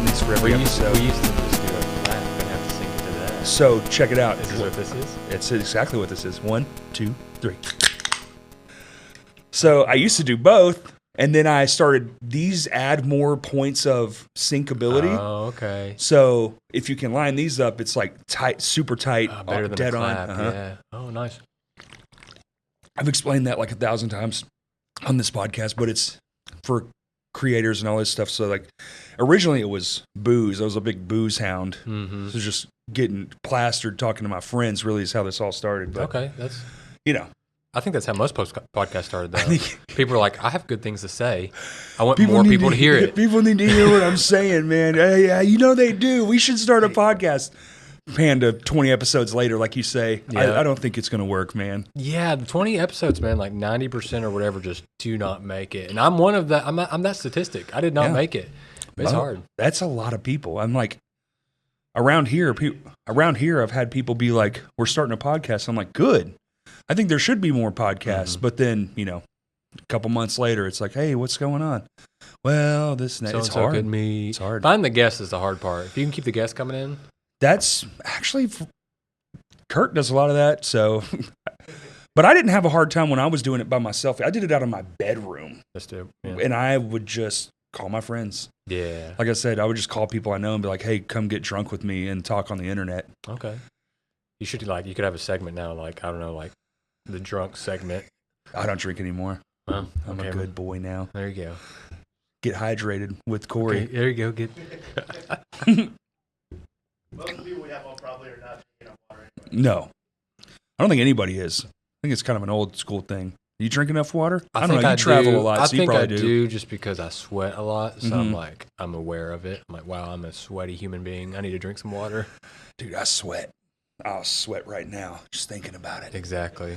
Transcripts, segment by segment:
this for every episode. We used to just do a clap and have to sync it to that. So check it out. Is this what this is? It's exactly what this is. 1, 2, 3. So I used to do both, and then I started, these add more points of syncability. Oh, okay. So if you can line these up, it's like tight, super tight, better than dead a clap, on. Yeah. Oh, nice. I've explained that like 1,000 times on this podcast, but it's for creators and all this stuff. So like originally it was booze. I was a big booze hound. Mm-hmm. So just getting plastered, talking to my friends really is how this all started. But, Okay, that's... you know. I think that's how most podcasts started, though. People are like, I have good things to say. I want People more need people to hear it. People need to hear what I'm saying, man. Yeah, you know they do. We should start a podcast. Panda 20 episodes later, like you say. Yeah. I don't think it's going to work, man. Yeah, the 20 episodes, man, like 90% or whatever just do not make it. And I'm one of that. I'm that statistic. I did not make it. It's hard. That's a lot of people. I'm like, around here, I've had people be like, we're starting a podcast. I'm like, good. I think there should be more podcasts. Mm-hmm. But then, you know, a couple months later, it's like, hey, what's going on? Well, this and that. It's hard. It's hard. Finding the guests is the hard part. If you can keep the guests coming in. That's actually, Kurt does a lot of that. So, but I didn't have a hard time when I was doing it by myself. I did it out of my bedroom. That's dope. Yeah. And I would just call my friends. Yeah. Like I said, I would just call people I know and be like, hey, come get drunk with me and talk on the internet. Okay. You should you could have a segment now, like, I don't know, like the drunk segment. I don't drink anymore. Well, I'm a good boy now. There you go. Get hydrated with Corey. Okay, there you go. Most of the people we have on probably are not drinking enough water anyway. No. I don't think anybody is. I think it's kind of an old school thing. You drink enough water? I don't know. You travel a lot, so you probably do. I do just because I sweat a lot. So Mm-hmm. I'm aware of it. I'm like, wow, I'm a sweaty human being. I need to drink some water. Dude, I sweat. I'll sweat right now just thinking about it. Exactly.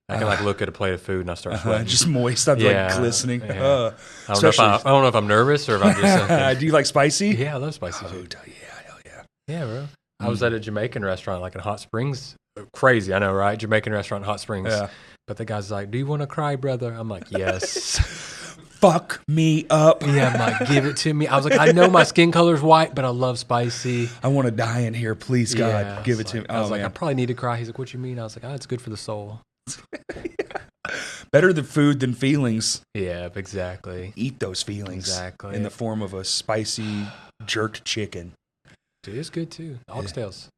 I can look at a plate of food and I start sweating. Just moist. I'm like glistening. Yeah. I don't know if I'm nervous or if I'm just. Do you like spicy? Yeah, I love spicy food. Yeah, hell yeah. Yeah, bro. I was at a Jamaican restaurant, like in Hot Springs. Crazy, I know, right? Jamaican restaurant in Hot Springs. Yeah. But the guy's like, do you want to cry, brother? I'm like, yes. Fuck me up. Yeah, I'm like, give it to me. I was like, I know my skin color's white, but I love spicy. I want to die in here. Please, God, give it to me. I was like, I probably need to cry. He's like, what you mean? I was like, it's good for the soul. Better the food than feelings. Yeah, exactly. Eat those feelings. Exactly. In the form of a spicy jerked chicken. Dude, it's good too. Oxtails.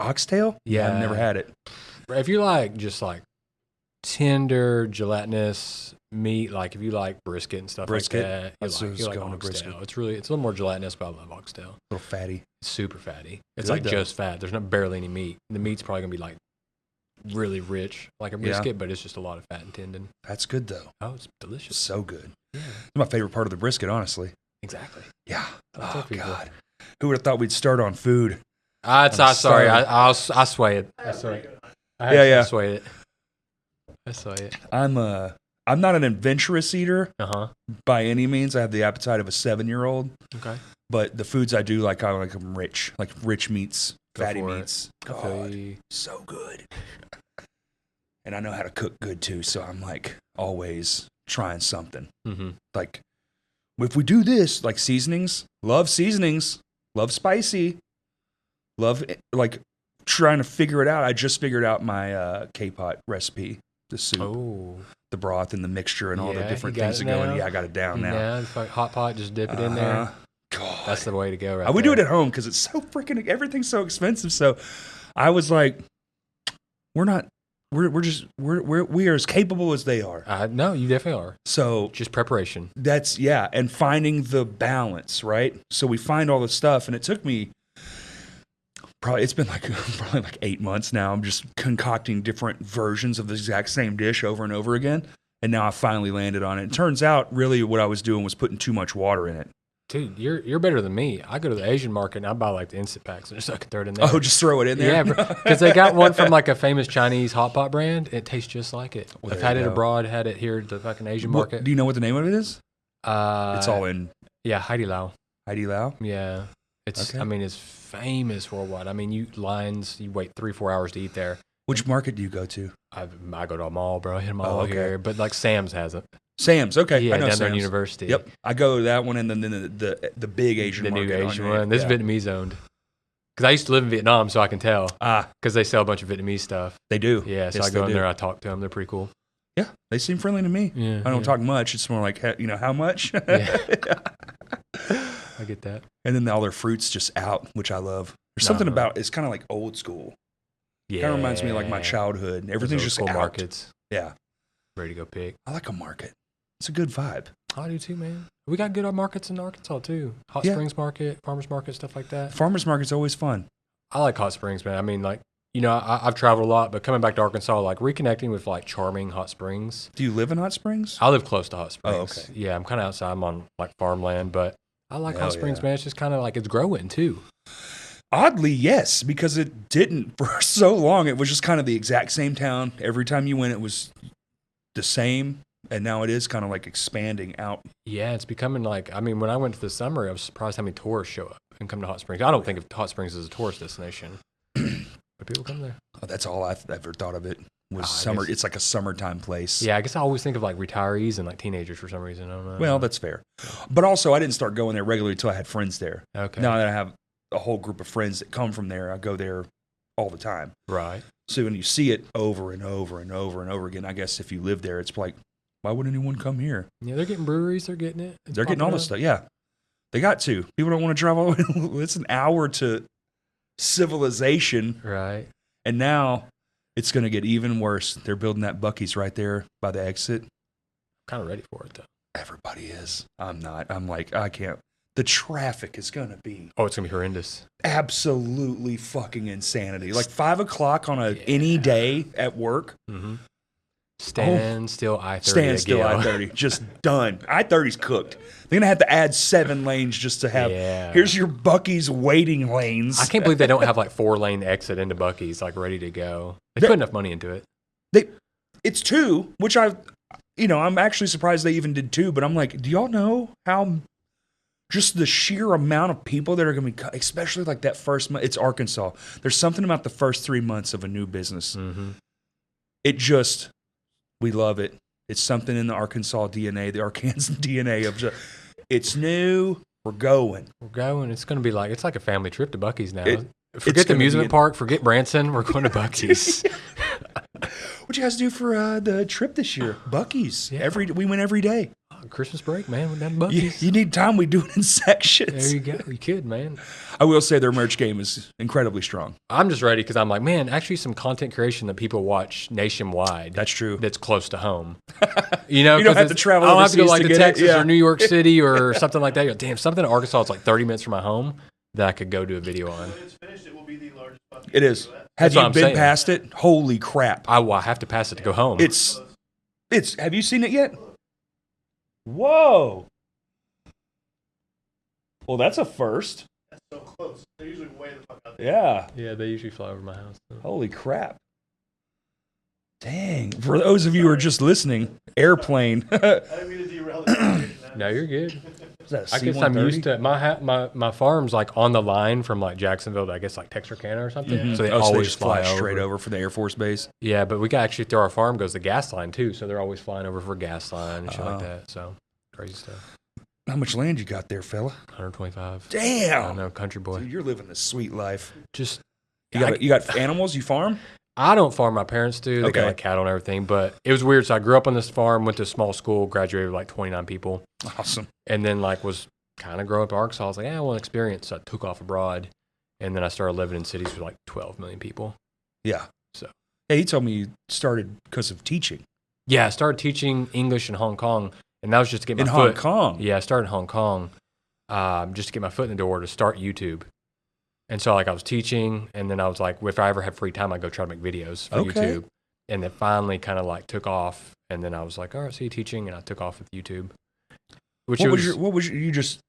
Oxtail? Yeah. I've never had it. If you like just like tender, gelatinous meat, like if you like brisket and stuff like that, you like oxtail. It's a little more gelatinous, but I love oxtail. A little fatty. It's super fatty. It's Good like though. just fat. There's not barely any meat. The meat's probably gonna be like really rich, like a brisket, but it's just a lot of fat and tendon. That's good though. Oh, it's delicious. So good. Yeah. It's my favorite part of the brisket, honestly. Exactly. Yeah. I tell people. God. Who would have thought we'd start on food? Sorry. I sway it. I sway it. I sway it. I sway it. I'm not an adventurous eater by any means. I have the appetite of a 7-year-old. Okay. But the foods I do like, I like them rich, like rich meats, fatty for it. meats. God, so good. And I know how to cook good too, so I'm like always trying something. Mm-hmm. Like if we do this, like seasonings, love spicy, love like trying to figure it out. I just figured out my K-pot recipe, the soup, the broth and the mixture and all the different things that go in. Yeah, I got it down now. Yeah, it's like hot pot, just dip it in there. God. That's the way to go, right? We do it at home because it's so freaking, everything's so expensive. So I was like, we are as capable as they are. No, you definitely are. So just preparation. And finding the balance, right? So we find all the stuff, and it took me it's been probably 8 months now. I'm just concocting different versions of the exact same dish over and over again, and now I finally landed on it. It turns out, really, what I was doing was putting too much water in it. Dude, you're better than me. I go to the Asian market and I buy like the instant packs and just I can throw it in there. Oh, just throw it in there? Yeah, because they got one from like a famous Chinese hot pot brand. It tastes just like it. Well, I've had it abroad, had it here at the fucking Asian market. Do you know what the name of it is? It's all in. Yeah, Haidi Lao. Haidi Lao? Yeah. It's. Okay. I mean, it's famous worldwide. I mean, you wait 3-4 hours to eat there. Which market do you go to? I go to them all, bro. I hit them all here. But like Sam's has it. Sam's. Okay, Yeah, I know down there in Sam's. University. Yep, I go to that one, and then the big Asian the market. new Asian one. This Yeah. is Vietnamese owned. Because I used to live in Vietnam, so I can tell. Because they sell a bunch of Vietnamese stuff. They do. Yeah, so I go in there, I talk to them. They're pretty cool. Yeah, they seem friendly to me. Yeah, I don't talk much. It's more like, how much? Yeah. I get that. And then all their fruits just out, which I love. There's something about it's kind of like old school. Yeah. Kind of reminds me of like my childhood. Everything's just out. Markets. Yeah. Ready to go pick. I like a market. It's a good vibe. I do too, man. We got good markets in Arkansas too. Hot Springs Market, Farmers Market, stuff like that. Farmers Market's always fun. I like Hot Springs, man. I mean, like, I've traveled a lot, but coming back to Arkansas, like reconnecting with like charming Hot Springs. Do you live in Hot Springs? I live close to Hot Springs. Oh, okay. Yeah, I'm kind of outside. I'm on like farmland, but I like Hot Springs, man. It's just kind of like it's growing too. Oddly, yes, because it didn't for so long. It was just kind of the exact same town. Every time you went, it was the same. And now it is kind of like expanding out. Yeah, it's becoming like, I mean, when I went to the summer, I was surprised how many tourists show up and come to Hot Springs. I don't think of Hot Springs as a tourist destination, but people come there. Oh, that's all I've ever thought of it was summer. It's like a summertime place. Yeah, I guess I always think of like retirees and like teenagers for some reason. I don't know. Well, that's fair. But also, I didn't start going there regularly until I had friends there. Okay. Now that I have a whole group of friends that come from there, I go there all the time. Right. So when you see it over and over and over and over again, I guess if you live there, it's like, why would anyone come here? Yeah, they're getting breweries. They're getting it. They're getting all this stuff. Yeah. They got to. People don't want to drive all the way. It's an hour to civilization. Right. And now it's going to get even worse. They're building that Buc-ee's right there by the exit. Kind of ready for it, though. Everybody is. I'm not. I'm like, I can't. The traffic is going to be. Oh, it's going to be horrendous. Absolutely fucking insanity. Like 5 o'clock on any day at work. Mm-hmm. Stand still I-30. Stand still I-30. Just done. I-30's cooked. They're going to have to add 7 lanes just to have. Yeah. Here's your Buc-ee's waiting lanes. I can't believe they don't have like 4-lane exit into Buc-ee's like ready to go. They put enough money into it. It's 2, which I'm actually surprised they even did 2, but I'm like, do y'all know how just the sheer amount of people that are going to be, especially like that first month, it's Arkansas. There's something about the first 3 months of a new business. Mm-hmm. We love it. It's something in the Arkansas DNA, the Arkansas DNA of just, it's new. We're going. It's going to be like, it's like a family trip to Buc-ee's now. Forget the amusement park. Forget Branson. We're going to Buc-ee's. What'd you guys do for the trip this year? Buc-ee's. Yeah. We went every day. Christmas break, man. We're down to Buc-ee's. You need time. We do it in sections. There you go. You could, man. I will say their merch game is incredibly strong. I'm just ready because I'm like, man, actually some content creation that people watch nationwide. That's true. That's close to home. You don't have to travel I don't have to go like to Texas or New York City or something like that. You're like, damn, something in Arkansas is like 30 minutes from my home that I could go do a video on. When it's finished, it will be the largest Buc-ee's. It is. Have you been past it? Holy crap. I have to pass it to go home. It's. Have you seen it yet? Whoa. Well, that's a first. That's so close. They're usually way the fuck out there. Yeah. Yeah, they usually fly over my house. So. Holy crap. Dang. For those of you who are just listening, airplane. I didn't mean to derail the No, you're good. I guess I'm used to my farm's like on the line from like Jacksonville to I guess like Texarkana or something. Mm-hmm. So they always just fly straight over for the Air Force Base. Yeah, but we got actually through our farm goes the gas line too, so they're always flying over for gas line and shit like that. So crazy stuff. How much land you got there, fella? 125. Damn. I know, country boy. Dude, you're living the sweet life. Just you got animals? You farm? I don't farm. My parents do. They got like cattle and everything. But it was weird. So I grew up on this farm, went to a small school, graduated with like 29 people. Awesome. And then like was kind of growing up in Arkansas. I was like, I want experience. So I took off abroad. And then I started living in cities with like 12 million people. Yeah. So. Yeah, he told me you started because of teaching. Yeah, I started teaching English in Hong Kong. And that was just to get my foot. In Hong Kong? Yeah, I started in Hong Kong just to get my foot in the door to start YouTube. And so, like, I was teaching, and then I was like, if I ever had free time, I'd go try to make videos for YouTube. And it finally kind of, like, took off. And then I was like, all right, so you're teaching, and I took off with YouTube. What was you just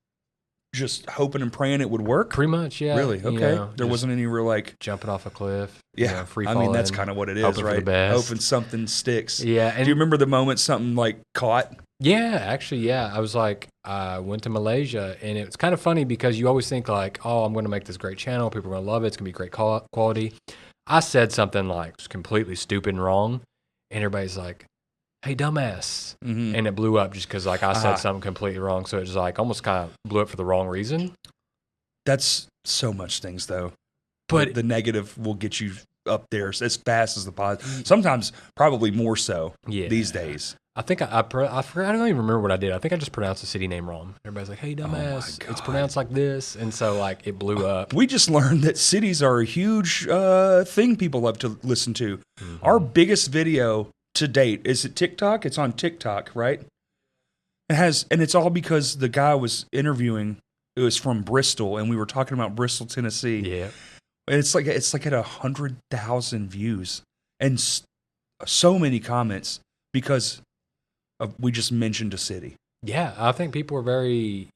hoping and praying it would work? Pretty much, yeah. Really? Okay. You know, there wasn't any real, like... Jumping off a cliff. Yeah. Free falling. I mean, that's kind of what it is, hoping right? For the best. Hoping something sticks. Yeah. Do you remember the moment something, like, caught? Yeah, actually, yeah. I was like, I went to Malaysia, and it was kind of funny because you always think like, oh, I'm going to make this great channel. People are going to love it. It's going to be great quality. I said something like completely stupid and wrong, and everybody's like, hey, dumbass. Mm-hmm. And it blew up just because like I said something completely wrong. So it just like almost kind of blew up for the wrong reason. That's so much things though. But the negative will get you up there as fast as the positive. Sometimes probably more so these days. I think I forgot, I don't even remember what I did. I think I just pronounced the city name wrong. Everybody's like, hey, dumbass, it's pronounced like this. And so, like, it blew up. We just learned that cities are a huge thing people love to listen to. Mm-hmm. Our biggest video to date is at TikTok. It's on TikTok, right? And it's all because the guy was interviewing, it was from Bristol, and we were talking about Bristol, Tennessee. Yeah. And it's like at 100,000 views and so many comments because we just mentioned a city. Yeah, I think people are very,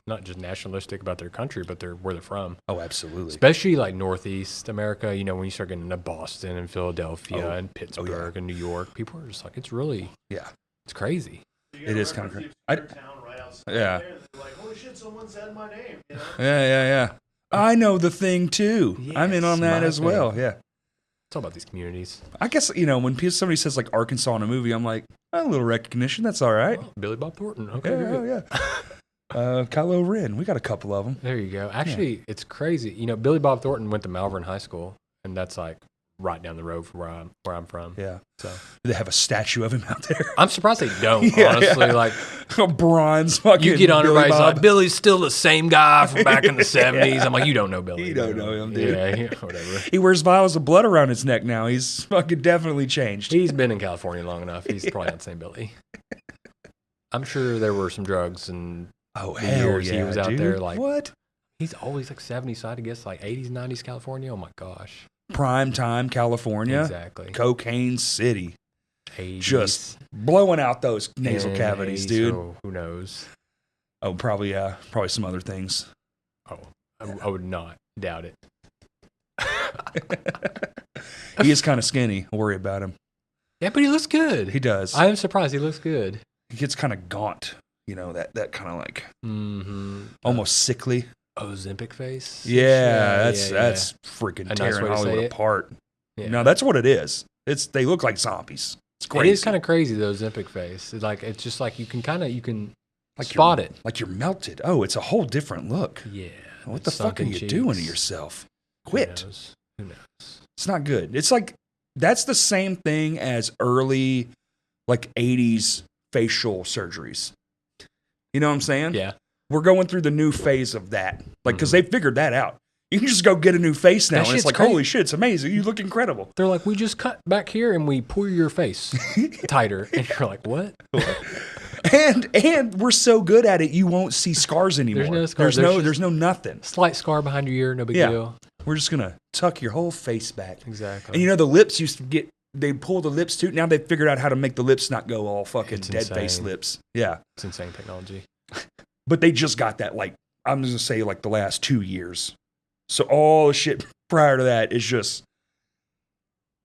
not just nationalistic about their country, but where they're from. Oh, absolutely. Especially like Northeast America, when you start getting into Boston and Philadelphia and Pittsburgh and New York, people are just like, it's really, it's crazy. It is kind of crazy. They're like, holy shit, someone said my name. Yeah. I know the thing too. Yes, I'm in on that as well. Yeah. It's all about these communities. I guess, when somebody says like Arkansas in a movie, I'm like, a little recognition. That's all right. Oh, Billy Bob Thornton. Okay. Yeah. Kylo Ren. We got a couple of them. There you go. Actually, it's crazy. Billy Bob Thornton went to Malvern High School, and that's like right down the road from where I'm from. Yeah. So they have a statue of him out there. I'm surprised they don't, honestly. Yeah. Like a bronze fucking you get on Billy everybody's Bob. like, Billy's still the same guy from back in the 70s. I'm like, you don't know Billy. You don't know him, dude. Yeah, whatever. He wears vials of blood around his neck now. He's fucking definitely changed. He's been in California long enough. He's probably not the same Billy. I'm sure there were some drugs and hell yeah, he was out dude. there. Like what? He's always like 70s side, I guess, like 80s, 90s California. Oh my gosh. Prime time California. Exactly. Cocaine City. 80s. Just blowing out those nasal cavities, dude. So who knows? Oh, probably some other things. Oh, I would not doubt it. He is kind of skinny. I worry about him. Yeah, but he looks good. He does. I am surprised he looks good. He gets kind of gaunt. That kind of like almost sickly. Ozempic face? Yeah, that's freaking tearing Hollywood apart. Yeah. No, that's what it is. They look like zombies. It's crazy. It is kind of crazy, though, Ozempic face. It's just like you can like spot it. Like you're melted. Oh, it's a whole different look. Yeah. What the fuck are you doing to yourself? Quit. Who knows? It's not good. It's like, that's the same thing as early, like 80s facial surgeries. You know what I'm saying? Yeah. We're going through the new phase of that. Like, because they figured that out. You can just go get a new face now, and it's like, holy shit, it's amazing. You look incredible. They're like, we just cut back here and we pull your face tighter. And you're like, what? And we're so good at it, you won't see scars anymore. There's no scars. There's no nothing. Slight scar behind your ear, no big deal. We're just going to tuck your whole face back. Exactly. And the lips used to they pull the lips too. Now they've figured out how to make the lips not go all fucking dead face lips. Yeah. It's insane technology. But they just got that, like, I'm just going to say, like, the last 2 years. So all the shit prior to that is just,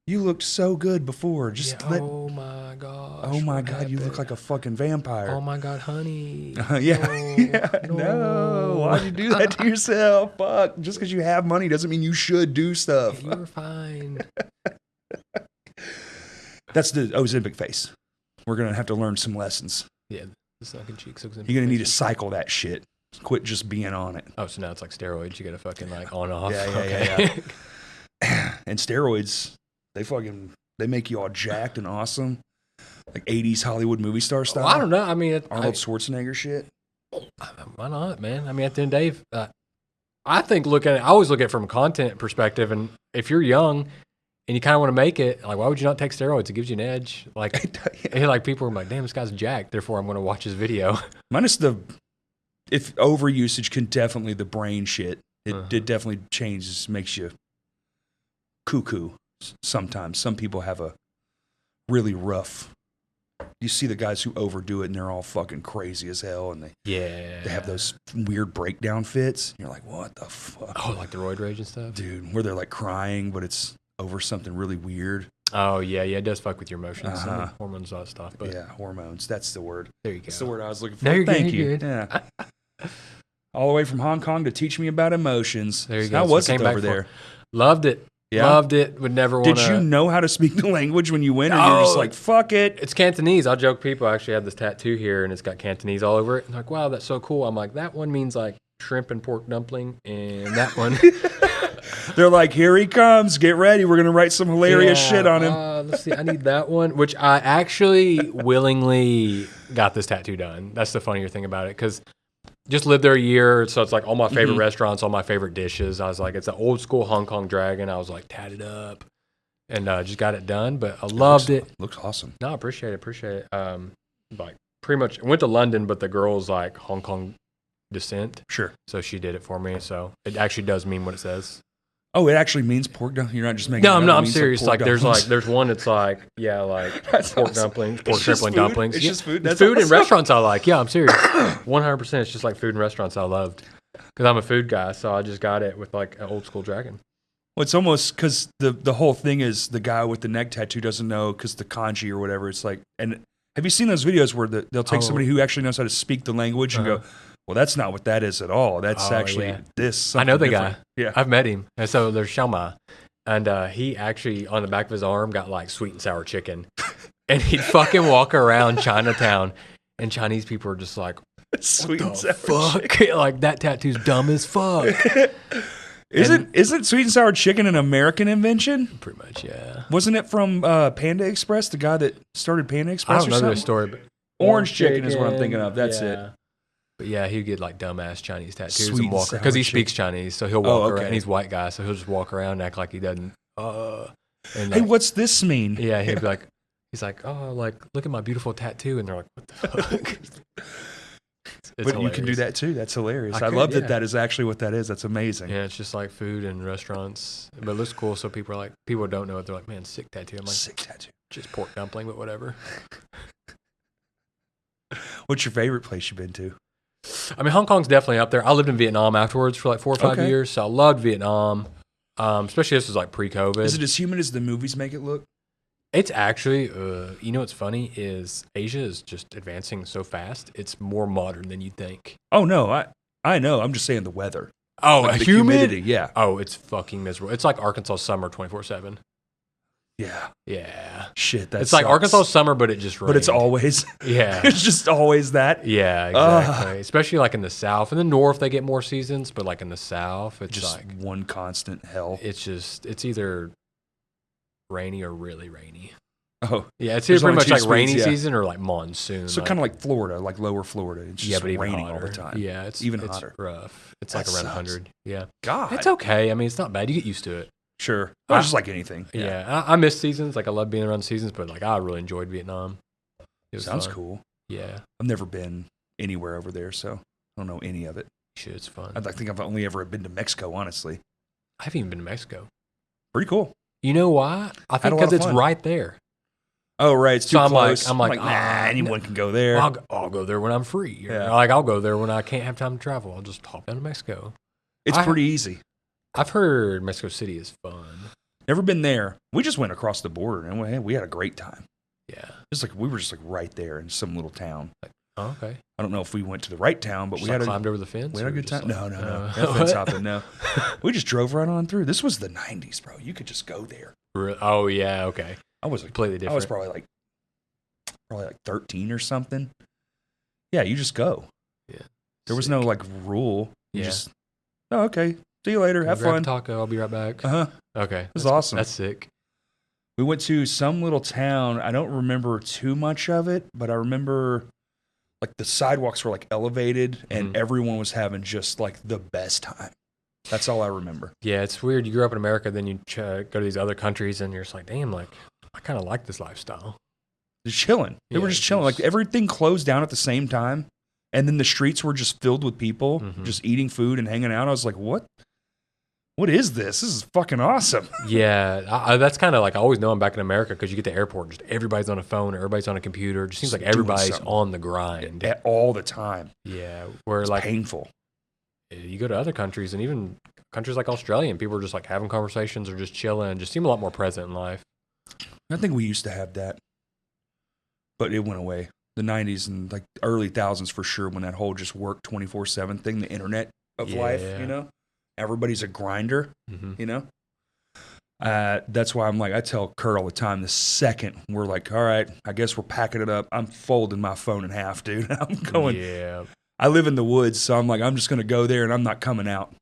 you looked so good before. Oh my gosh. Oh my God, you look like a fucking vampire. Oh my God, honey. No. Why'd you do that to yourself? Fuck. Just because you have money doesn't mean you should do stuff. You were fine. That's the Ozempic face. We're going to have to learn some lessons. Yeah. The sucking cheeks. You're going to need to cycle that shit. Quit just being on it. Oh, so now it's like steroids. You got to fucking like on off. Yeah. And steroids, they make you all jacked and awesome. Like 80s Hollywood movie star style. Well, I don't know. I mean, Arnold Schwarzenegger shit. Why not, man? I mean, at the end of the day, I think I always look at it from a content perspective. And if you're young and you kind of want to make it, like, why would you not take steroids? It gives you an edge. Like, like people are like, damn, this guy's jacked. Therefore, I'm going to watch his video. Minus if overusage can definitely, the brain shit, it definitely changes, makes you cuckoo sometimes. Some people have a really rough. You see the guys who overdo it and they're all fucking crazy as hell, and they have those weird breakdown fits. You're like, what the fuck? Oh, like the roid rage and stuff? Dude, where they're like crying, but it's over something really weird. Oh, yeah, it does fuck with your emotions. Hormones, all that stuff. But yeah, hormones. That's the word. There you go. That's the word I was looking for. No, you're Thank good, you. you're good. Yeah. All the way from Hong Kong to teach me about emotions. There you go. How was it over there? Loved it. Yeah. Loved it. Would never want Did to. you know how to speak the language when you went, or you were just No. like, fuck it? It's Cantonese. I joke people. I actually have this tattoo here, and it's got Cantonese all over it. And they're like, wow, that's so cool. I'm like, that one means like shrimp and pork dumpling, and that one. They're like, here he comes. Get ready. We're going to write some hilarious shit on him. Let's see. I need that one, which I actually willingly got this tattoo done. That's the funnier thing about it, because just lived there a year, so it's like all my favorite restaurants, all my favorite dishes. I was like, it's an old school Hong Kong dragon. I was like, tatted up, and just got it done. But I loved it. Looks awesome. No, I appreciate it. Like pretty much went to London, but the girl's like Hong Kong descent, Sure. so she did it for me. So it actually does mean what it says. Oh, it actually means pork dumpling. You're not just making. No, it I'm up. not. It I'm means serious. pork Like dumplings. there's one that's like like That's pork awesome. dumplings, pork It's just shrimp and food? dumplings. It's just food? It's That's food in awesome. restaurants I like. Yeah, I'm serious. 100%. It's just like food in restaurants I loved, because I'm a food guy. So I just got it with like an old school dragon. Well, it's almost because the whole thing is the guy with the neck tattoo doesn't know because the kanji or whatever. It's like, and have you seen those videos where they'll take somebody who actually knows how to speak the language and go, well, that's not what that is at all. That's actually this. I know the different. guy. Yeah. I've met him. And so there's Xiaoma. And he actually, on the back of his arm, got like sweet and sour chicken. And he'd fucking walk around Chinatown, and Chinese people are just like, Sweet and what sour the fuck? chicken. Like, that tattoo's dumb as fuck. Isn't sweet and sour chicken an American invention? Pretty much, yeah. Wasn't it from Panda Express, the guy that started Panda I Express don't or know something? the story, but Orange chicken is what I'm thinking of. That's it. But yeah, he'd get like dumbass Chinese tattoos Sweet and and walk sour because he chicken. speaks Chinese, so he'll walk around. okay. And he's a white guy, so he'll just walk around and act like he doesn't. And Hey, like, what's this mean? yeah, he'd be like, he's like, oh, like look at my beautiful tattoo, and they're like, what the fuck? It's But you can do hilarious. that too. That's hilarious. I I could, love yeah. that is actually what that is. That's amazing. Yeah, it's just like food and restaurants, but it looks cool. So people are like, people don't know it. They're like, man, sick tattoo. I'm like, Sick tattoo. just pork dumpling, but whatever. What's your favorite place you've been to? I mean, Hong Kong's definitely up there. I lived in Vietnam afterwards for like 4 or 5 Okay. years, so I loved Vietnam. Especially this was like pre-COVID. Is it as humid as the movies make it look? It's actually, you know what's funny is Asia is just advancing so fast. It's more modern than you'd think. Oh no, I know. I'm just saying the weather. Oh, Like the humid? humidity. Yeah. Oh, it's fucking miserable. It's like Arkansas summer 24/7. Yeah. Yeah. Shit. That It's like sucks. Arkansas summer, but it just rains. but it's always. Yeah. it's just always that. Yeah, exactly. Especially like in the South. In the North, they get more seasons, but like in the South, it's Just like, one constant hell. it's either rainy or really rainy. Oh, Yeah, it's There's either pretty only much two like speeds, rainy yeah. season or like monsoon. so kind of like Florida, like lower Florida. It's just yeah, but even raining hotter. all the time. Yeah, it's Even it's hotter. rough. It's That like around sucks. 100. Yeah, God. it's okay. I mean, it's not bad. You get used to it. Sure. I- Well, just like anything. Yeah, I miss seasons. Like I love being around seasons, but like I really enjoyed Vietnam. It was Sounds fun. cool. Yeah, I've never been anywhere over there, so I don't know any of it. shit, it's fun. I think I've only ever been to Mexico, honestly. I haven't even been to Mexico. Pretty cool. You know why? I Had think a lot because of it's fun. right there. Oh, right. It's too So I'm like- close. I'm like, nah, anyone can go there. I'll go there when I'm free. Yeah. Like I'll go there when I can't have time to travel. I'll just hop down to Mexico. It's pretty easy. I've heard Mexico City is fun. Never been there. We just went across the border and we had a great time. Yeah. Just like we were just like right there in some little town. Oh, okay. I don't know if we went to the right town, but Just we had climbed over the fence. we had a or good just time. like- No. Oh. No fence hopping, no. We just drove right on through. This was the 90s, bro. You could just go there. Oh yeah. Okay. I was like, Completely different. I was probably like 13 or something. Yeah, you just go. Yeah. There was Sick. no like rule. You Yeah. just, oh, okay. See you later. Have Grab a fun. taco. I'll be right back. Uh-huh. Okay. It was That's- awesome. That's sick. We went to some little town. I don't remember too much of it, but I remember like the sidewalks were like elevated and Mhm. everyone was having just like the best time. That's all I remember. Yeah, it's weird. You grew up in America, then you go to these other countries, and you're just like, damn, like I kind of like this lifestyle. Just chilling. They were Yeah, just chilling. Like just- everything closed down at the same time. And then the streets were just filled with people Mhm. just eating food and hanging out. I was like, what? What is this? This is fucking awesome. Yeah, that's kind of like I always know I'm back in America because you get to the airport, just everybody's on a phone, or everybody's on a computer. It just seems like Just doing everybody's something. on the grind. All the time. Yeah, where It's like painful. you go to other countries and even countries like Australia, and people are just like having conversations or just chilling, just seem a lot more present in life. I think we used to have that, but it went away. The 90s and like early thousands for sure, when that whole just work 24/7 thing, the internet of life, Yeah. you know? Everybody's a grinder, Mm-hmm. you know? That's why I'm like, I tell Kurt all the time, the second we're like, all right, I guess we're packing it up, I'm folding my phone in half, dude. I'm going. Yeah. I live in the woods, so I'm like, I'm just going to go there and I'm not coming out.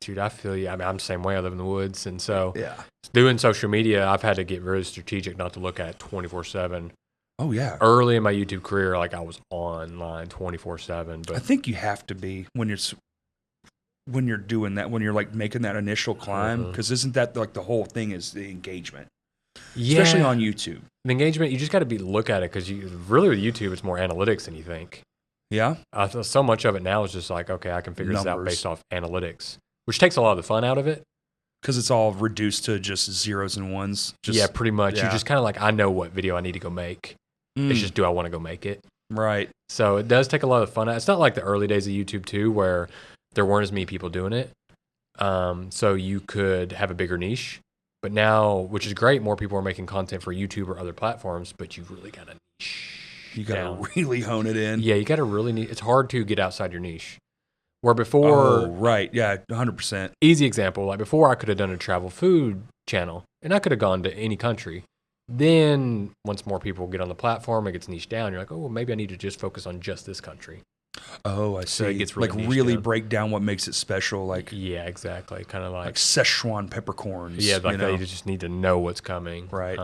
Dude, I feel you. I mean, I'm the same way. I live in the woods. And so Yeah. doing social media, I've had to get really strategic not to look at it 24/7. Oh, yeah. Early in my YouTube career, like I was online 24/7. But I think you have to be when you're doing that, when you're like making that initial climb, because isn't that like the whole thing is the engagement, especially on YouTube. The engagement, you just got to look at it because you really with YouTube, it's more analytics than you think. Yeah. So much of it now is just like, okay, I can figure this out Numbers. based off analytics, which takes a lot of the fun out of it. Because it's all reduced to just zeros and ones. Yeah, pretty much. Yeah. You just kind of like, I know what video I need to go make. It's just, do I want to go make it? Right. So it does take a lot of fun. It's not like the early days of YouTube too, where there weren't as many people doing it. So you could have a bigger niche. But now, which is great, more people are making content for YouTube or other platforms, but you really got to niche. You got to really hone it in. Yeah, you got to really it's hard to get outside your niche. Where before... Oh, right. Yeah, 100%. Easy example. Like before, I could have done a travel food channel, and I could have gone to any country. Then, once more people get on the platform, it gets niched down. You're like, oh, well, maybe I need to just focus on just this country. Oh, I see. So it gets really like niched really down. break down what makes it special. Like Yeah, exactly. Kind of like Szechuan peppercorns. yeah, like you know? you just need to know what's coming. Right.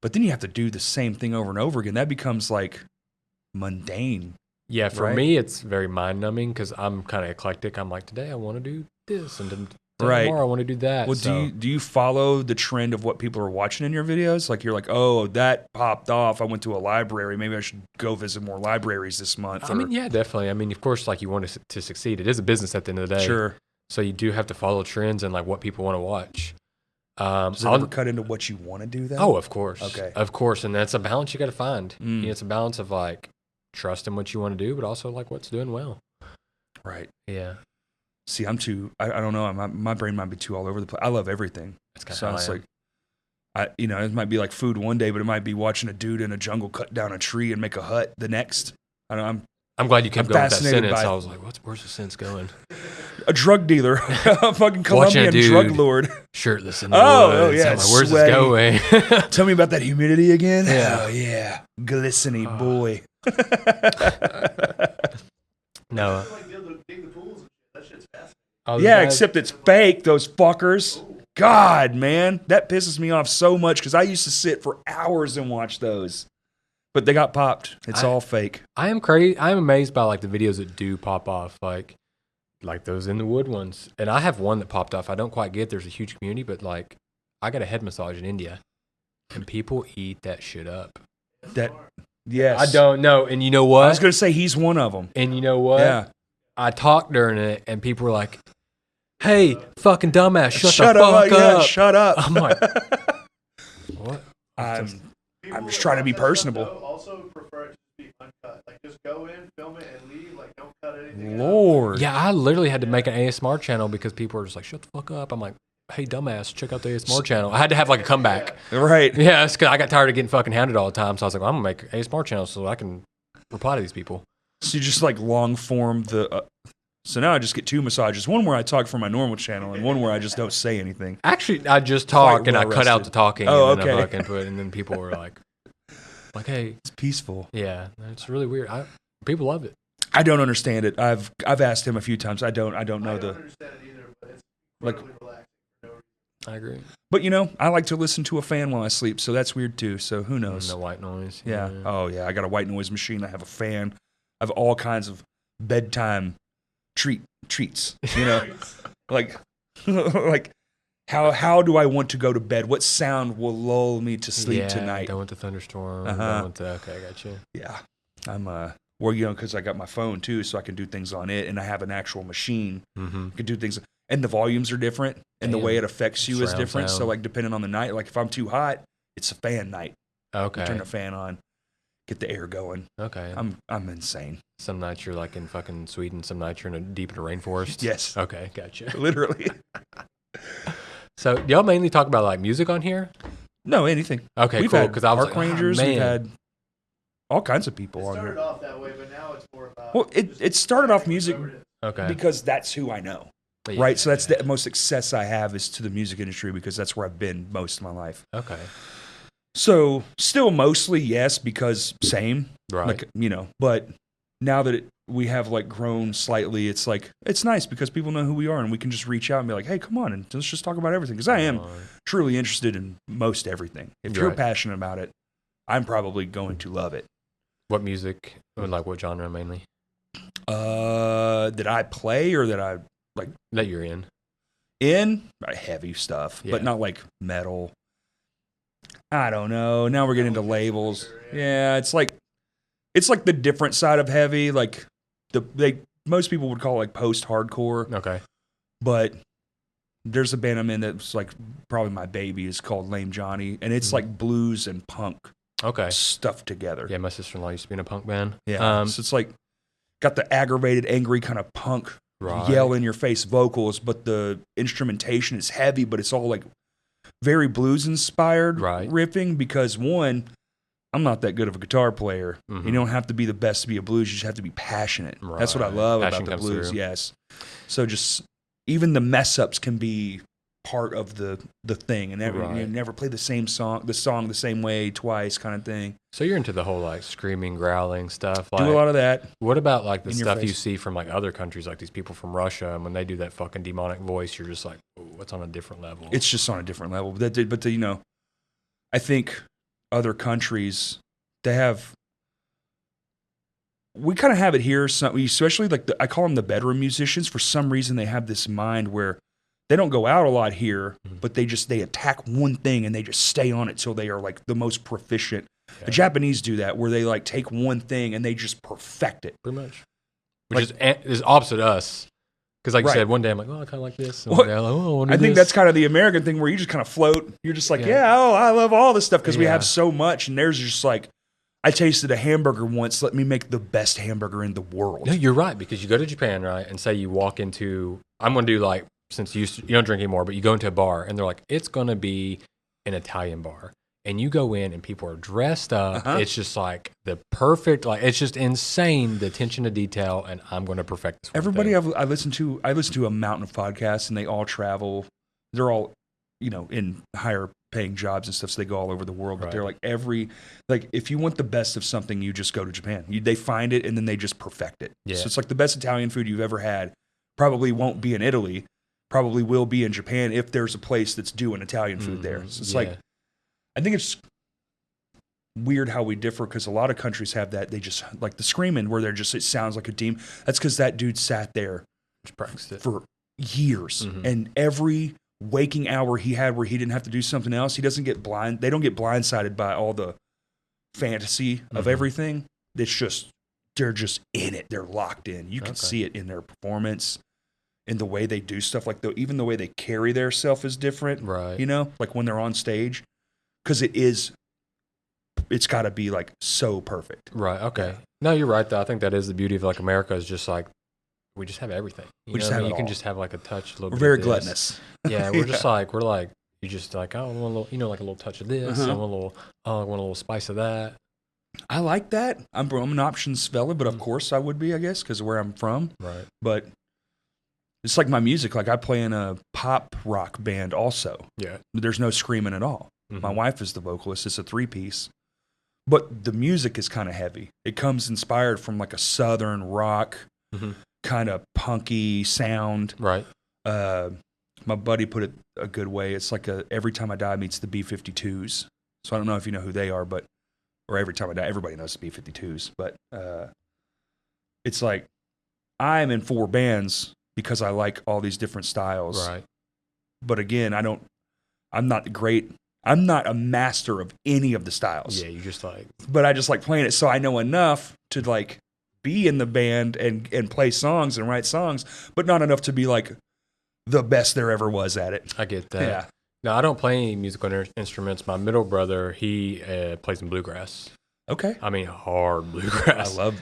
But then you have to do the same thing over and over again. That becomes like mundane. Yeah, for Right. me, it's very mind numbing because I'm kind of eclectic. I'm like, today I want to do this, and then Right. tomorrow I want to do that. Well, so. do you follow the trend of what people are watching in your videos? Like you're like, oh, that popped off. I went to a library. Maybe I should go visit more libraries this month. I mean, yeah, definitely. I mean, of course, like you want to succeed. It is a business at the end of the day. Sure. So you do have to follow trends and like what people want to watch. Does it ever cut into what you want to do then? Oh, of course. Okay. Of course. And that's a balance you got to find. You know, it's a balance of like trusting what you want to do, but also like what's doing well. Right. Yeah. See, I don't know. My brain might be too all over the place. I love everything. That's kind So of it's like, it might be like food one day, but it might be watching a dude in a jungle cut down a tree and make a hut the next. I don't know. I'm glad you kept I'm going with that fascinated sentence. by- I was like, where's the sense going? A drug dealer, a fucking Colombian dude. drug lord. Shirtless in the Oh, woods. yeah, I'm like, where's sweaty. this going? Tell me about that humidity again. Yeah. Oh, yeah. Glistening boy. No. Dig the pools and shit. That shit's fascinating. Oh, Yeah, except it's fake, those fuckers. God, man. That pisses me off so much because I used to sit for hours and watch those. But they got popped. It's all fake. I am crazy. I'm amazed by like the videos that do pop off, like those in the wood ones. And I have one that popped off. I don't quite get. There's a huge community, but like I got a head massage in India, and people eat that shit up. Yes. I don't know. And you know what? I was going to say he's one of them. And you know what? Yeah. I talked during it, and people were like, "Hey, fucking dumbass, shut the up. fuck up!" Yeah, shut up. I'm like, "What?" I'm just trying to be personable. Also prefer it to be uncut. Like just go in, film it, and leave. Like don't cut anything out. Lord. Yeah, I literally had to make an ASMR channel because people were just like, "Shut the fuck up!" I'm like, "Hey, dumbass, check out the ASMR channel." I had to have like a comeback. Right. Yeah, it's 'cause I got tired of getting fucking hounded all the time. So I was like, well, I'm going to make an ASMR channel so I can reply to these people. So you just like long form the. So now I just get two massages. One where I talk for my normal channel, and one where I just don't say anything. Actually, I just talk and I cut out the talking. Oh, and then okay. I fucking put, and then people were like, hey, It's peaceful. yeah, it's really weird. People love it. I don't understand it. I've asked him a few times. I don't know I don't the understand it either, but it's like. really relaxing. For no reason. I agree. But I like to listen to a fan while I sleep, so that's weird too. So who knows? No white noise. Yeah. Oh yeah. I got a white noise machine. I have a fan. I have all kinds of bedtime treats. Like like how do I want to go to bed? What sound will lull me to sleep tonight? Don't want the thunderstorm. Uh-huh. Don't want the, okay, I got you. Yeah. I'm because I got my phone too, so I can do things on it, and I have an actual machine. Mm-hmm. I can do things, and the volumes are different, and the way it affects you is Surround different. So sound. like depending on the night, like if I'm too hot, it's a fan night. Okay. Turn the fan on, get the air going. Okay. I'm insane. Some nights you're like in fucking Sweden. Some nights you're deep in the rainforest. Yes. Okay, gotcha. Literally. So, do y'all mainly talk about like music on here? No, anything. Okay, We've cool. had Because I was park like, rangers. man. We've had all kinds of people It on started here. off that way, but now it's more about. Well, it started off music Okay. because that's who I know. right? So that's the most success I have is to the music industry because that's where I've been most of my life. Okay. So still mostly yes, because same, Right. like, you know, but now that we have like grown slightly, it's like, it's nice because people know who we are and we can just reach out and be like, hey, come on and let's just talk about everything. Because I am truly interested in most everything. If you're passionate about it, I'm probably going to love it. What music, like what genre mainly? That I play or that I like? That you're in? Heavy stuff, but not like metal. I don't know. Now we're getting into labels. Yeah, it's like the different side of heavy. Like most people would call it like post-hardcore. Okay. But there's a band I'm in that's like probably my baby is called Lame Johnny, and it's like blues and punk. Okay. Stuff together. Yeah, my sister-in-law used to be in a punk band. Yeah. So it's like got the aggravated, angry kind of punk yell in your face vocals, but the instrumentation is heavy, but it's all like very blues inspired riffing because one, I'm not that good of a guitar player. Mm-hmm. You don't have to be the best to be a blues. You just have to be passionate. Right. That's what I love about the blues. Through. Yes. So just even the mess ups can be part of the thing, and you never play the song the same way twice, kind of thing. So you're into the whole like screaming, growling stuff. Do a lot of that. What about like the stuff you see from like other countries, like these people from Russia, and when they do that fucking demonic voice, you're just like, oh, what's on a different level? It's just on a different level. But you know, I think other countries we kind of have it here, especially like I call them the bedroom musicians. For some reason, they have this mind where they don't go out a lot here, but they attack one thing and they just stay on it till they are like the most proficient. Okay. The Japanese do that where they like take one thing and they just perfect it. Pretty much. Which is opposite us. Because like you said, one day I'm like, oh, I kind of like this. And one day I'm like, oh, I think that's kind of the American thing where you just kind of float. You're just like, I love all this stuff because we have so much. And theirs is just like, I tasted a hamburger once. Let me make the best hamburger in the world. No, you're right. Because you go to Japan, right? And say you walk into, I'm going to do like, since you don't drink anymore, but you go into a bar and they're like, it's going to be an Italian bar. And you go in and people are dressed up. Uh-huh. It's just like the perfect, like it's just insane, the attention to detail. And I'm going to perfect this. Everybody I listen to a mountain of podcasts and they all travel. They're all, you know, in higher paying jobs and stuff. So they go all over the world, but they're like if you want the best of something, you just go to Japan. They find it and then they just perfect it. Yeah. So it's like the best Italian food you've ever had probably won't be in Italy. Probably will be in Japan if there's a place that's doing Italian food there. So it's like, I think it's weird how we differ because a lot of countries have that. They just like the screaming where it sounds like a demon. That's because that dude sat there for years. Mm-hmm. And every waking hour he had where he didn't have to do something else, he doesn't get blind. They don't get blindsided by all the fantasy of everything. It's just, they're just in it. They're locked in. You can see it in their performance. In the way they do stuff, like even the way they carry their self is different, right? You know, like when they're on stage, because it's got to be like so perfect, right? Okay, no, you're right though. I think that is the beauty of like America is just like we just have everything. You can just have like a touch. We're very gluttonous. Yeah, we're just like you just like I want a little, like a little touch of this. I want a little spice of that. I like that. I'm an options fella, but of course I would be, I guess, because of where I'm from, right? But it's like my music. Like I play in a pop rock band also. Yeah. There's no screaming at all. Mm-hmm. My wife is the vocalist. It's a 3-piece. But the music is kind of heavy. It comes inspired from like a southern rock, kind of punky sound. Right. My buddy put it a good way. It's like Every Time I Die meets the B-52s. So I don't know if you know who they are, or Every Time I Die, everybody knows the B-52s. But it's like I'm in 4 bands because I like all these different styles. Right. But again, I'm not great. I'm not a master of any of the styles. Yeah, you just like. But I just like playing it, so I know enough to like be in the band and play songs and write songs, but not enough to be like the best there ever was at it. I get that. Yeah. No, I don't play any musical instruments. My middle brother, he plays in bluegrass. Okay. I mean, hard bluegrass. I love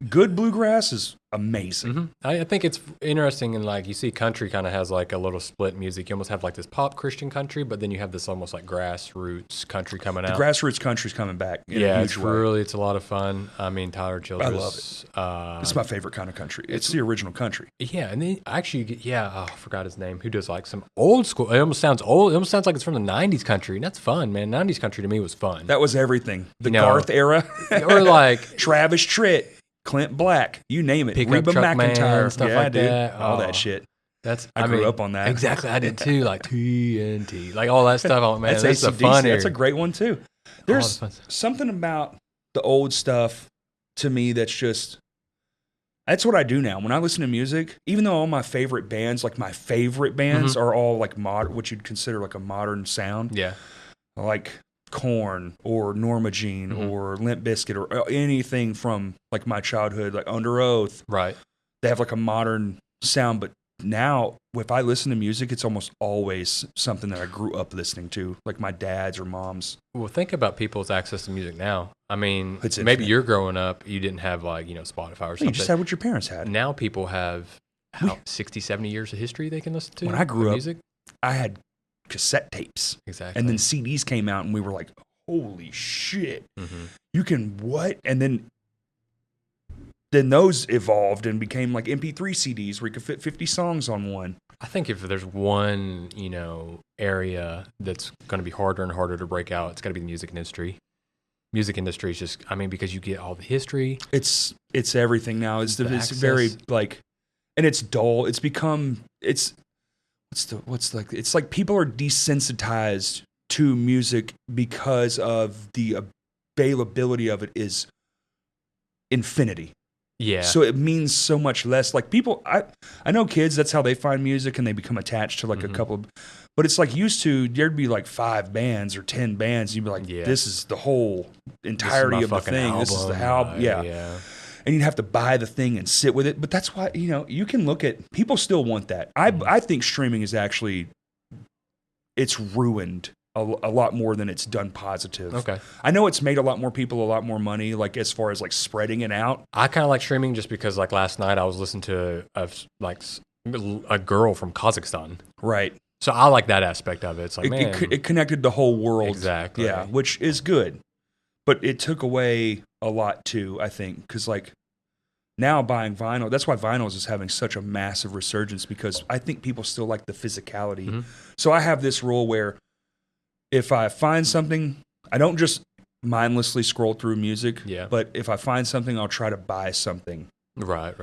good bluegrass is amazing. Mm-hmm. I think it's interesting, and like you see, country kind of has like a little split music. You almost have like this pop Christian country, but then you have this almost like grassroots country coming The out. grassroots country's coming back. Yeah, it's a lot of fun. I mean, Tyler Childers. I love it. It's my favorite kind of country. It's the original country. Yeah, and then actually, I forgot his name. Who does like some old school? It almost sounds old. It almost sounds like it's from the '90s country, and that's fun, man. '90s country to me was fun. That was everything. The Garth era, or like Travis Tritt. Clint Black, you name it. Reba McEntire, stuff like that. All that shit. I grew up on that. Exactly, I did too. Like TNT, like all that stuff. Oh man, that's AC/DC. a fun. That's a great one too. There's something about the old stuff to me that's what I do now. When I listen to music, even though all my favorite bands, like my favorite bands, are all like what you'd consider like a modern sound. Yeah, like Korn or Norma Jean or Limp Bizkit or anything from like my childhood, like Under Oath. Right. They have like a modern sound, but now if I listen to music, it's almost always something that I grew up listening to, like my dad's or mom's. Well, think about people's access to music now. I mean, It's maybe infinite. you're growing up, you didn't have like, Spotify or something. You just had what your parents had. Now people have 60, 70 years of history they can listen to. When I grew up, music. I had cassette tapes. Exactly. And then CDs came out and we were like, holy shit. Mm-hmm. You can what? And then those evolved and became like MP3 CDs where you could fit 50 songs on one. I think if there's one, area that's going to be harder and harder to break out, it's got to be the music industry. Music industry is just, because you get all the history. It's everything now. It's access. very like, and it's dull. It's become, it's like people are desensitized to music because of the availability of it is infinity. Yeah. So it means so much less. Like people, I know kids, that's how they find music and they become attached to like a couple of, but it's like used to, there'd be like 5 bands or 10 bands. You'd be like, this is the whole entirety of the thing. Album. This is the album. Yeah. And you'd have to buy the thing and sit with it. But that's why, you can look at, people still want that. I think streaming is actually, it's ruined a lot more than it's done positive. Okay. I know it's made a lot more people a lot more money, like as far as like spreading it out. I kind of like streaming just because like last night I was listening to a girl from Kazakhstan. Right. So I like that aspect of it. It's like, it connected the whole world. Exactly. Yeah, which is good. But it took away a lot too, I think, because like now buying vinyl, that's why vinyls is having such a massive resurgence, because I think people still like the physicality. Mm-hmm. So I have this rule where if I find something, I don't just mindlessly scroll through music, but if I find something, I'll try to buy something. Right.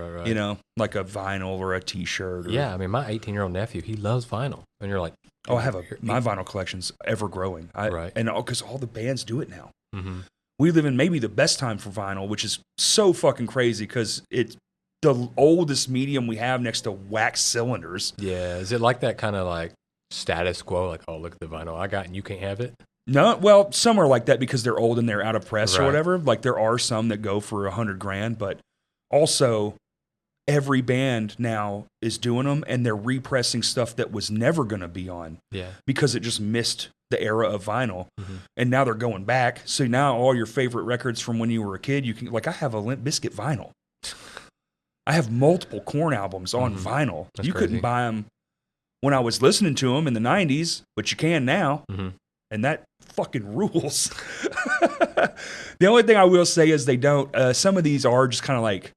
Like a vinyl or a T-shirt. Yeah, my 18-year-old nephew, he loves vinyl. And you're like... Oh, I have my vinyl collection's ever growing. Right. And because all the bands do it now. Mm-hmm. We live in maybe the best time for vinyl, which is so fucking crazy because it's the oldest medium we have next to wax cylinders. Yeah, is it like that kind of like status quo, like, oh, look at the vinyl I got and you can't have it? No, well, some are like that because they're old and they're out of press or whatever. Like there are some that go for $100,000, but also every band now is doing them and they're repressing stuff that was never going to be on. Yeah. Because it just missed the era of vinyl. Mm-hmm. And now they're going back. So now all your favorite records from when you were a kid, you can, like I have a Limp Bizkit vinyl. I have multiple Korn albums on vinyl. That's you crazy. couldn't buy them when I was listening to them in the 90s, but you can now. Mm-hmm. And that fucking rules. The only thing I will say is they don't, some of these are just kind of like,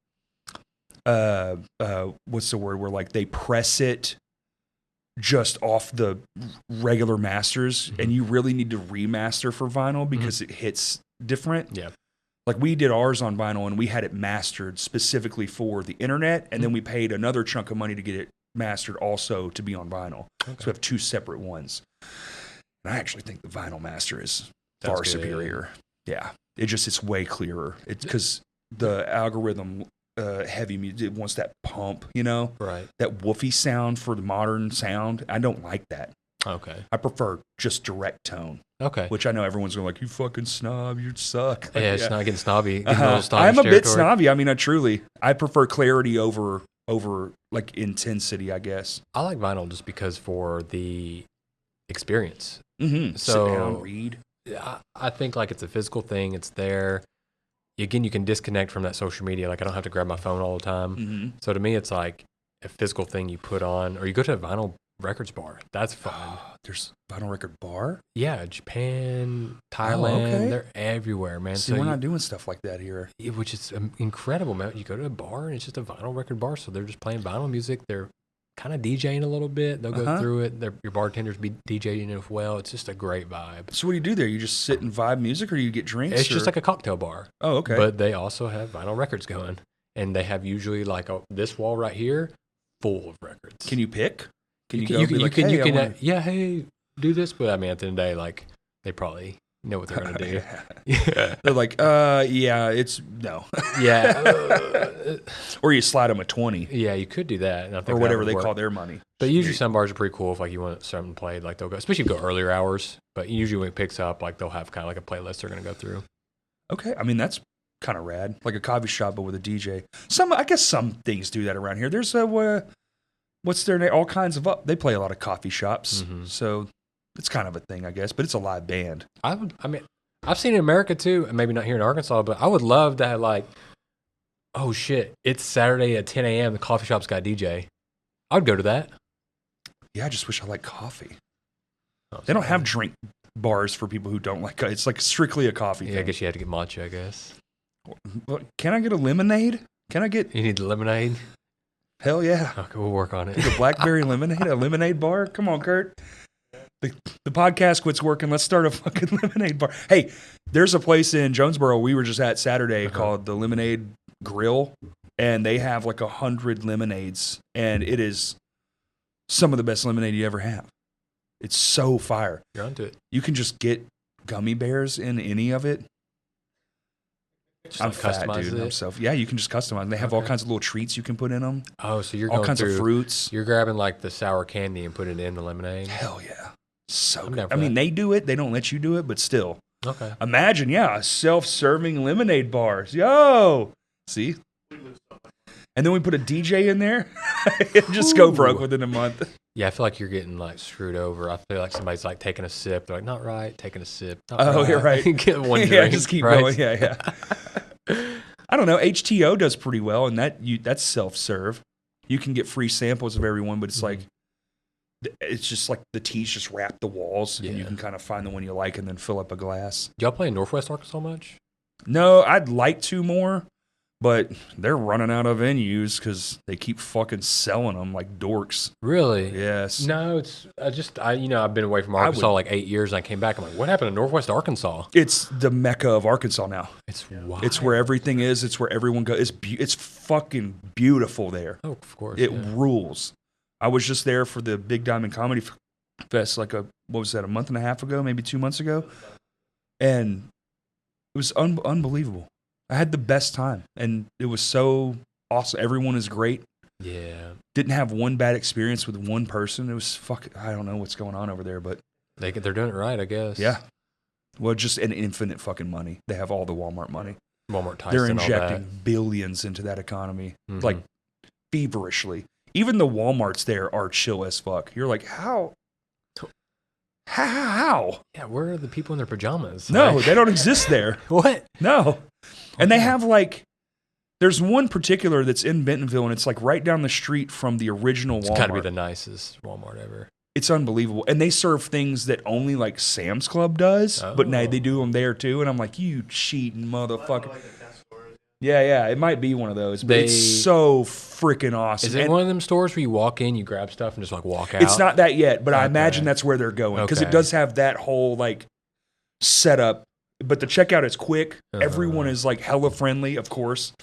what's the word, where like they press it just off the regular masters, and you really need to remaster for vinyl because it hits different. Yeah. Like we did ours on vinyl and we had it mastered specifically for the internet, and then we paid another chunk of money to get it mastered also to be on vinyl. Okay. So we have 2 separate ones. And I actually think the vinyl master is far superior. Yeah. It's way clearer. It's because the algorithm heavy music wants that pump, right? That woofy sound for the modern sound. I don't like that. Okay. I prefer just direct tone. Okay. Which I know everyone's going like, you fucking snob, you suck. Yeah, it's not getting snobby. I'm a bit snobby. I mean, I prefer clarity over like intensity, I guess. I like vinyl just because for the experience. Mm-hmm. So sit down, read. I think like it's a physical thing. It's there. again, you can disconnect from that social media. Like I don't have to grab my phone all the time. Mm-hmm. So to me, it's like a physical thing you put on, or you go to a vinyl records bar. That's fun. There's vinyl record bar? Yeah, Japan, Thailand, okay. they're everywhere, man. See, we're not doing stuff like that here. Which is incredible, man. You go to a bar and it's just a vinyl record bar, so they're just playing vinyl music. They're kind of DJing a little bit. They'll go through it. Your bartenders be DJing it as well. It's just a great vibe. So what do you do there? You just sit and vibe music, or you get drinks? It's just like a cocktail bar. Oh, okay. But they also have vinyl records going, and they have usually like this wall right here full of records. Can you pick? Can you hey, do this. But I mean, at the end of the day, like they probably know what they're gonna do. They're like, yeah, it's no. Yeah. Or you slide them a 20. Yeah, you could do that. And I think or whatever they call their money. But usually some bars are pretty cool if like you want something played, like they'll go, especially if you go earlier hours. But usually when it picks up, like they'll have kind of like a playlist they're gonna go through. Okay, I mean that's kind of rad, like a coffee shop but with a DJ. I guess some things do that around here. There's a what's their name? All kinds of they play a lot of coffee shops, so it's kind of a thing, I guess. But it's a live band. I've seen it in America too, and maybe not here in Arkansas, but I would love to have like, oh shit, it's Saturday at 10 a.m. The coffee shop's got DJ. I would go to that. Yeah, I just wish I liked coffee. They don't have drink bars for people who don't like. It's like strictly a coffee thing. I guess you had to get matcha. I guess. Can I get a lemonade? Can I get? You need the lemonade. Hell yeah. Okay, we'll work on it. A blackberry lemonade, a lemonade bar. Come on, Kurt. The podcast quits working. Let's start a fucking lemonade bar. Hey, there's a place in Jonesboro we were just at Saturday called the Lemonade Grill, and they have like 100 lemonades, and it is some of the best lemonade you ever have. It's so fire. You're onto it. You can just get gummy bears in any of it. Just I'm like fat, customize dude. it. I'm so yeah. You can just customize them. They have all kinds of little treats you can put in them. Oh, so you're all going kinds through, of fruits. You're grabbing like the sour candy and putting it in the lemonade. Hell yeah, so I'm good. down for I mean, that. they do it. They don't let you do it, but still. Okay. Imagine, a self-serving lemonade bars. Yo, see. And then we put a DJ in there and just go broke within a month. Yeah, I feel like you're getting like screwed over. I feel like somebody's like taking a sip. They're like, not right, taking a sip. You're right. Get one drink. Yeah, just keep right? going. Yeah. I don't know. HTO does pretty well, and that's self-serve. You can get free samples of everyone, but it's like it's just like the teas just wrap the walls, and you can kind of find the one you like and then fill up a glass. Y'all play in Northwest Arkansas much? No, I'd like to more, but they're running out of venues because they keep fucking selling them like dorks. Really? Yes. No, I've been away from Arkansas like 8 years, and I came back. I'm like, what happened to Northwest Arkansas? It's the mecca of Arkansas now. It's wild. It's where everything is. It's where everyone goes. It's fucking beautiful there. Oh, of course. It rules. I was just there for the Big Diamond Comedy Fest like a month and a half ago, maybe 2 months ago. And it was unbelievable. I had the best time, and it was so awesome. Everyone is great. Yeah. Didn't have one bad experience with one person. It was I don't know what's going on over there, but they're doing it right, I guess. yeah. Well, just an infinite fucking money. They have all the Walmart money. Walmart Tyson, They're all injecting that. billions into that economy, like feverishly. Even the Walmarts there are chill as fuck. You're like, how? How? Yeah, where are the people in their pajamas? No, Like- they don't exist there. What? No. And they have like, there's one particular that's in Bentonville, and it's like right down the street from the original Walmart. It's got to be the nicest Walmart ever. It's unbelievable. And they serve things that only like Sam's Club does, but now they do them there too. And I'm like, you cheating motherfucker. Yeah, it might be one of those, but it's so freaking awesome. Is it one of them stores where you walk in, you grab stuff, and just like walk out? It's not that yet, but I imagine that's where they're going because it does have that whole like setup. But the checkout is quick. Everyone is like hella friendly, of course.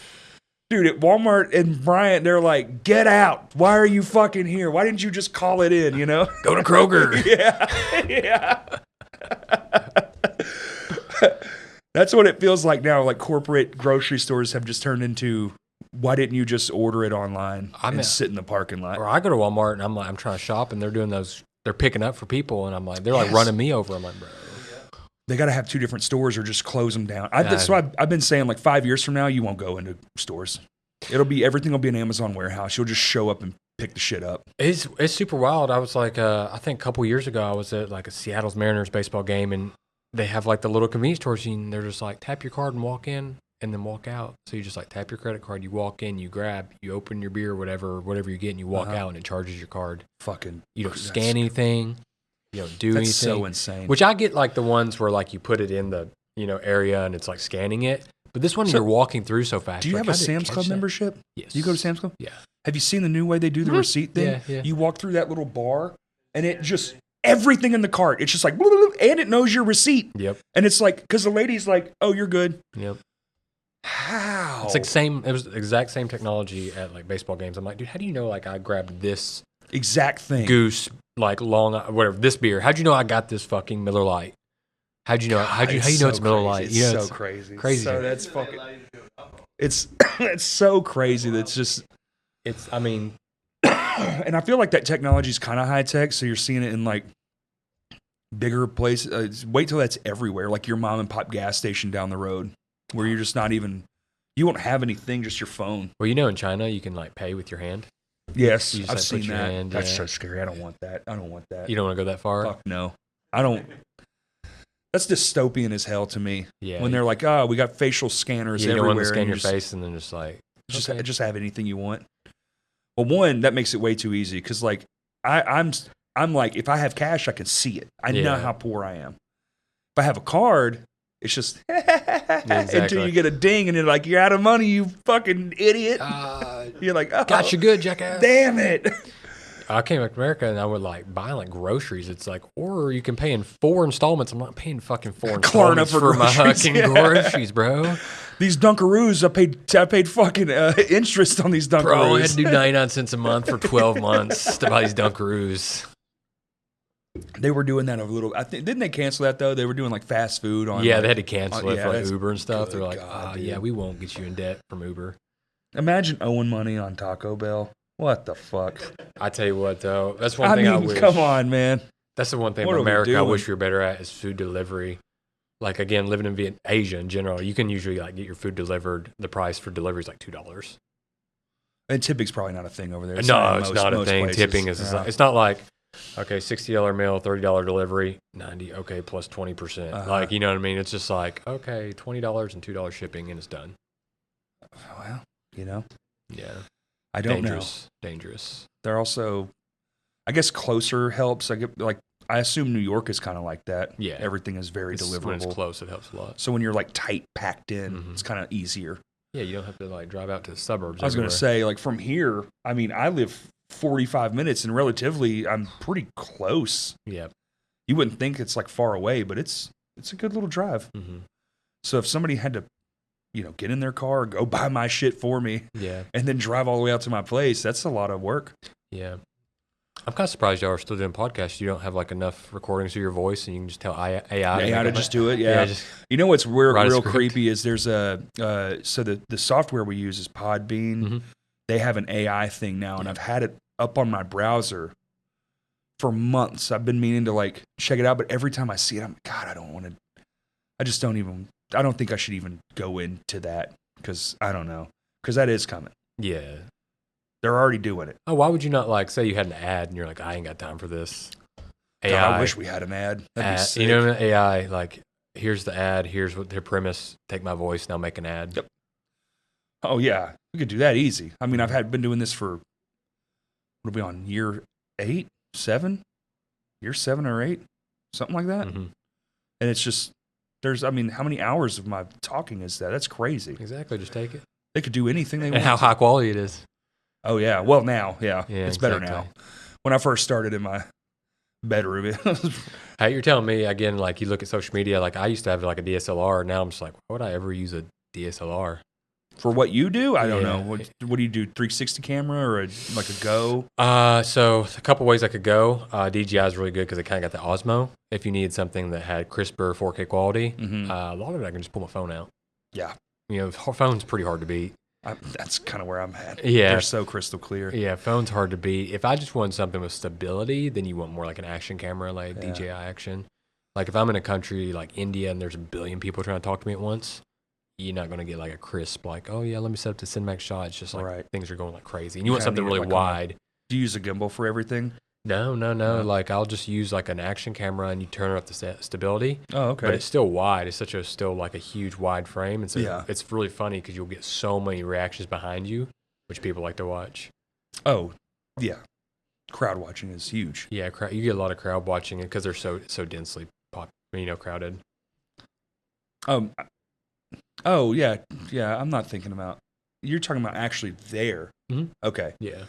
Dude, at Walmart and Bryant, they're like, get out. Why are you fucking here? Why didn't you just call it in, you know? Go to Kroger. Yeah. That's what it feels like now. Like corporate grocery stores have just turned into, why didn't you just order it online and sit in the parking lot? Or I go to Walmart and I'm trying to shop and they're doing those, they're picking up for people and I'm like, they're like running me over. I'm like, bro. They got to have two different stores or just close them down. That's why I've been saying like 5 years from now, you won't go into stores. Everything will be an Amazon warehouse. You'll just show up and pick the shit up. It's super wild. I was like, I think a couple years ago, I was at like a Seattle's Mariners baseball game and they have like the little convenience stores and they're just like, tap your card and walk in. and then walk out. So you just like tap your credit card, you walk in, you grab, you open your beer, whatever you get, and you walk out, and it charges your card. Fucking. You don't scan anything. You don't do anything. That's so insane. Which I get like the ones where like you put it in the area and it's like scanning it. But this one, you're walking through so fast. Do you have a Sam's Club membership? Yes. Do you go to Sam's Club? Yeah. Have you seen the new way they do the receipt thing? Yeah. You walk through that little bar, and it just everything in the cart. It's just like, and it knows your receipt. Yep. And it's like, because the lady's like, "Oh, you're good." Yep. How? It's like it was the exact same technology at like baseball games. I'm like, dude, how do you know like I grabbed this exact thing? Goose, like long, whatever, this beer. How'd you know I got this fucking Miller Lite? How'd you know? How you know it's Miller Lite? It's so crazy. Crazy. So that's fucking. It's so crazy. That's just. It's. I mean. And I feel like that technology is kind of high tech, so you're seeing it in like bigger places. Wait till that's everywhere, like your mom and pop gas station down the road, where you're just not even. You won't have anything, just your phone. Well, in China, you can like pay with your hand. Yes, I've I've seen that. That's so scary. I don't want that. You don't want to go that far? Fuck no. I don't. That's dystopian as hell to me. Yeah. When they're like, "Oh, we got facial scanners everywhere." You don't want to scan your face and then just like just have anything you want. Well, one, that makes it way too easy because like I'm like, if I have cash, I can see it. I know how poor I am. If I have a card, it's just until you get a ding and you're like, "You're out of money, you fucking idiot." You're like, "Oh, got you good, jackass." Damn it. I came back to America and I would like buy like groceries. It's like, or you can pay in 4 installments. I'm not paying fucking 4 installments for my fucking groceries, bro. These Dunkaroos, I paid fucking interest on these Dunkaroos. Bro, I had to do 99 cents a month for 12 months to buy these Dunkaroos. They were doing that a little. I think didn't they cancel that though? They were doing like fast food on. Yeah, they had to cancel it for like Uber and stuff. They're like, God, we won't get you in debt from Uber. Imagine owing money on Taco Bell. What the fuck? I tell you what though, that's one thing I wish. Come on, man. That's the one thing about America I wish we were better at is food delivery. Like again, living in Asia in general, you can usually like get your food delivered. The price for delivery is like $2. And tipping's probably not a thing over there. It's not a thing. Places. Tipping is it's not like okay, $60 meal, $30 delivery, $90. Okay, plus 20%. Like you know what I mean? It's just like okay, $20 and $2 shipping, and it's done. Well, yeah. I don't know. Dangerous. They're also, I guess, closer helps. I assume New York is kind of like that. Yeah, everything is very deliverable. When it's close, it helps a lot. So when you're like tight, packed in, it's kind of easier. Yeah, you don't have to like drive out to the suburbs. I was going to say, like from here, I mean, I live 45 minutes, and relatively, I'm pretty close. Yeah, you wouldn't think it's like far away, but it's a good little drive. Mm-hmm. So if somebody had to, get in their car, go buy my shit for me, and then drive all the way out to my place, that's a lot of work. Yeah. I'm kind of surprised y'all are still doing podcasts. You don't have like enough recordings of your voice, and you can just tell AI to just do it. Yeah. You know what's real creepy is there's so the software we use is Podbean. Mm-hmm. They have an AI thing now, and I've had it up on my browser for months. I've been meaning to like check it out, but every time I see it, I'm God, I don't want to. I don't think I should even go into that because I don't know because that is coming. Yeah. They're already doing it. Oh, why would you not like say you had an ad and you're like, I ain't got time for this. AI. God, I wish we had an ad. That'd be sick. You know, AI, like, here's the ad, here's what their premise, take my voice, now make an ad. Yep. Oh, yeah. We could do that easy. I mean, I've been doing this for, what are we on, year 8, 7? Year 7 or 8? Something like that. Mm-hmm. And it's just, how many hours of my talking is that? That's crazy. Exactly. Just take it. They could do anything they want. And how high quality it is. Oh, yeah. Well, now, it's better now. When I first started in my bedroom. Hey, you're telling me, again, like you look at social media, like I used to have like a DSLR. Now I'm just like, why would I ever use a DSLR? For what you do? I don't know. What do you do, 360 camera or like a Go? So a couple ways I could go. DJI is really good because it kind of got the Osmo. If you needed something that had crisper 4K quality, a lot of it I can just pull my phone out. Yeah. Phone's pretty hard to beat. That's kind of where I'm at. Yeah. They're so crystal clear. Yeah, phone's hard to beat. If I just want something with stability, then you want more like an action camera, like DJI action. Like if I'm in a country like India and there's a billion people trying to talk to me at once, you're not going to get like a crisp, like, oh yeah, let me set up the Cinemax shot. It's just like things are going like crazy. And you want something really wide. Do you use a gimbal for everything? No. No? Like I'll just use like an action camera and you turn up the stability. Oh, okay. But it's still wide. It's still like a huge wide frame. And so Yeah. it's really funny because you'll get so many reactions behind you, which people like to watch. Oh, yeah. Crowd watching is huge. Yeah, you get a lot of crowd watching it because they're so densely crowded. Oh, yeah. Yeah, I'm not thinking about. You're talking about actually there. Mhm. Okay. Yeah.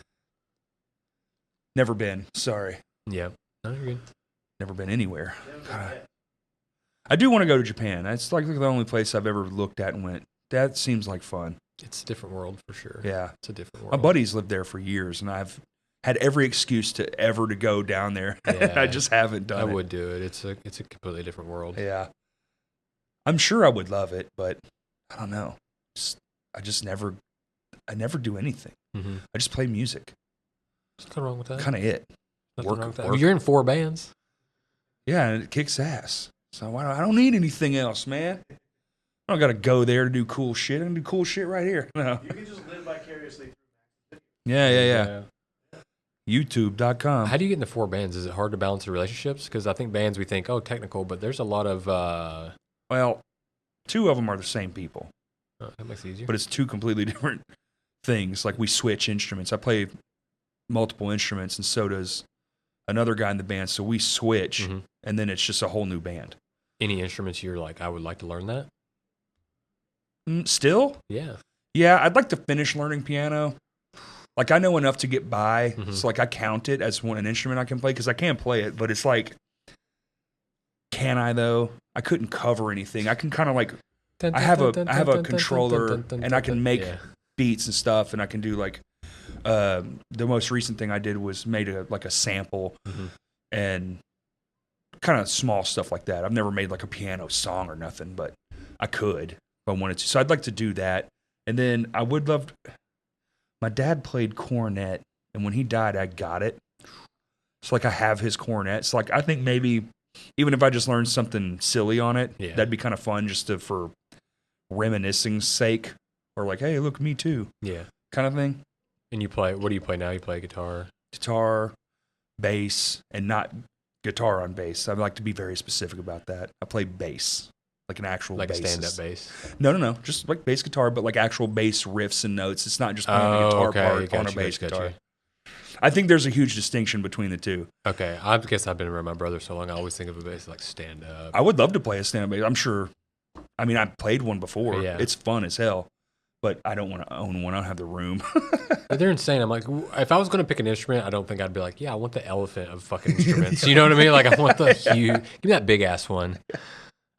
Never been. Sorry. Yeah. No, you're good. Never been anywhere. God. I do want to go to Japan. That's like the only place I've ever looked at and went, that seems like fun. It's a different world for sure. Yeah. It's a different My world. buddies lived there for years, and I've had every excuse to go down there. Yeah. I just haven't done it. I would do it. It's a completely different world. Yeah. I'm sure I would love it, but I don't know. I never do anything. Mm-hmm. I just play music. There's nothing wrong with that. Kind of it. Nothing wrong with that. You're in 4 bands. Yeah, and it kicks ass. So I don't need anything else, man. I don't got to go there to do cool shit. I can do cool shit right here. No. You can just live vicariously. Yeah. YouTube.com. How do you get into 4 bands? Is it hard to balance the relationships? Because I think bands we think, oh, technical, but there's a lot of. Well, 2 of them are the same people, that makes it easier. but it's 2 completely different things. Like we switch instruments. I play multiple instruments, and so does another guy in the band. So we switch, Mm-hmm. and then it's just a whole new band. Any instruments you're like, I would like to learn that? Still? Yeah. Yeah, I'd like to finish learning piano. Like, I know enough to get by. Mm-hmm. So, like, I count it as an instrument I can play because I can play it. But it's like, can I, though? I couldn't cover anything. I can kind of, like, I have a controller, and I can make beats and stuff, and I can do, like, the most recent thing I did was made a sample Mm-hmm. and kind of small stuff like that. I've never made, like, a piano song or nothing, but I could if I wanted to. So I'd like to do that. And then I would love to, my dad played cornet, and when he died, I got it. It's like I have his cornet. It's like I think maybe even if I just learned something silly on it, that'd be kind of fun just for reminiscing's sake, or like, hey, look, me too, kind of thing. And you play? What do you play now? You play guitar, bass, and not guitar on bass. I'd like to be very specific about that. I play bass. Like an actual like bassist. a stand-up bass? No. Just like bass guitar, but like actual bass riffs and notes. It's not just playing a guitar part on a bass guitar. I think there's a huge distinction between the two. Okay. I guess I've been around my brother so long, I always think of a bass like stand-up. I would love to play a stand-up bass. I'm sure. I mean, I've played one before. Yeah. It's fun as hell. But I don't want to own one. I don't have the room. They're insane. I'm like, if I was going to pick an instrument, I don't think I'd be like, yeah, I want the elephant of fucking instruments. You know what I mean? Like, I want the huge, give me that big ass one.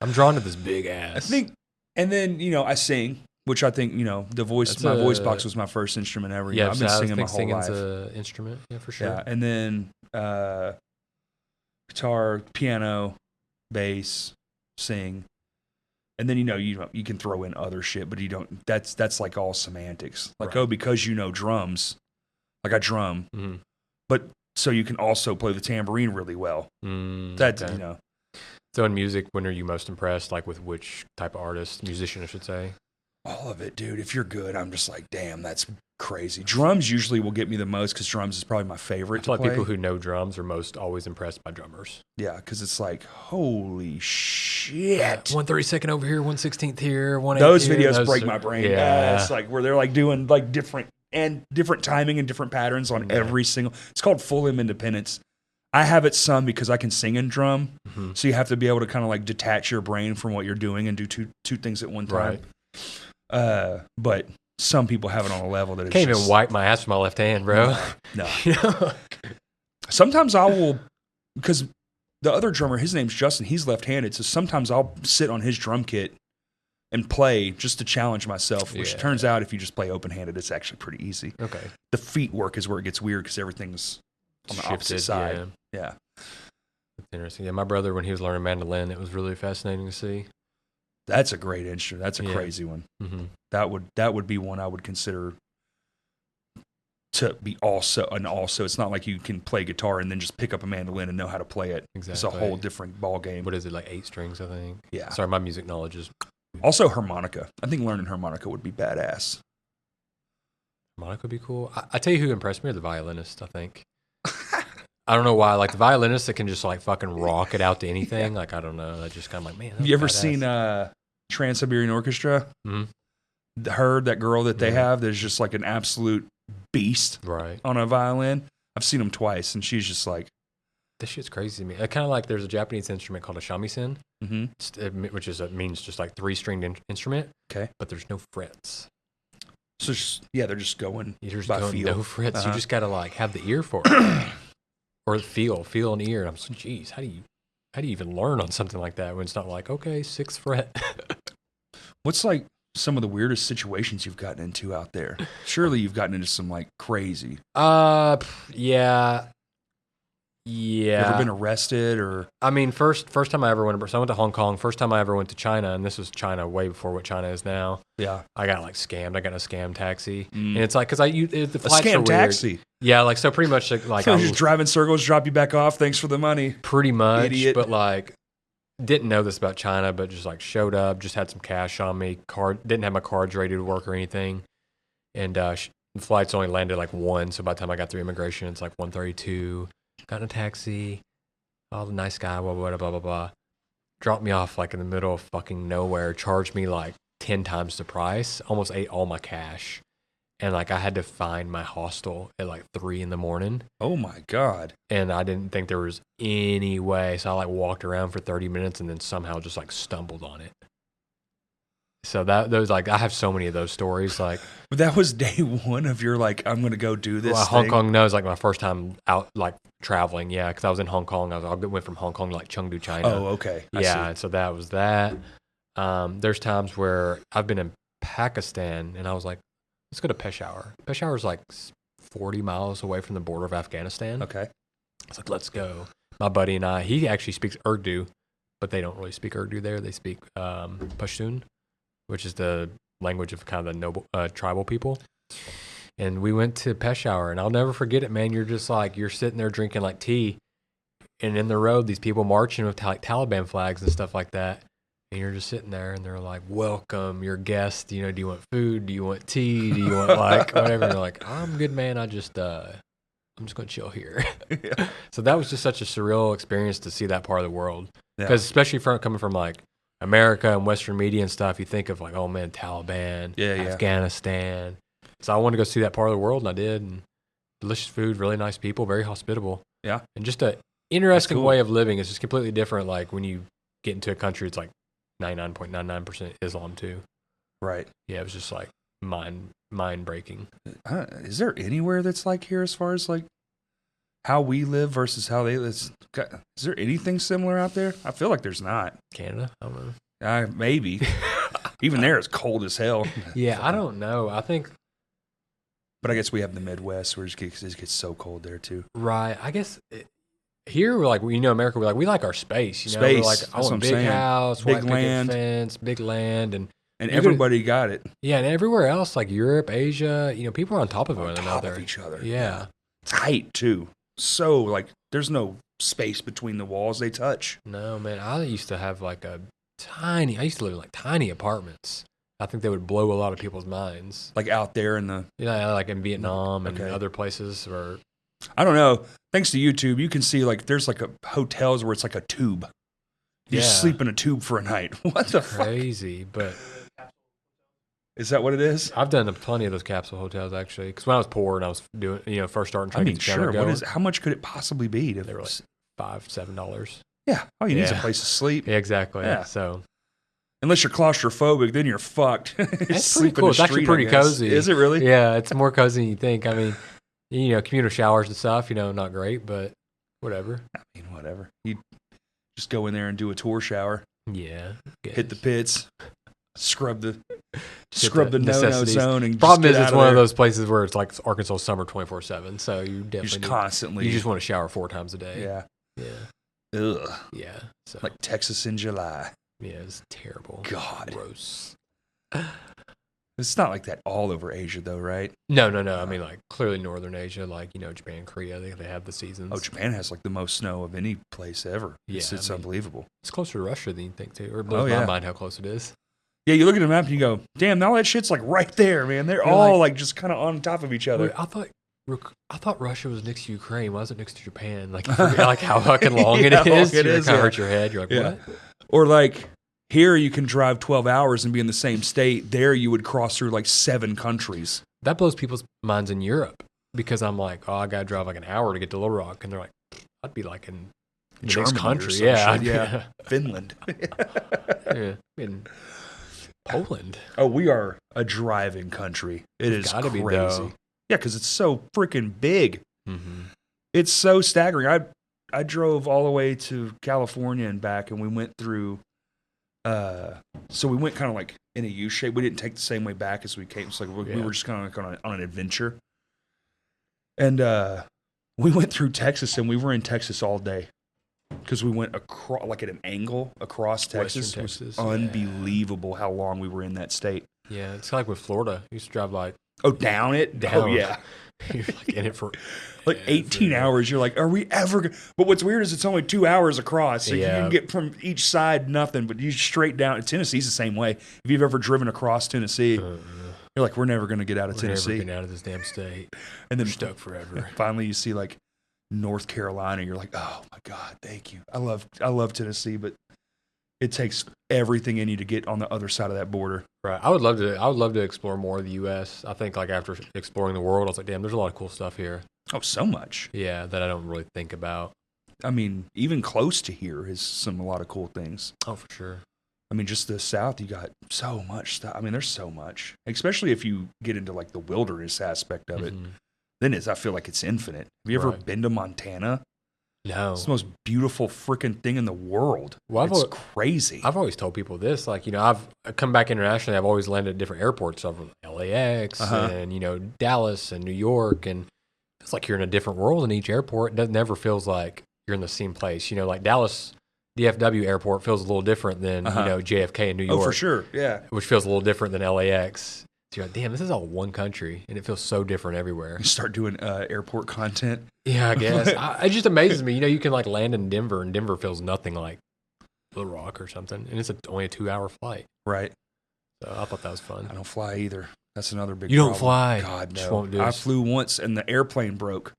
I'm drawn to this big ass. I think, and then, I sing, which I think, the voice, my voice box was my first instrument ever. Yeah, I've been singing my whole singing's life. an instrument, yeah, for sure. Yeah, and then guitar, piano, bass, sing. And then, you can throw in other shit, but you don't, that's like all semantics. Like, Right. because drums, like I drum, Mm-hmm. but so you can also play the tambourine really well. That's, Okay. So in music, when are you most impressed? Like with which type of artist, musician, I should say? All of it, dude. If you're good, I'm just like, damn, that's crazy. Drums usually will get me the most because drums is probably my favorite I feel to like play. people who know drums are most always impressed by drummers. Yeah, because it's like, holy shit. 1/32 over here, 1/16 here, 1/8 Those here. videos break my brain. Yeah. It's like where they're like doing like different timing and different patterns on every single. It's called full independence. I have it some because I can sing and drum, so you have to be able to kind of like detach your brain from what you're doing and do two things at one time. Right. But some people have it on a level that it's Can't just, even wipe my ass with my left hand, bro. No. You know? Sometimes I will, because the other drummer, his name's Justin, he's left-handed, so sometimes I'll sit on his drum kit and play just to challenge myself, which turns out if you just play open-handed, it's actually pretty easy. Okay. The feet work is where it gets weird because everything's on the opposite side. Yeah. That's interesting. Yeah, my brother, when he was learning mandolin, it was really fascinating to see. That's a great instrument. That's a crazy one. Mm-hmm. That would be one I would consider to be also. And also, it's not like you can play guitar and then just pick up a mandolin and know how to play it. Exactly. It's a whole different ball game. What is it, like 8 strings, I think? Yeah. Sorry, my music knowledge is... Also, harmonica. I think learning harmonica would be badass. Harmonica would be cool. I tell you who impressed me, are the violinists, I think. I don't know why. Like the violinists that can just like fucking rock it out to anything. Like I don't know. I just kind of like, man. Have you ever seen Trans-Siberian Orchestra? Mm-hmm. That girl that they have, that's just like an absolute beast on a violin. I've seen them twice, and she's just like, this shit's crazy to me. Kind of like there's a Japanese instrument called a shamisen, which means just like 3-stringed instrument. Okay, but there's no frets. So they're just going. You're just by going feel. No frets. You just gotta like have the ear for it, or feel an ear. And I'm like, geez, how do you even learn on something like that when it's not like, okay, 6th fret? What's like some of the weirdest situations you've gotten into out there? Surely you've gotten into some like crazy. Yeah. Ever been arrested or? I mean, first time I ever went. So I went to Hong Kong. First time I ever went to China, and this was China way before what China is now. Yeah. I got like scammed. I got in a scam taxi, and it's like because the flights scam are weird. Taxi. Yeah, like so pretty much like so just driving circles, drop you back off. Thanks for the money. Pretty much, Idiot. But like didn't know this about China, but just like showed up, just had some cash on me. Didn't have my cards ready to work or anything, and the flights only landed like 1. So by the time I got through immigration, it's like 1:32. Got in a taxi. Oh, the nice guy, blah, blah, blah, blah, blah. Dropped me off like in the middle of fucking nowhere. Charged me like 10 times the price. Almost ate all my cash. And like I had to find my hostel at like 3 a.m. Oh my God. And I didn't think there was any way. So I like walked around for 30 minutes and then somehow just like stumbled on it. So those like I have so many of those stories. Like, but that was day 1 of your like I'm gonna go do this. Hong Kong knows like my first time out like traveling. Yeah, because I was in Hong Kong. I went from Hong Kong to like Chengdu, China. Oh, okay. Yeah, and so that was that. There's times where I've been in Pakistan and I was like, let's go to Peshawar. Peshawar's like 40 miles away from the border of Afghanistan. Okay. I was like, let's go. My buddy and I. He actually speaks Urdu, but they don't really speak Urdu there. They speak Pashtun, which is the language of kind of the noble tribal people. And we went to Peshawar, and I'll never forget it, man. You're just like, you're sitting there drinking like tea, and in the road, these people marching with like Taliban flags and stuff like that. And you're just sitting there, and they're like, welcome, your guest. You know, do you want food? Do you want tea? Do you want like whatever? And you're like, I'm good, man. I'm just going to chill here. Yeah. So that was just such a surreal experience to see that part of the world. Because especially coming from like America and Western media and stuff, you think of like, oh man, Taliban, Afghanistan. So I wanted to go see that part of the world, and I did. And delicious food, really nice people, very hospitable. Yeah. And just a interesting way of living. It's just completely different. Like when you get into a country, it's like 99.99% Islam too. Right. Yeah, it was just like mind breaking. Is there anywhere that's like here as far as like how we live versus how they live? Is there anything similar out there? I feel like there's not. Canada? I don't know. Maybe. Even there, it's cold as hell. Yeah, I don't know. I think. But I guess we have the Midwest where it gets so cold there too. Right. I guess here we're like, America, we like our space. You know, space. We're like, I want a big house, big white land, fence, big land, and everybody got it. Yeah, and everywhere else, like Europe, Asia, people are on top of one another. On top of each other. Yeah. Tight too. So like, there's no space between the walls they touch. No, man. I used to have like I used to live in like tiny apartments. I think they would blow a lot of people's minds. Like out there in the... Yeah, like in Vietnam and other places where... I don't know. Thanks to YouTube, you can see like there's like hotels where it's like a tube. You just sleep in a tube for a night. What the fuck? Crazy, but... Is that what it is? I've done plenty of those capsule hotels actually. Because when I was poor and I was doing, first starting trying to get the channel going. How much could it possibly be? They were like $5-7. Yeah. All you need is a place to sleep. Yeah, exactly. Yeah. So... Unless you're claustrophobic, then you're fucked. It's pretty cool. It's actually pretty cozy. Is it really? Yeah, it's more cozy than you think. I mean, communal showers and stuff, not great, but whatever. I mean, whatever. You just go in there and do a tour shower. Yeah. Hit the pits. Scrub the no-no zone. And problem is, it's one of those places where it's like Arkansas summer 24/7. So you definitely constantly. You just want to shower 4 times a day. Yeah. Yeah. Ugh. Yeah. So. Like Texas in July. Yeah, it's terrible. God. Gross. It's not like that all over Asia, though, right? No. I mean, like, clearly Northern Asia, like, Japan, Korea, they have the seasons. Oh, Japan has, like, the most snow of any place ever. Yeah. It's unbelievable. It's closer to Russia than you think, too. Or it blows my mind how close it is. Yeah, you look at the map and you go, damn, all that shit's, like, right there, man. They're all, like just kind of on top of each other. I thought I thought Russia was next to Ukraine. Why is it next to Japan? Like, you forget, like how fucking long it is. It It is, kind of yeah. hurts your head. You're like, what? Or like here, you can drive 12 hours and be in the same state. There, you would cross through like 7 countries. That blows people's minds in Europe because I'm like, oh, I got to drive like an hour to get to Little Rock. And they're like, I'd be like in the Germany next or country. some Yeah. shit, yeah. Finland. Yeah. In Poland. Oh, we are a driving country. It is gotta crazy. be, though. Yeah, because it's so freaking big. Mm-hmm. It's so staggering. I drove all the way to California and back, and we went through. So we went kind of like in a U shape. We didn't take the same way back as we came. So like we were just kind of like on an adventure. And we went through Texas, and we were in Texas all day because we went across, like at an angle across Texas. Western It was Texas, unbelievable how long we were in that state. Yeah, it's like with Florida. You used to drive like Oh, down it? down. Oh, yeah. You're like in it for Like 18 hours. You're like, are we ever going to? But what's weird is it's only 2 hours across. So you Yeah. can get from each side nothing, but you straight down. Tennessee's the same way. If you've ever driven across Tennessee, you're like, we're never going to get out of We're Tennessee. never getting out of this damn state. And then We're stuck forever. finally you see like North Carolina. You're like, oh my God, thank you. I love Tennessee, but it takes everything in you to get on the other side of that border. Right. I would love to explore more of the U.S. I think like after exploring the world, I was like, damn, there's a lot of cool stuff here. Oh, so much. Yeah, that I don't really think about. I mean, even close to here is a lot of cool things. Oh, for sure. I mean, just the South, you got so much stuff. I mean, there's so much, especially if you get into like the wilderness aspect of it. Mhm. Then I feel like it's infinite. Have you ever Right. been to Montana? No. It's the most beautiful freaking thing in the world. Well, It's crazy. I've always told people this, like, I've come back internationally. I've always landed at different airports over LAX and, Dallas and New York. And it's like you're in a different world in each airport. It never feels like you're in the same place. Like Dallas DFW airport feels a little different than, JFK in New York. Oh, for sure. Yeah. Which feels a little different than LAX. So you're like, damn, this is all one country. And it feels so different everywhere. You start doing airport content. Yeah, I guess. It just amazes me. You can like land in Denver, and Denver feels nothing like Little Rock or something. And it's only a 2-hour flight. Right. So I thought that was fun. I don't fly either. That's another big You don't problem. fly? God, Just no. won't do I it. flew once and the airplane broke.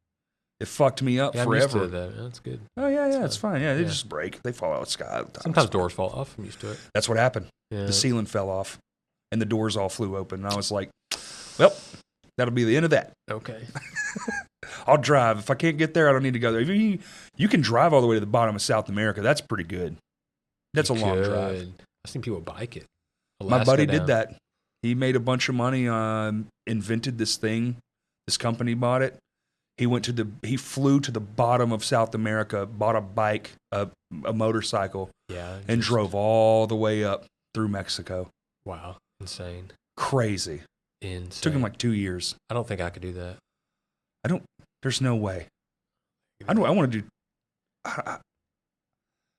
It fucked me up Yeah, I'm used to forever. that. That's good. Oh, yeah, That's it's fine. Yeah, they Yeah. just break. They fall out of the sky. Sometimes doors fall off. I'm used to it. That's what happened. Yeah. The ceiling fell off and the doors all flew open. And I was like, well, that'll be the end of that. Okay. I'll drive. If I can't get there, I don't need to go there. You can drive all the way to the bottom of South America. That's pretty good. That's a long drive. Good. I've seen people bike it. My Alaska buddy down. did that. He made a bunch of money, invented this thing. This company bought it. He flew to the bottom of South America, bought a bike, a motorcycle, Yeah. and drove all the way up through Mexico. Wow. Insane. Crazy. Insane. Took him like 2 years. I don't think I could do that. There's no way. I want to do.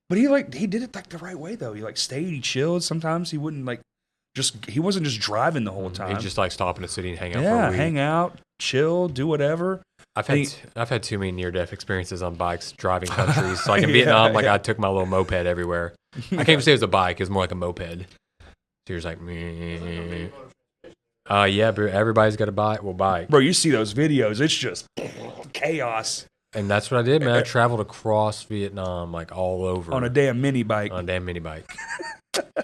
But he did it like the right way though. He like stayed, he chilled. Sometimes he wouldn't he wasn't just driving the whole time. He'd just like stop in a city and hang out for yeah, a week. hang out, chill, do whatever. I've had too many near-death experiences on bikes driving countries. Like in Vietnam, I took my little moped everywhere. I can't even say it was a bike. It was more like a moped. So you're just like, meh. Yeah, but everybody's got a bike. Well, bike. Bro, you see those videos? It's just chaos And that's what I did, man. I traveled across Vietnam, like all over. on a damn mini bike. On a damn mini bike.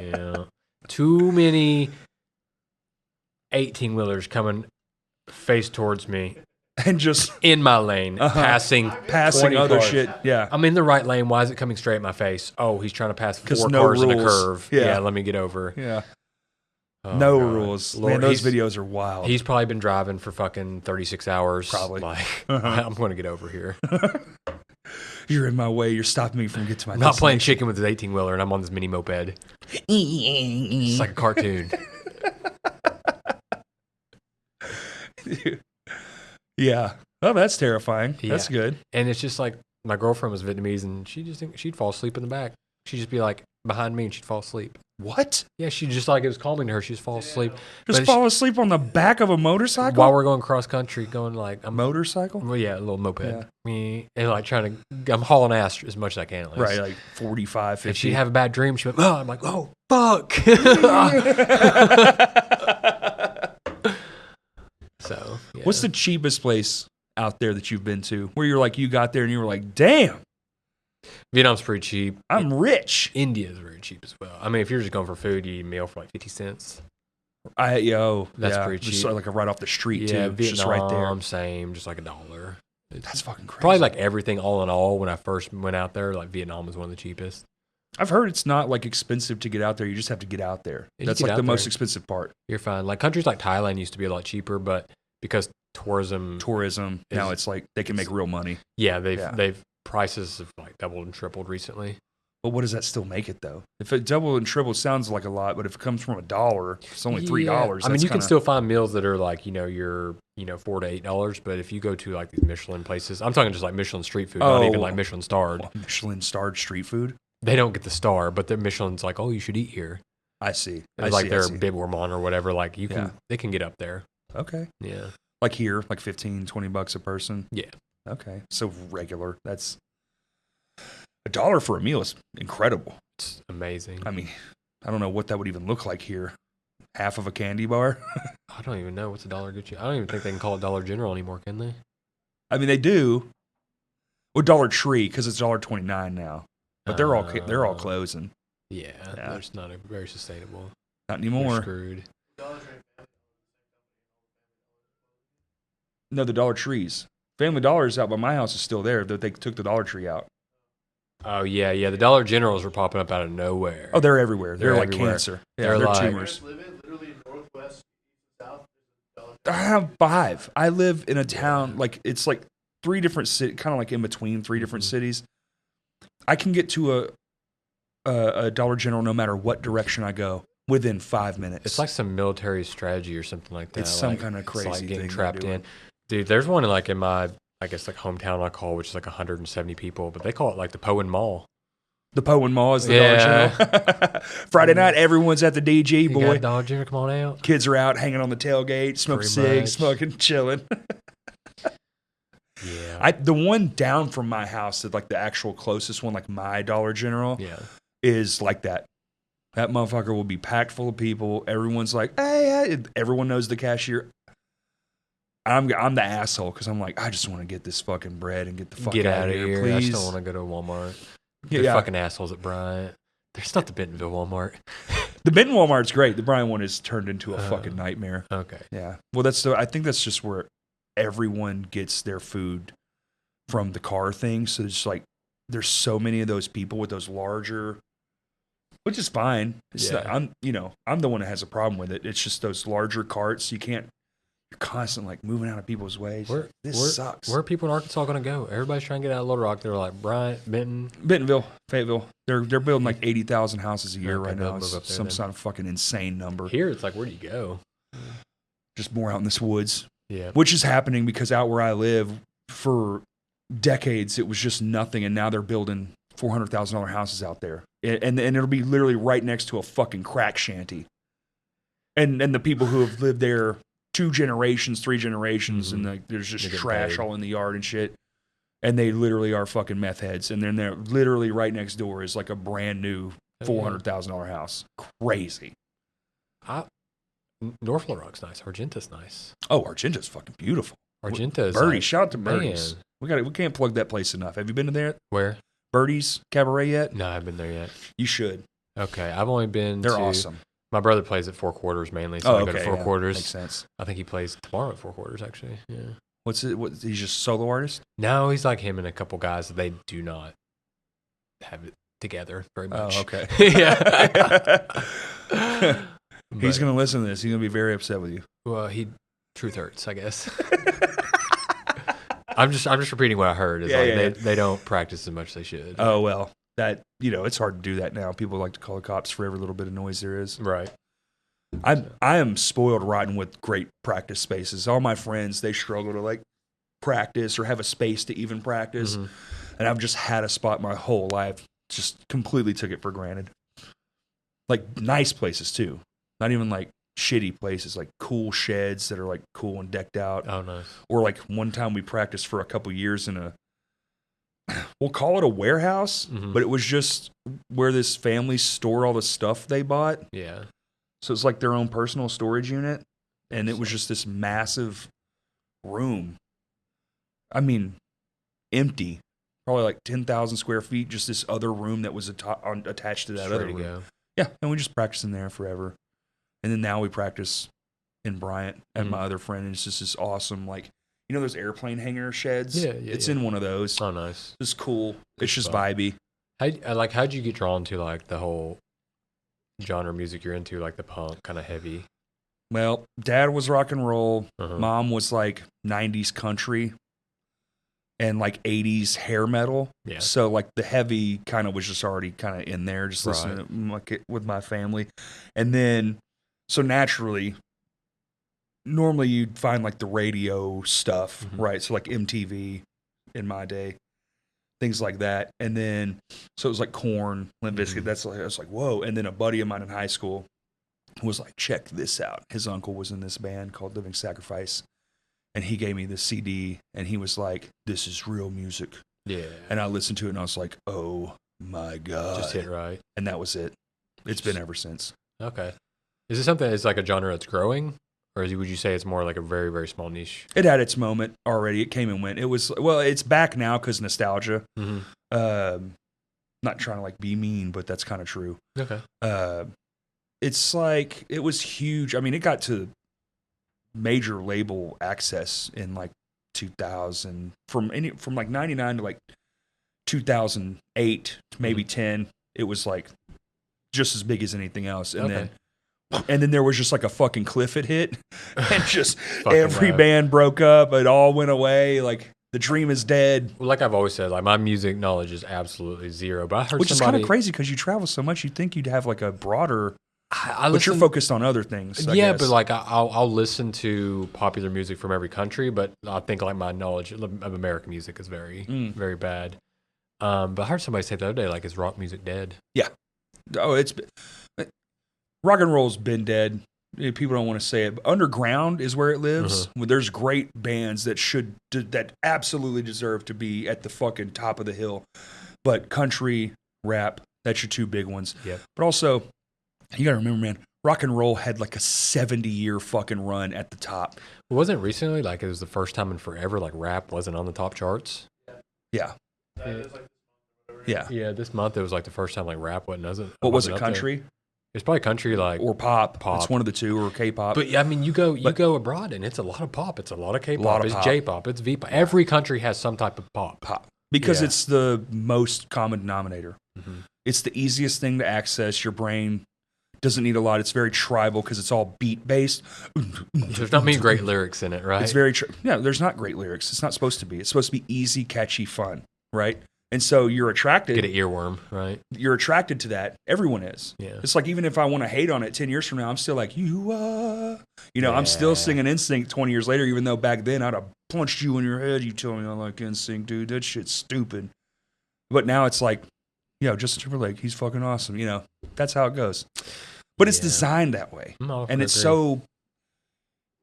Yeah. Too many 18-wheelers coming face towards me. And just In my lane, passing 20 other cars. shit. Yeah. I'm in the right lane. Why is it coming straight at my face? Oh, he's trying to pass 4 no cars in a rules. curve. Yeah. Yeah, let me get over. Yeah. Oh, No God. rules. Lord, Man, those he's- videos are wild. He's probably been driving for fucking 36 hours. Probably. Like, Uh-huh. I'm going to get over here. You're in my way. You're stopping me from getting to my I'm not playing destination. chicken with his 18-wheeler, and I'm on this mini moped. It's like a cartoon. Yeah. Oh, that's terrifying. Yeah. That's good. And it's just like, my girlfriend was Vietnamese, and she'd fall asleep in the back. She'd just be like behind me, and she'd fall asleep. What? Yeah, she just like, it was calming to her. She'd just fall asleep. Just But fall asleep on the back of a motorcycle? While we're going cross country, going like, I'm Motorcycle? well, yeah, a little moped. Yeah. Me and like trying to, I'm hauling ass as much as I can. At least. Right, like 45, 50. If she'd have a bad dream, she'd be like, oh, I'm like, oh, fuck. So, yeah. What's the cheapest place out there that you've been to where you're like, you got there and you were like, damn, Vietnam's pretty cheap. I'm rich. India is very cheap as well. I mean, if you're just going for food, you eat a meal for like 50 cents. That's pretty cheap. Just like right off the street Yeah, too. Vietnam, Just right there. same, just like $1. That's fucking crazy. Probably like everything all in all. When I first went out there, like Vietnam was one of the cheapest. I've heard it's not like expensive to get out there. You just have to get out there. You That's get like out the there. most expensive part. You're fine. Like countries like Thailand used to be a lot cheaper, but because tourism, Now it's like they can make real money. yeah, they've prices have like doubled and tripled recently. But what does that still make it though? If it double and triple sounds like a lot, but if it comes from $1, it's only $3. I mean, you can still find meals that are like your $4 to $8, but if you go to like these Michelin places, I'm talking just like Michelin street food, not even like Michelin starred. Michelin starred street food. They don't get the star, but the Michelin's like, oh, you should eat here. I see. It's like their Bib Gourmand or whatever. Like they can get up there. Okay. Yeah. Like here, like $15-$20 a person. Yeah. Okay. So regular. That's $1 for a meal is incredible. It's amazing. I mean, I don't know what that would even look like here. Half of a candy bar. I don't even know what's $1 get you. I don't even think they can call it Dollar General anymore, can they? I mean, they do. Well, Dollar Tree because it's $1.29 now. But they're all closing. Yeah, that's not very sustainable. Not anymore. You're screwed. No, the Dollar Trees. Family Dollar's out by my house is still there. They took the Dollar Tree out. Oh yeah. The Dollar Generals were popping up out of nowhere. Oh, they're everywhere. They're like everywhere. cancer. They're they're like- tumors. Literally northwest, south. I have 5. I live in a town like it's like 3 different cities, kind of like in between 3 different cities. I can get to a Dollar General no matter what direction I go within 5 minutes. It's like some military strategy or something like that. It's some like, kind of it's crazy like getting thing trapped they're in. doing. Dude, there's one like in my, I guess like hometown I call, which is like 170 people, but they call it like the Poen Mall. The Poen Mall is the Dollar General. Friday night, everyone's at the DG, You boy. got Dollar General, come on out. Kids are out hanging on the tailgate, smoking Pretty cigs, much. smoking, chilling. Yeah. The one down from my house, that like the actual closest one, like my Dollar General, Yeah. is like that. That motherfucker will be packed full of people. Everyone's like, hey, everyone knows the cashier. I'm the asshole because I'm like, I just want to get this fucking bread and get the fuck Get out of here, please. I just don't want to go to Walmart. They're fucking assholes at Bryant. There's not the Bentonville Walmart. The Benton Walmart's great. The Bryan one has turned into a fucking nightmare. Okay. Yeah. Well, I think that's just where everyone gets their food from the car thing. So it's like there's so many of those people with those larger, which is fine. It's Yeah. not, I'm the one that has a problem with it. It's just those larger carts. You're constantly like moving out of people's ways. This sucks. Where are people in Arkansas going to go? Everybody's trying to get out of Little Rock. They're like Bryant, Benton. Bentonville, Fayetteville. They're building like 80,000 houses a year Okay, right they'll now. move It's up there some then. sort of fucking insane number. Here, it's like, where do you go? Just more out in this woods. Yeah. Which is happening because out where I live, for decades, it was just nothing. And now they're building $400,000 houses out there. And it'll be literally right next to a fucking crack shanty. And the people who have lived there 2 generations, 3 generations, and like there's just They get trash paid. all in the yard and shit. And they literally are fucking meth heads. And then they're literally right next door is like a brand new $400,000 house. Crazy. North Little Rock's nice. Argenta's nice. Oh, Argenta's fucking beautiful. Argenta's Birdie, like, shout out to man. Birdie's. We can't plug that place enough. Have you been to there? Where? Birdie's Cabaret yet? No, I haven't been there yet. You should. Okay, I've only been They're to... awesome. My brother plays at Four Quarters mainly, so I go to Four Quarters. Makes sense. I think he plays tomorrow at Four Quarters, actually. Yeah. What's it? He's just solo artist? No, he's like him and a couple guys that they do not have it together very much. Oh, okay. Yeah. He's going to listen to this. He's going to be very upset with you. Well, truth hurts, I guess. I'm just repeating what I heard. They don't practice as much as they should. Oh, well, that, it's hard to do that now. People like to call the cops for every little bit of noise there is. Right. I am spoiled rotten with great practice spaces. All my friends, they struggle to like practice or have a space to even practice. Mm-hmm. And I've just had a spot my whole life. Just completely took it for granted. Like nice places too. Not even like shitty places, like cool sheds that are like cool and decked out. Oh, nice. Or like one time we practiced for a couple years in we'll call it a warehouse, but it was just where this family stored all the stuff they bought. Yeah. So it's like their own personal storage unit. And it was just this massive room. I mean, empty. Probably like 10,000 square feet, just this other room that was attached to that other room. Go. Yeah, and we just practiced in there forever. And then now we practice in Bryant at my other friend, and it's just this awesome, like, you know those airplane hangar sheds? Yeah, it's in one of those. Oh, nice. It's cool. It's just vibey. How'd you get drawn to, like, the whole genre of music you're into, like the punk, kind of heavy? Well, Dad was rock and roll. Mom was, like, 90s country and, like, 80s hair metal. Yeah. So, like, the heavy kind of was just already kind of in there, just listening to with my family. And then, so naturally, normally you'd find, like, the radio stuff, right? So, like, MTV in my day. Things like that. And then, so it was like Korn, Limp Bizkit. That's like, I was like, whoa. And then a buddy of mine in high school was like, check this out. His uncle was in this band called Living Sacrifice. And he gave me this CD and he was like, this is real music. Yeah. And I listened to it and I was like, oh my God. Just hit right. And that was it. It's been ever since. Okay. Is it something that's like a genre that's growing? Or would you say it's more like a very, very small niche? It had its moment already. It came and went. It was, well, it's back now because nostalgia. Not trying to like be mean, but that's kind of true. Okay. It's like, it was huge. I mean, it got to major label access in like 2000, from like 99 to like 2008, maybe 10. It was like just as big as anything else. And then there was just like a fucking cliff it hit, and just every band broke up. It all went away. Like the dream is dead. Well, like I've always said, like my music knowledge is absolutely zero. But I heard which is kind of crazy because you travel so much. You'd think you'd have like a broader. But you're focused on other things. I guess. But like I'll listen to popular music from every country, but I think like my knowledge of American music is very, very bad. But I heard somebody say the other day, like, is rock music dead? Yeah. Oh, rock and roll's been dead. People don't want to say it, but underground is where it lives. There's great bands that absolutely deserve to be at the fucking top of the hill. But country, rap, that's your two big ones. Yep. But also, you got to remember, man, rock and roll had like a 70-year fucking run at the top. Wasn't recently, like, it was the first time in forever, like, rap wasn't on the top charts? Yeah. Yeah, this month it was like the first time like rap wasn't. What was it? Country? There. It's probably country, like, or pop. It's one of the two, or K-pop. But I mean, you go abroad and it's a lot of pop. It's a lot of K-pop. It's J-pop. It's V-pop. Every country has some type of pop. Because it's the most common denominator. It's the easiest thing to access. Your brain doesn't need a lot. It's very tribal because it's all beat based. There's not many great lyrics in it, right? It's very there's not great lyrics. It's not supposed to be. It's supposed to be easy, catchy, fun, right? And so you're attracted. Get an earworm, right? You're attracted to that. Everyone is. Yeah. It's like, even if I want to hate on it 10 years from now, I'm still like, I'm still singing NSYNC 20 years later, even though back then I'd have punched you in your head. You told me I like NSYNC, dude. That shit's stupid. But now it's like, Justin Timberlake, he's fucking awesome. That's how it goes. But it's designed that way. And it's so,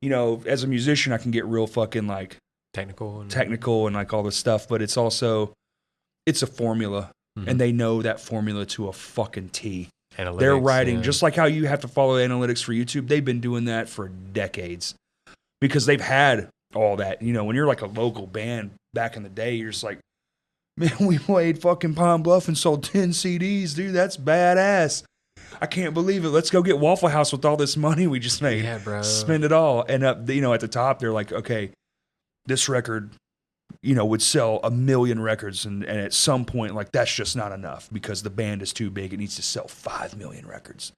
as a musician, I can get real fucking like technical and like all this stuff, but it's also, it's a formula, and they know that formula to a fucking T. Analytics, they're writing, just like how you have to follow analytics for YouTube. They've been doing that for decades because they've had all that. When you're like a local band back in the day, you're just like, man, we played fucking Pine Bluff and sold 10 CDs, dude. That's badass. I can't believe it. Let's go get Waffle House with all this money we just made. Yeah, bro. Spend it all. And at the top, they're like, okay, this record, would sell 1 million records. And at some point, like, that's just not enough because the band is too big. It needs to sell 5 million records.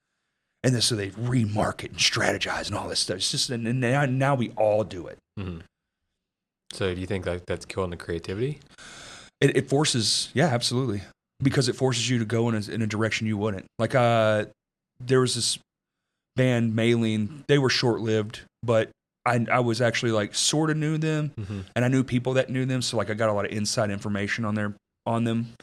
And then so they remarket and strategize and all this stuff. It's just, and now we all do it. So do you think that's killing the creativity? It forces, absolutely. Because it forces you to go in a direction you wouldn't. Like, there was this band, Maylene. They were short-lived, but I was actually like sort of knew them, and I knew people that knew them, so like I got a lot of inside information on them.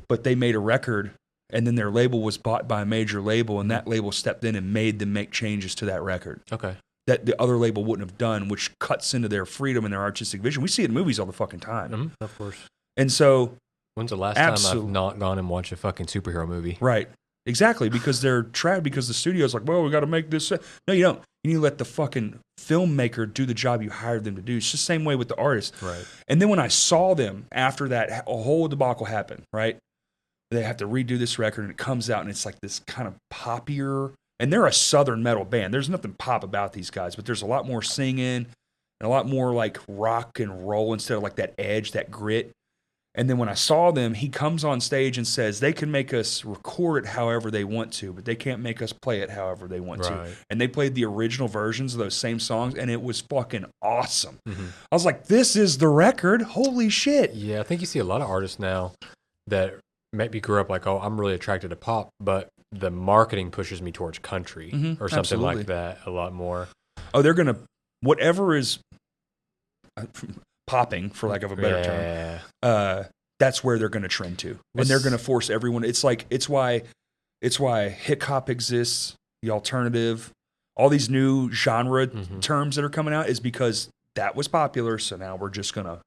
But they made a record, and then their label was bought by a major label, and that label stepped in and made them make changes to that record. Okay. That the other label wouldn't have done, which cuts into their freedom and their artistic vision. We see it in movies all the fucking time. Of course. And so, when's the last time I've not gone and watched a fucking superhero movie? Right. Exactly, because they're trapped because the studio's like, well, we got to make this. No, you don't. You need to let the fucking filmmaker do the job you hired them to do. It's just the same way with the artist. Right. And then when I saw them after that, a whole debacle happened, right? They have to redo this record, and it comes out, and it's like this kind of poppier, and they're a Southern metal band. There's nothing pop about these guys, but there's a lot more singing and a lot more like rock and roll instead of like that edge, that grit. And then when I saw them, he comes on stage and says they can make us record it however they want to, but they can't make us play it however they want to. And they played the original versions of those same songs, and it was fucking awesome. Mm-hmm. I was like, this is the record? Holy shit. Yeah, I think you see a lot of artists now that maybe grew up like, oh, I'm really attracted to pop, but the marketing pushes me towards country or something absolutely. like that a lot more. Oh, they're going to, whatever is popping, for lack of a better term, that's where they're going to trend to. And they're going to force everyone. It's like, it's why hip hop exists, the alternative, all these new genre terms that are coming out is because that was popular. So now we're just going to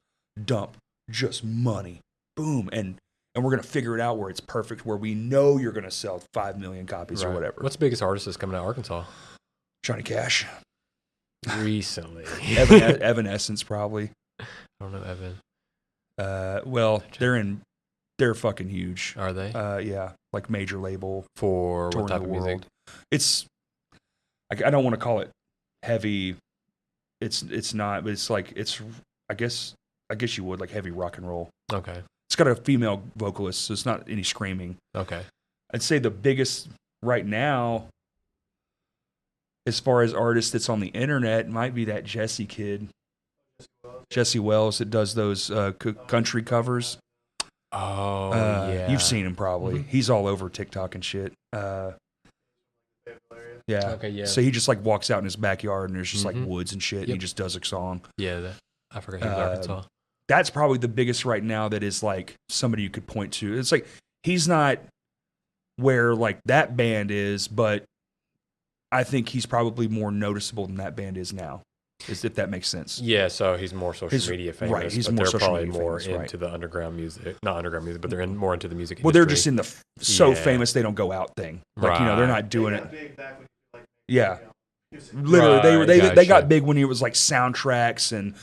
dump just money. Boom. And we're going to figure it out where it's perfect, where we know you're going to sell 5 million copies or whatever. What's the biggest artist that's coming out of Arkansas? Johnny Cash. Recently. Evanescence, probably. I don't know Evan. Well, they're fucking huge. Are they? Yeah, like major label for what type of world. music? It's I don't want to call it heavy. It's not, but it's like I guess you would like heavy rock and roll. Okay. It's got a female vocalist, so it's not any screaming. Okay. I'd say the biggest right now, as far as artists that's on the internet, might be that Jesse kid. Jesse Wells that does those country covers. Oh, yeah. You've seen him probably. Mm-hmm. He's all over TikTok and shit. Yeah. Okay, yeah. So he just like walks out in his backyard and there's just like woods and shit. And he just does a song. Yeah, I forgot he was Arkansas. That's probably the biggest right now that is like somebody you could point to. It's like he's not where like that band is, but I think he's probably more noticeable than that band is now. If that makes sense. Yeah, so he's more social media famous. Right, he's but more they're social probably media more famous, into the underground music. Not underground music, but they're more into the music industry. Well, they're just in the famous they don't go out thing. Like, they're not doing it. Yeah. Literally, they got big when it was like soundtracks, and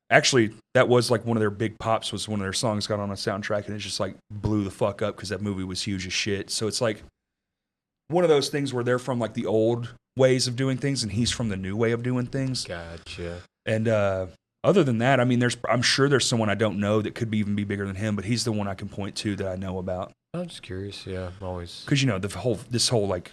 actually that was like one of their big pops was one of their songs got on a soundtrack, and it just like blew the fuck up because that movie was huge as shit. So it's like one of those things where they're from like the old ways of doing things, and he's from the new way of doing things. Gotcha. And other than that, I mean, I'm sure there's someone I don't know that could even be bigger than him, but he's the one I can point to that I know about. I'm just curious. Yeah, always. Because this whole like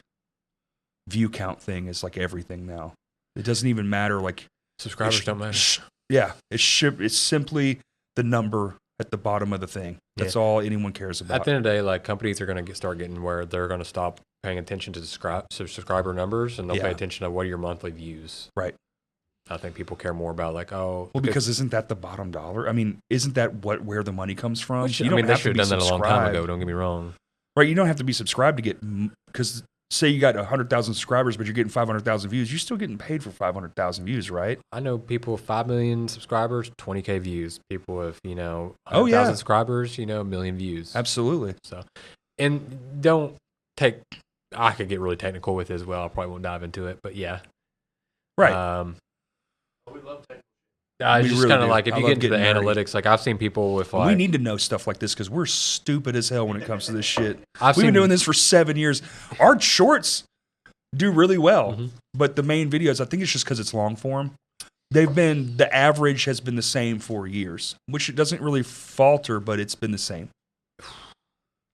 view count thing is like everything now. It doesn't even matter. Like subscribers don't matter. Yeah, it's simply the number at the bottom of the thing. That's all anyone cares about. At the end of the day, like companies are going to start getting where they're going to stop paying attention to subscriber numbers, and they'll pay attention to what are your monthly views. Right. I think people care more about like, because isn't that the bottom dollar? I mean, isn't that where the money comes from? They should have done that a long time ago. Don't get me wrong. Right. You don't have to be subscribed to get, because say you got 100,000 subscribers, but you're getting 500,000 views. You're still getting paid for 500,000 views, right? I know people with 5 million subscribers, 20K views. People with 100,000 subscribers, 1 million views. Absolutely. So, and I could get really technical with it as well. I probably won't dive into it, but yeah. Right. We love technical. It's just really kind of do. like if I you love get into the getting nerdy. analytics, like I've seen people with like. We need to know stuff like this because we're stupid as hell when it comes to this shit. We've been doing this for 7 years. Our shorts do really well, but the main videos, I think it's just because it's long form. The average has been the same for years, which it doesn't really falter, but it's been the same.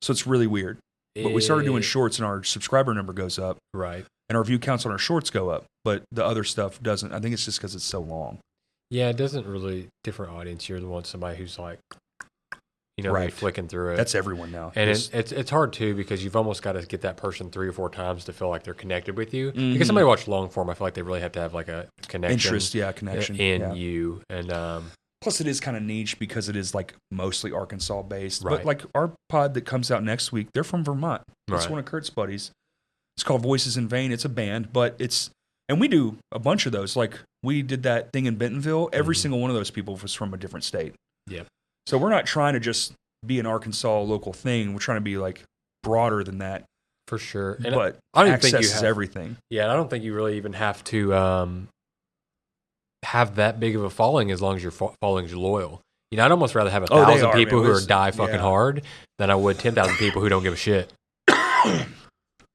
So it's really weird. But we started doing shorts and our subscriber number goes up. Right. And our view counts on our shorts go up, but the other stuff doesn't. I think it's just because it's so long. Yeah, it doesn't really, different audience. You're the one, somebody who's like, you're flicking through it. That's everyone now. And it's hard too because you've almost got to get that person 3 or 4 times to feel like they're connected with you. Because somebody watch long form, I feel like they really have to have like a connection. Connection. In you. And plus it is kind of niche because it is like mostly Arkansas based. Right. But like our pod that comes out next week, they're from Vermont. It's one of Kurt's buddies. It's called Voices in Vain. It's a band, but and we do a bunch of those. Like we did that thing in Bentonville. Every single one of those people was from a different state. Yep. So we're not trying to just be an Arkansas local thing. We're trying to be like broader than that. For sure. And but I don't access think you have everything. Yeah, I don't think you really even have to have that big of a following as long as your following is loyal. You know, I'd almost rather have Oh, they 1,000 are, people man. who are die fucking hard than I would 10,000 people who don't give a shit.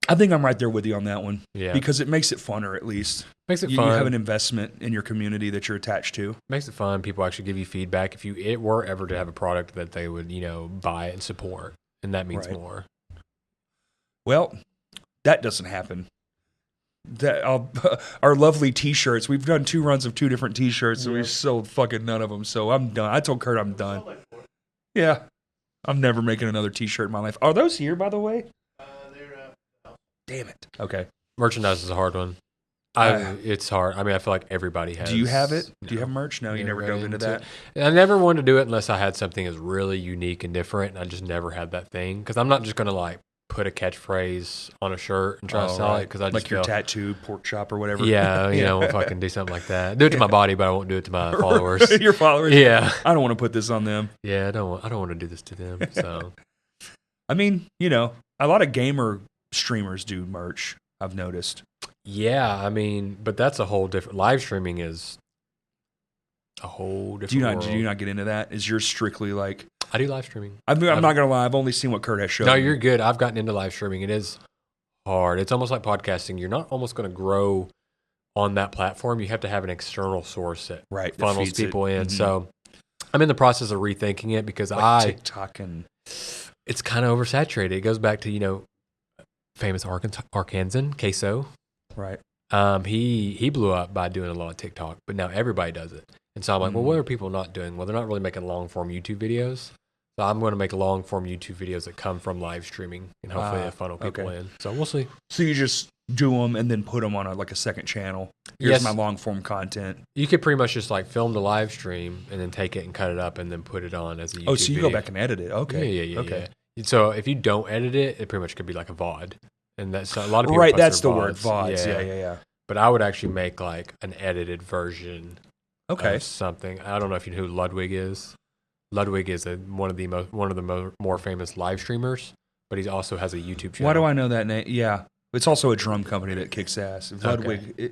I think I'm right there with you on that one. Yeah. Because it makes it funner, at least. Makes it You fun. have an investment in your community that you're attached to. Makes it fun. People actually give you feedback if it were ever to have a product that they would, you know, buy and support. And that means Right. more. Well, that doesn't happen. Our lovely T-shirts. We've done 2 runs of 2 different T-shirts, and we've sold fucking none of them. So I'm done. I told Kurt I'm done. Yeah, I'm never making another T-shirt in my life. Are those here, by the way? They're Damn it. Okay. Merchandise is a hard one. It's hard. I mean, I feel like everybody has. Do you have it? No. Do you have merch? No, you never dove into that. I never wanted to do it unless I had something that's really unique and different. And I just never had that thing because I'm not just gonna like put a catchphrase on a shirt and try to sell it because I just like your feel, tattoo, pork chop, or whatever. Yeah, you know, if I can do something like that, do it to my body, but I won't do it to my followers. Your followers. Yeah, I don't want to put this on them. yeah, I don't want to do this to them. So, I mean, you know, a lot of gamer streamers do merch. I've noticed. yeah, I mean, but that's a whole different. Live streaming is a whole different. Do you not get into that? Is yours strictly like? I do live streaming. I'm not gonna lie. I've only seen what Kurt has shown. No, me. you're good. I've gotten into live streaming. It is hard. It's almost like podcasting. You're not almost going to grow on that platform. You have to have an external source that that funnels feeds it. people in. Mhm. So I'm in the process of rethinking it because like TikTok and it's kind of oversaturated. It goes back to, you know, famous Arkansan, Queso. right. He blew up by doing a lot of TikTok, but now everybody does it. And so I'm like, well, what are people not doing? Well, they're not really making long form YouTube videos. So I'm going to make long form YouTube videos that come from live streaming, and hopefully they funnel people in. So we'll see. So you just do them and then put them on a second channel. Here's Yes. my long form content. You could pretty much just like film the live stream and then take it and cut it up and then put it on as a YouTube Oh, so you video. go back and edit it. Okay. Yeah. Okay. Yeah. So if you don't edit it, it pretty much could be like a VOD. And that's a lot of people Right. post That's their the word. VODs. VODs. Yeah. But I would actually make like an edited version Okay. of something. I don't know if you know who Ludwig is. Ludwig is one of the more famous live streamers, but he also has a YouTube channel. Why do I know that name? Yeah. It's also a drum company that kicks ass. Ludwig.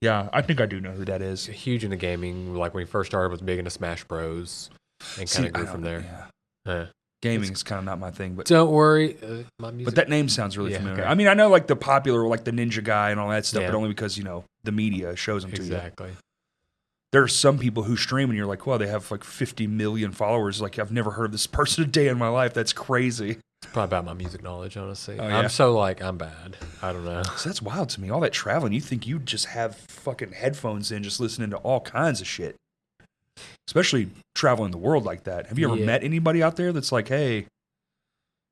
Yeah, I think I do know who that is. Huge into gaming. Like when he first started, was big into Smash Bros. And kind of grew from there. Yeah. Gaming is kind of not my thing, but don't worry, my music. but that name sounds really familiar. okay. I mean, I know like the popular, like the Ninja guy and all that stuff, Yeah. but only because you know the media shows them to you. Exactly. There are some people who stream and you're like, well, they have like 50 million followers. Like I've never heard of this person a day in my life. That's crazy. It's probably about my music knowledge, honestly. Oh, yeah? I'm so like I'm bad. I don't know. So that's wild to me. All that traveling, you think you just have fucking headphones in, just listening to all kinds of shit. Especially traveling the world like that. Have you ever Yeah. met anybody out there that's like, hey,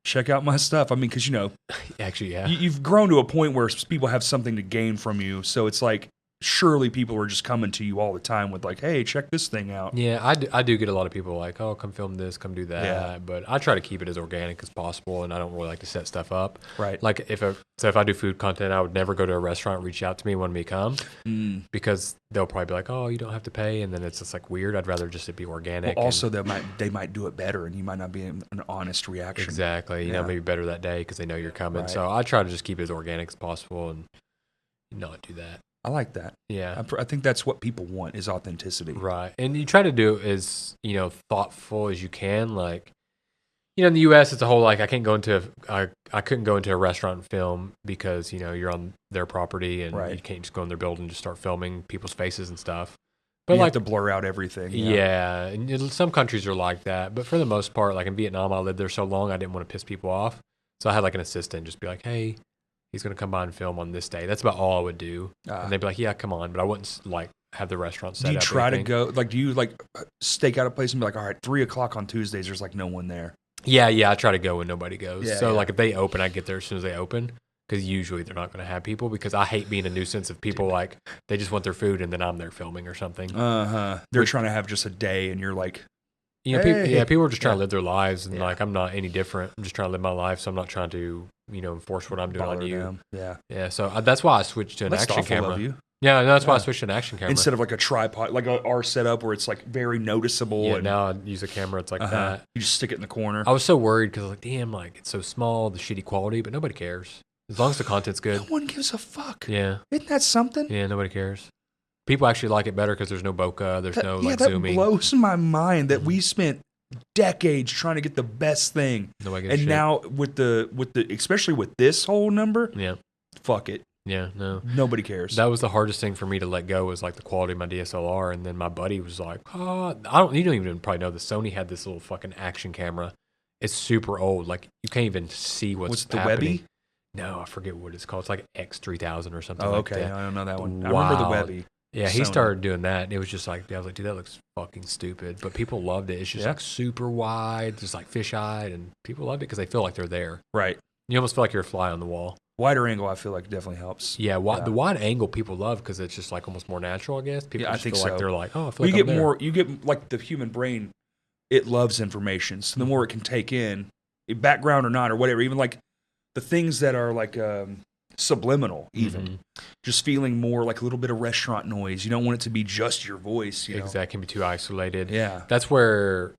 check out my stuff? I mean, because, you know, Actually, yeah. you've grown to a point where people have something to gain from you. So it's like, surely people are just coming to you all the time with like, hey, check this thing out. Yeah, I do get a lot of people like, oh, come film this, come do that. Yeah. But I try to keep it as organic as possible, and I don't really like to set stuff up. Right. Like if I do food content, I would never go to a restaurant, reach out to me, want me to come, because they'll probably be like, oh, you don't have to pay, and then it's just like weird. I'd rather just it be organic. Well, also, they might do it better, and you might not be an honest reaction. Exactly. You know, maybe better that day because they know you're coming. Right. So I try to just keep it as organic as possible and not do that. I like that. Yeah. I think that's what people want is authenticity. Right. And you try to do it as, you know, thoughtful as you can. Like, you know, in the U.S., it's a whole, like, I couldn't go into a restaurant and film because, you know, you're on their property and you can't just go in their building and just start filming people's faces and stuff. But you like have to blur out everything. Yeah. And some countries are like that. But for the most part, like in Vietnam, I lived there so long, I didn't want to piss people off. So I had like an assistant just be like, hey, he's going to come by and film on this day. That's about all I would do. And they'd be like, yeah, come on. But I wouldn't like have the restaurant set up. Do you try to go, like, do you like stake out a place and be like, all right, 3:00 on Tuesdays, there's like no one there? Yeah. I try to go when nobody goes. Yeah, so yeah. like if they open, I get there as soon as they open. Because usually they're not going to have people because I hate being a nuisance of people like they just want their food and then I'm there filming or something. They're trying to have just a day and you're like, You know, hey. people are just trying to live their lives and like I'm not any different. I'm just trying to live my life. So I'm not trying to, you know, enforce what I'm doing on you. them. Yeah. Yeah. So that's why I switched to an That's action thoughtful camera. of you. Yeah, no, that's why I switched to an action camera. Instead of like a tripod, like our setup where it's like very noticeable. Yeah, and now I use a camera. It's like that. You just stick it in the corner. I was so worried because I was like, damn, like it's so small, the shitty quality, but nobody cares. As long as the content's good. No one gives a fuck. Yeah. Isn't that something? Yeah, nobody cares. People actually like it better because there's no bokeh, there's no like that zooming. blows my mind that we spent decades trying to get the best thing, Nobody gives a and shit. now with the especially with this whole number, Yeah. fuck it, Yeah, no. nobody cares. That was the hardest thing for me to let go was like the quality of my DSLR. And then my buddy was like, you don't even probably know this. Sony had this little fucking action camera. It's super old. Like you can't even see what's the happening. Webby? No, I forget what it's called. It's like X3000 or something Oh, like okay, that. I don't know that one. I remember the Wild. Webby. Yeah, he Sony. started doing that, and it was just like, I was like, dude, that looks fucking stupid. But people loved it. It's just like super wide, just like fisheye, and people loved it because they feel like they're there. Right. You almost feel like you're a fly on the wall. Wider angle, I feel like definitely helps. Yeah, the wide angle people love because it's just like almost more natural, I guess. People I just think feel so. like they're like, oh, I feel Well, like you I'm get there. more. You get like the human brain. It loves information, so the more it can take in, background or not, or whatever. Even like the things that are like subliminal, even just feeling more like a little bit of restaurant noise. You don't want it to be just your voice. You know? Exactly, can be too isolated. Yeah. That's where,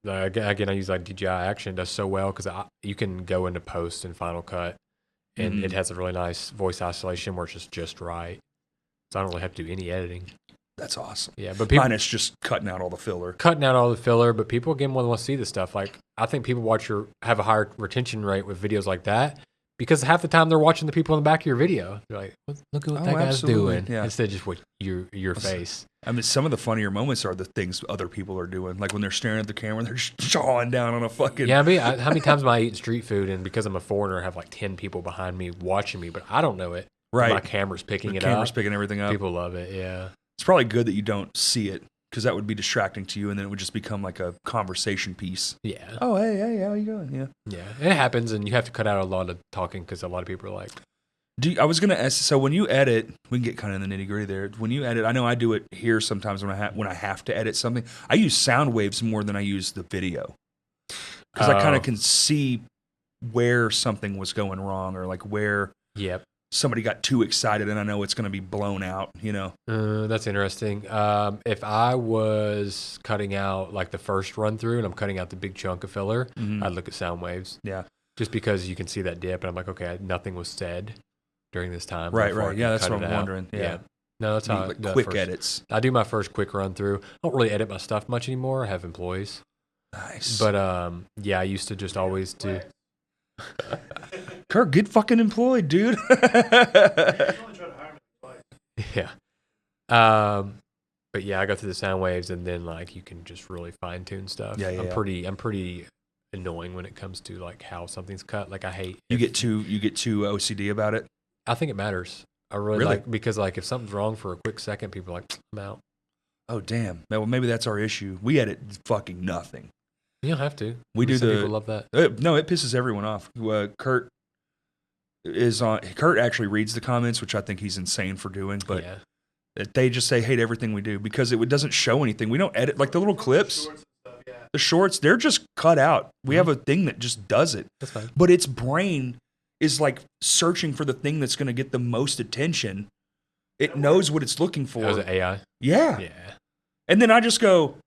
again, I use like DJI Action does so well because you can go into post and Final Cut, and it has a really nice voice isolation where it's just right. So I don't really have to do any editing. That's awesome. Yeah, but people Mine is just cutting out all the filler. cutting out all the filler, but people again want to see this stuff. Like I think people have a higher retention rate with videos like that because half the time they're watching the people in the back of your video. They're like, look at what that guy's doing, instead of just what your face. I mean, some of the funnier moments are the things other people are doing. Like when they're staring at the camera, they're just jawing down on a fucking... Yeah, I mean, how many times am I eating street food, and because I'm a foreigner, I have like 10 people behind me watching me, but I don't know it. Right. My camera's picking The it camera's up. picking everything up. People love it, yeah. It's probably good that you don't see it because that would be distracting to you, and then it would just become like a conversation piece. Yeah. Oh, hey, how you going? Yeah. Yeah, it happens, and you have to cut out a lot of talking because a lot of people are like... I was gonna ask. So when you edit, we can get kind of in the nitty gritty there. When you edit, I know I do it here sometimes when I have to edit something. I use sound waves more than I use the video because I kind of can see where something was going wrong or like where somebody got too excited, and I know it's going to be blown out. You know, that's interesting. If I was cutting out like the first run through, and I'm cutting out the big chunk of filler, I'd look at sound waves. Yeah, just because you can see that dip, and I'm like, okay, nothing was said during this time. Right. Yeah, that's what I'm wondering. Yeah. No, that's how like quick edits. I do my first quick run through. I don't really edit my stuff much anymore. I have employees. Nice. But I used to just always do. Kirk, get fucking employed, dude. Yeah. But yeah, I go through the sound waves, and then like you can just really fine tune stuff. Yeah. I'm pretty annoying when it comes to like how something's cut. Like I hate you get too OCD about it. I think it matters. I really like, because like if something's wrong for a quick second, people are like, I'm out. Oh damn. Well, maybe that's our issue. We edit fucking nothing. You don't have to. People love that. No, it pisses everyone off. Kurt actually reads the comments, which I think he's insane for doing, but they just say hate everything we do because it doesn't show anything. We don't edit like the little clips. The shorts, they're just cut out. We have a thing that just does it. That's fine. But its brain is like searching for the thing that's going to get the most attention. It knows what it's looking for. Oh, is it AI? Yeah. Yeah. And then I just go,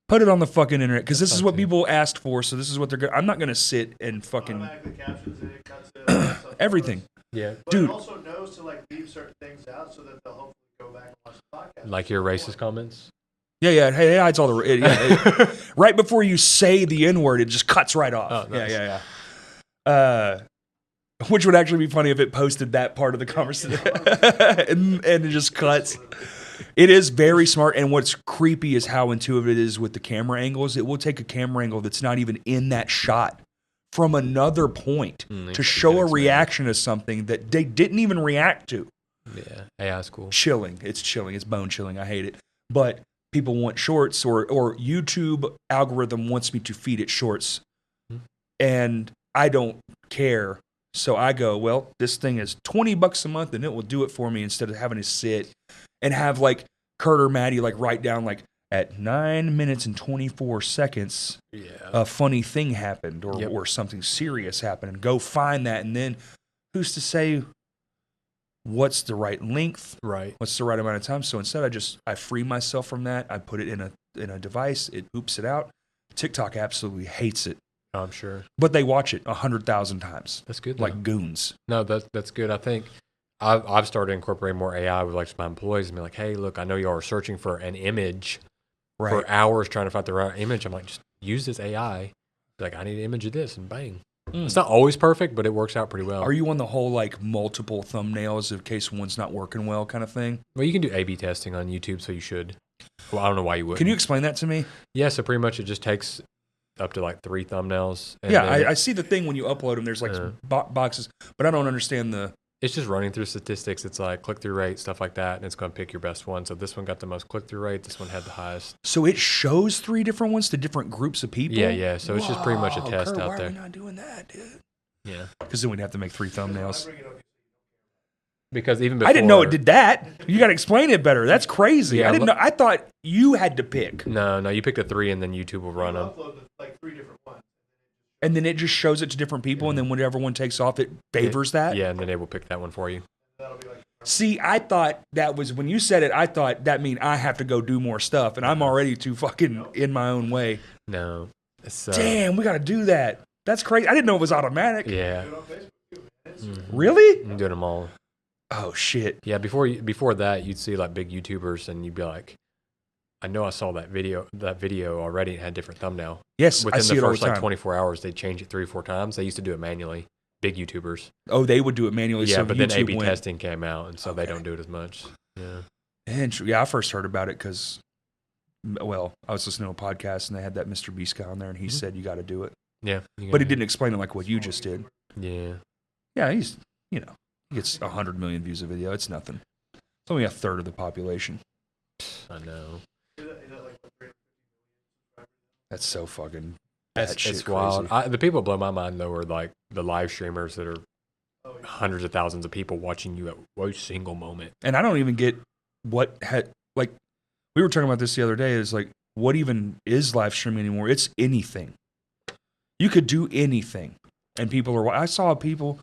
put it on the fucking internet because this is what people asked for. So this is what they're going. I'm not going to sit and fucking everything. Yeah, but dude. It also knows to like leave certain things out so that they'll hopefully go back and watch the podcast. like your racist comments. Yeah. Hey, it hides all the right before you say the N-word, it just cuts right off. Oh, nice. Yeah. Which would actually be funny if it posted that part of the conversation and it just cuts. It is very smart, and what's creepy is how intuitive it is with the camera angles. It will take a camera angle that's not even in that shot from another point to show a reaction to something that they didn't even react to. Yeah, AI's cool. Chilling. It's chilling. It's bone chilling. I hate it. But people want shorts, or YouTube algorithm wants me to feed it shorts, and I don't care. So I go, well, this thing is $20 a month, and it will do it for me instead of having to sit and have like Kurt or Maddie like write down like at 9 minutes and 24 seconds, a funny thing happened or something serious happened, and go find that. And then who's to say what's the right length? Right. What's the right amount of time? So instead, I free myself from that. I put it in a device. It oops it out. TikTok absolutely hates it. I'm sure. But they watch it 100,000 times. That's good. Like goons. No, that's good. I think I've started incorporating more AI with like my employees and be like, hey, look, I know you are searching for an image for hours trying to find the right image. I'm like, just use this AI. Like, I need an image of this, and bang. It's not always perfect, but it works out pretty well. Are you on the whole like multiple thumbnails in case one's not working well kind of thing? Well, you can do A/B testing on YouTube, so you should. Well, I don't know why you wouldn't. Can you explain that to me? Yeah, so pretty much it just takes up to like 3 thumbnails. And Yeah, I see the thing when you upload them. There's like boxes, but I don't understand the. It's just running through statistics. It's like click-through rate, stuff like that, and it's going to pick your best one. So this one got the most click-through rate. This one had the highest. So it shows 3 different ones to different groups of people? Yeah. So it's just pretty much a test Kurt, out why there. Why are we not doing that, dude? Yeah. Because then we'd have to make 3 thumbnails. Because even before... I didn't know it did that. You got to explain it better. That's crazy. Yeah, I didn't know. I thought you had to pick. No, you pick the 3 and then YouTube will run them. Upload like 3 different ones. And then it just shows it to different people, and then whenever one takes off, it favors that? Yeah, and then it will pick that one for you. That'll be like. See, I thought that was, when you said it, I thought that mean I have to go do more stuff, and I'm already too fucking in my own way. No. Damn, we got to do that. That's crazy. I didn't know it was automatic. Yeah. Do it on Facebook too, man. Really? I'm doing them all. Oh, shit. Yeah, before that, you'd see like big YouTubers, and you'd be like, I know I saw that video already. It had a different thumbnail. Yes, Within I see the it all first the time. like 24 hours, they change it 3 or 4 times. They used to do it manually. Big YouTubers. Oh, they would do it manually. Yeah, so but YouTube then A/B went. testing came out, and so they don't do it as much. Yeah. Yeah, I first heard about it because, well, I was listening to a podcast, and they had that Mr. Beast guy on there, and he said you got to do it. Yeah. But he didn't explain it like what you just did. Yeah. Yeah, he gets 100 million views a video. It's nothing. It's only a third of the population. I know. Is that like 350 million? That's so fucking. It's wild. The people that blow my mind though are like the live streamers that are hundreds of thousands of people watching you at one single moment. And I don't even get what had, like, we were talking about this the other day. Is like, what even is live streaming anymore? It's anything. You could do anything, and people are. I saw people.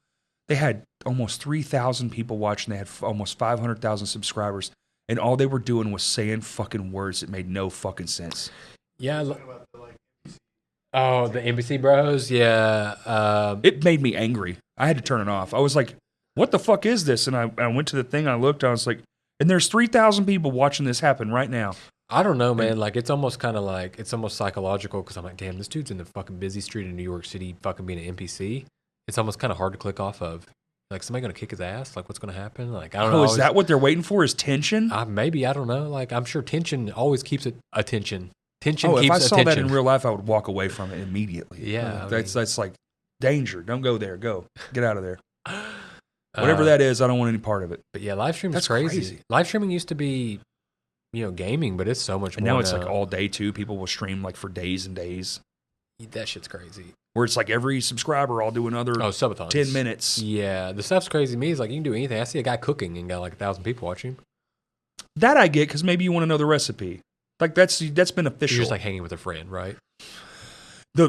They had almost 3,000 people watching. They had almost 500,000 subscribers, and all they were doing was saying fucking words that made no fucking sense. Yeah. Oh, the NBC bros. Yeah. It made me angry. I had to turn it off. I was like, what the fuck is this? And I went to the thing, I looked, I was like, and there's 3,000 people watching this happen right now. I don't know, man. Like, it's almost kind of like, it's almost psychological because I'm like, damn, this dude's in the fucking busy street in New York City fucking being an NPC. It's almost kind of hard to click off of. Like, somebody going to kick his ass? Like, what's going to happen? Like, I don't know. Oh, is that what they're waiting for, is tension? Maybe, I don't know. Like, I'm sure tension always keeps attention. Tension keeps if I attention. saw that in real life, I would walk away from it immediately. Yeah. That's like danger. Don't go there. Go. Get out of there. Whatever that is, I don't want any part of it. But yeah, live streaming is That's crazy. crazy. Live streaming used to be, gaming, but it's so much And more now it's like all day too. People will stream like for days and days. That shit's crazy. Where it's like every subscriber, I'll do another subathons. 10 minutes. Yeah, the stuff's crazy to me. Is like you can do anything. I see a guy cooking and got like 1,000 people watching. That I get because maybe you want to know the recipe. Like that's beneficial. You're just like hanging with a friend, right? The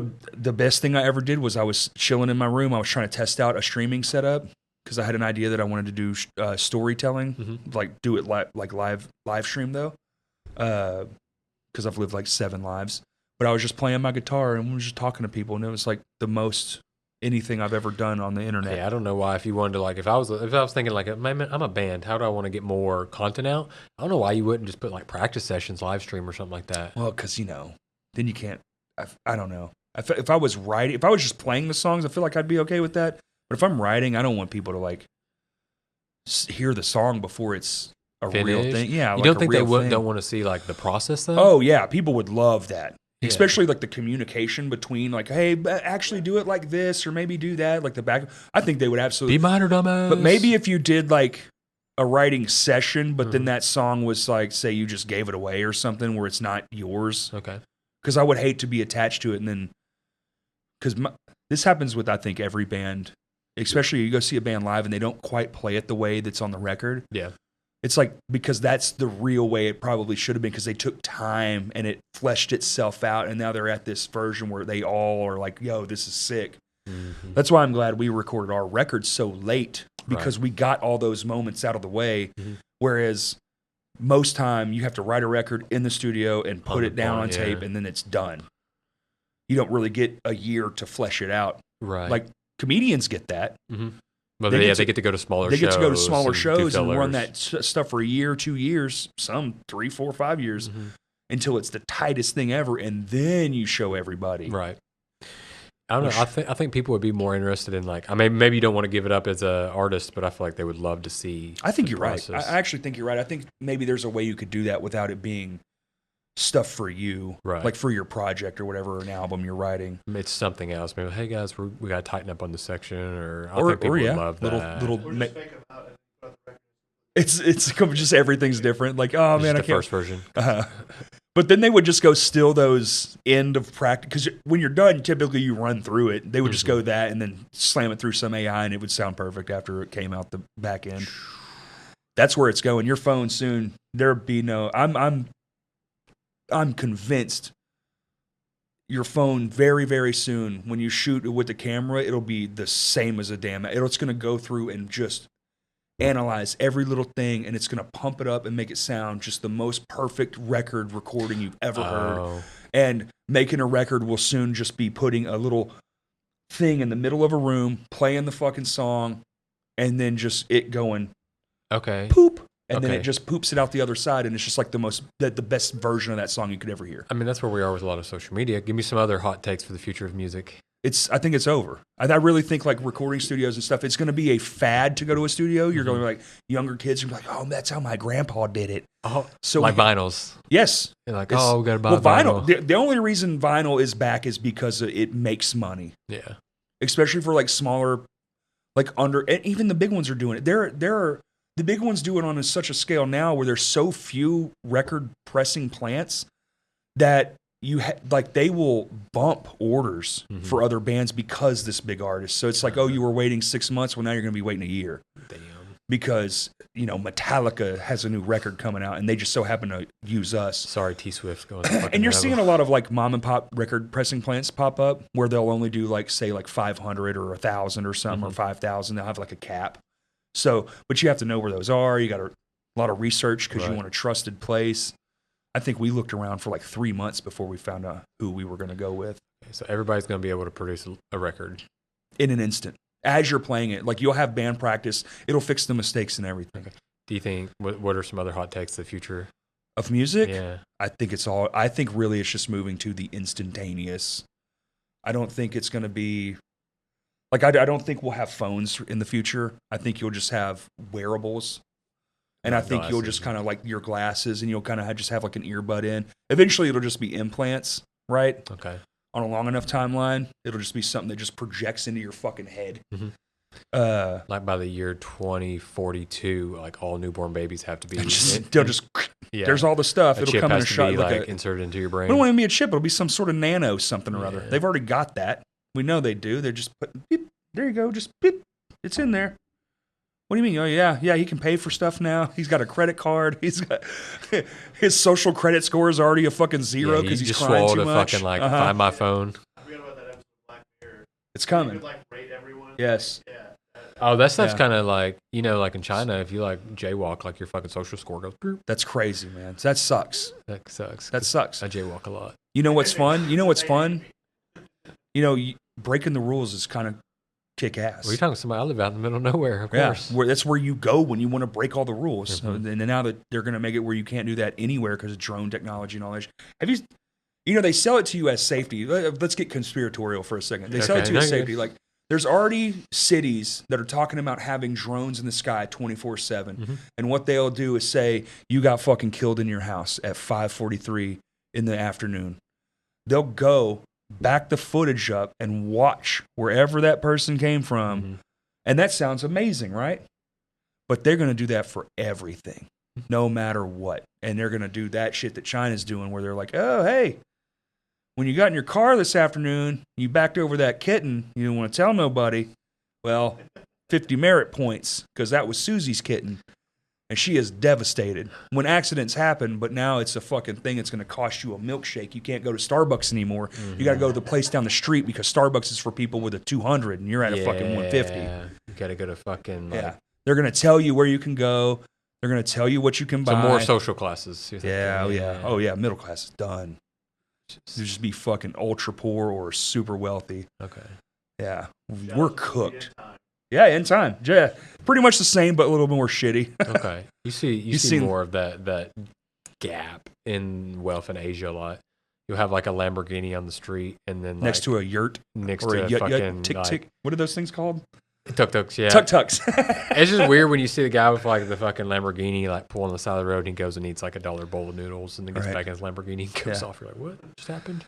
best thing I ever did was I was chilling in my room. I was trying to test out a streaming setup because I had an idea that I wanted to do storytelling, like do it live stream though, because I've lived like 7 lives. But I was just playing my guitar and was just talking to people, and it was like the most anything I've ever done on the internet. Yeah, I don't know why. If you wanted to, like, if I was thinking like, man, I'm a band. How do I want to get more content out? I don't know why you wouldn't just put like practice sessions, live stream, or something like that. Well, because then you can't. I don't know. If I was writing, if I was just playing the songs, I feel like I'd be okay with that. But if I'm writing, I don't want people to like hear the song before it's a real thing. Yeah, you don't think they don't want to see like the process though? Oh yeah, people would love that. Yeah. Especially like the communication between like, hey, actually do it like this, or maybe do that, like the back. I think they would absolutely. Be minor dumbass. But maybe if you did like a writing session, but then that song was like, say you just gave it away or something where it's not yours. Okay. Because I would hate to be attached to it, and then because this happens with I think every band, especially you go see a band live and they don't quite play it the way that's on the record. Yeah. It's like, because that's the real way it probably should have been, because they took time and it fleshed itself out, and now they're at this version where they all are like, yo, this is sick. Mm-hmm. That's why I'm glad we recorded our record so late, because we got all those moments out of the way, whereas most time you have to write a record in the studio and put it down on tape, and then it's done. You don't really get a year to flesh it out. Right. Like comedians get that. But they get to go to smaller shows. They get to go to smaller and shows do and run fillers. that stuff for a year, 2 years, some 3, 4, 5 years, until it's the tightest thing ever, and then you show everybody. Right. I don't know. I think people would be more interested in like. I mean, maybe you don't want to give it up as an artist, but I feel like they would love to see. I think the you're process. right. I actually think you're right. I think maybe there's a way you could do that without it being stuff for you, Right. like for your project or whatever, an album you're writing. It's something else. Maybe, hey guys, we got to tighten up on this section, or I think people would love that. little. Or just make them out and put on the record. It's just everything's different. Like, oh Just man, I the can't. first version. But then they would just go steal those end of practice, because when you're done, typically you run through it. They would just go that and then slam it through some AI, and it would sound perfect after it came out the back end. That's where it's going. Your phone soon. There'll be no. I'm convinced. Your phone very, very soon, when you shoot with the camera, it'll be the same as a damn. It's going to go through and just analyze every little thing, and it's going to pump it up and make it sound just the most perfect record recording you've ever heard. And making a record will soon just be putting a little thing in the middle of a room, playing the fucking song, and then just it going poop, and then it just poops it out the other side, and it's just like the best version of that song you could ever hear. I mean, that's where we are with a lot of social media. Give me some other hot takes for the future of music. I think it's over. I really think like recording studios and stuff, it's going to be a fad to go to a studio. You're going to be like, younger kids are like, oh, that's how my grandpa did it. Oh, so like vinyls. Yes. You're like, we got to buy vinyl. The only reason vinyl is back is because it makes money. Yeah. Especially for like smaller, like and even the big ones are doing it. The big ones do it on such a scale now where there's so few record pressing plants that they will bump orders for other bands because this big artist. So it's like, oh, you were waiting 6 months. Well, now you're going to be waiting a year. Damn. Because, Metallica has a new record coming out and they just so happen to use us. Sorry, T-Swift. And you're seeing a lot of like mom and pop record pressing plants pop up where they'll only do like, say like 500 or 1,000 or something or 5,000. They'll have like a cap. So, but you have to know where those are. You got a lot of research because you want a trusted place. I think we looked around for like 3 months before we found out who we were going to go with. So everybody's going to be able to produce a record in an instant as you're playing it. Like you'll have band practice. It'll fix the mistakes and everything. Okay. Do you think, what are some other hot takes to the future of music? Yeah. I think really it's just moving to the instantaneous. I don't think it's going to be like, I don't think we'll have phones in the future. I think you'll just have wearables. And I think you'll just kind of like your glasses, and you'll kind of just have like an earbud in. Eventually, it'll just be implants, right? Okay. On a long enough timeline, it'll just be something that just projects into your fucking head. Like by the year 2042, like all newborn babies have to be. There's all the stuff. It'll come in a shot, like inserted into your brain. It won't even be a chip. It'll be some sort of nano something or other. They've already got that. We know they do. They're just putting beep. There you go. Just beep. It's in there. What do you mean? Oh, yeah, he can pay for stuff now. He's got a credit card. He's got his social credit score is already a fucking zero because he's crying too much. Fucking Find My Phone. I forgot about that episode of Black Mirror. It's coming. You could rate everyone. Yes. Yeah. Oh, that stuff's kind of like, like in China, if you jaywalk, like your fucking social score goes. Boop. That's crazy, man. That sucks. That sucks. That sucks. I jaywalk a lot. You know what's fun? Breaking the rules is kind of kick ass. Well, you're talking to somebody I live out in the middle of nowhere, of course. That's where you go when you want to break all the rules. And now that they're going to make it where you can't do that anywhere because of drone technology and all that. Have you? They sell it to you as safety. Let's get conspiratorial for a second. They sell it to you as safety. Like there's already cities that are talking about having drones in the sky 24/7, and what they'll do is say you got fucking killed in your house at 5:43 in the afternoon. They'll go back the footage up and watch wherever that person came from. And that sounds amazing, right? But they're going to do that for everything, no matter what. And they're going to do that shit that China's doing where they're like, oh, hey, when you got in your car this afternoon, you backed over that kitten, you didn't want to tell nobody. Well, 50 merit points because that was Susie's kitten. And she is devastated when accidents happen, but now it's a fucking thing. It's going to cost you a milkshake. You can't go to Starbucks anymore. You got to go to the place down the street because Starbucks is for people with a 200 and you're at a fucking 150. You got to go to fucking... They're going to tell you where you can go. They're going to tell you what you can buy. So more social classes. Oh, yeah. Middle class is done. You just be fucking ultra poor or super wealthy. Okay. Yeah. We're cooked. Yeah, in time. Yeah, pretty much the same, but a little more shitty. Okay. You see seen- more of that gap in wealth in Asia a lot. You'll have like a Lamborghini on the street and then Next to a yurt next or to a yut, fucking tick, like, tick. What are those things called? tuk-tuks, yeah. Tuk-tuks. It's just weird when you see the guy with like the fucking Lamborghini like pulling on the side of the road and he goes and eats like $1 bowl of noodles and then gets Right. back in his Lamborghini and goes Yeah. off. You're like, what just happened?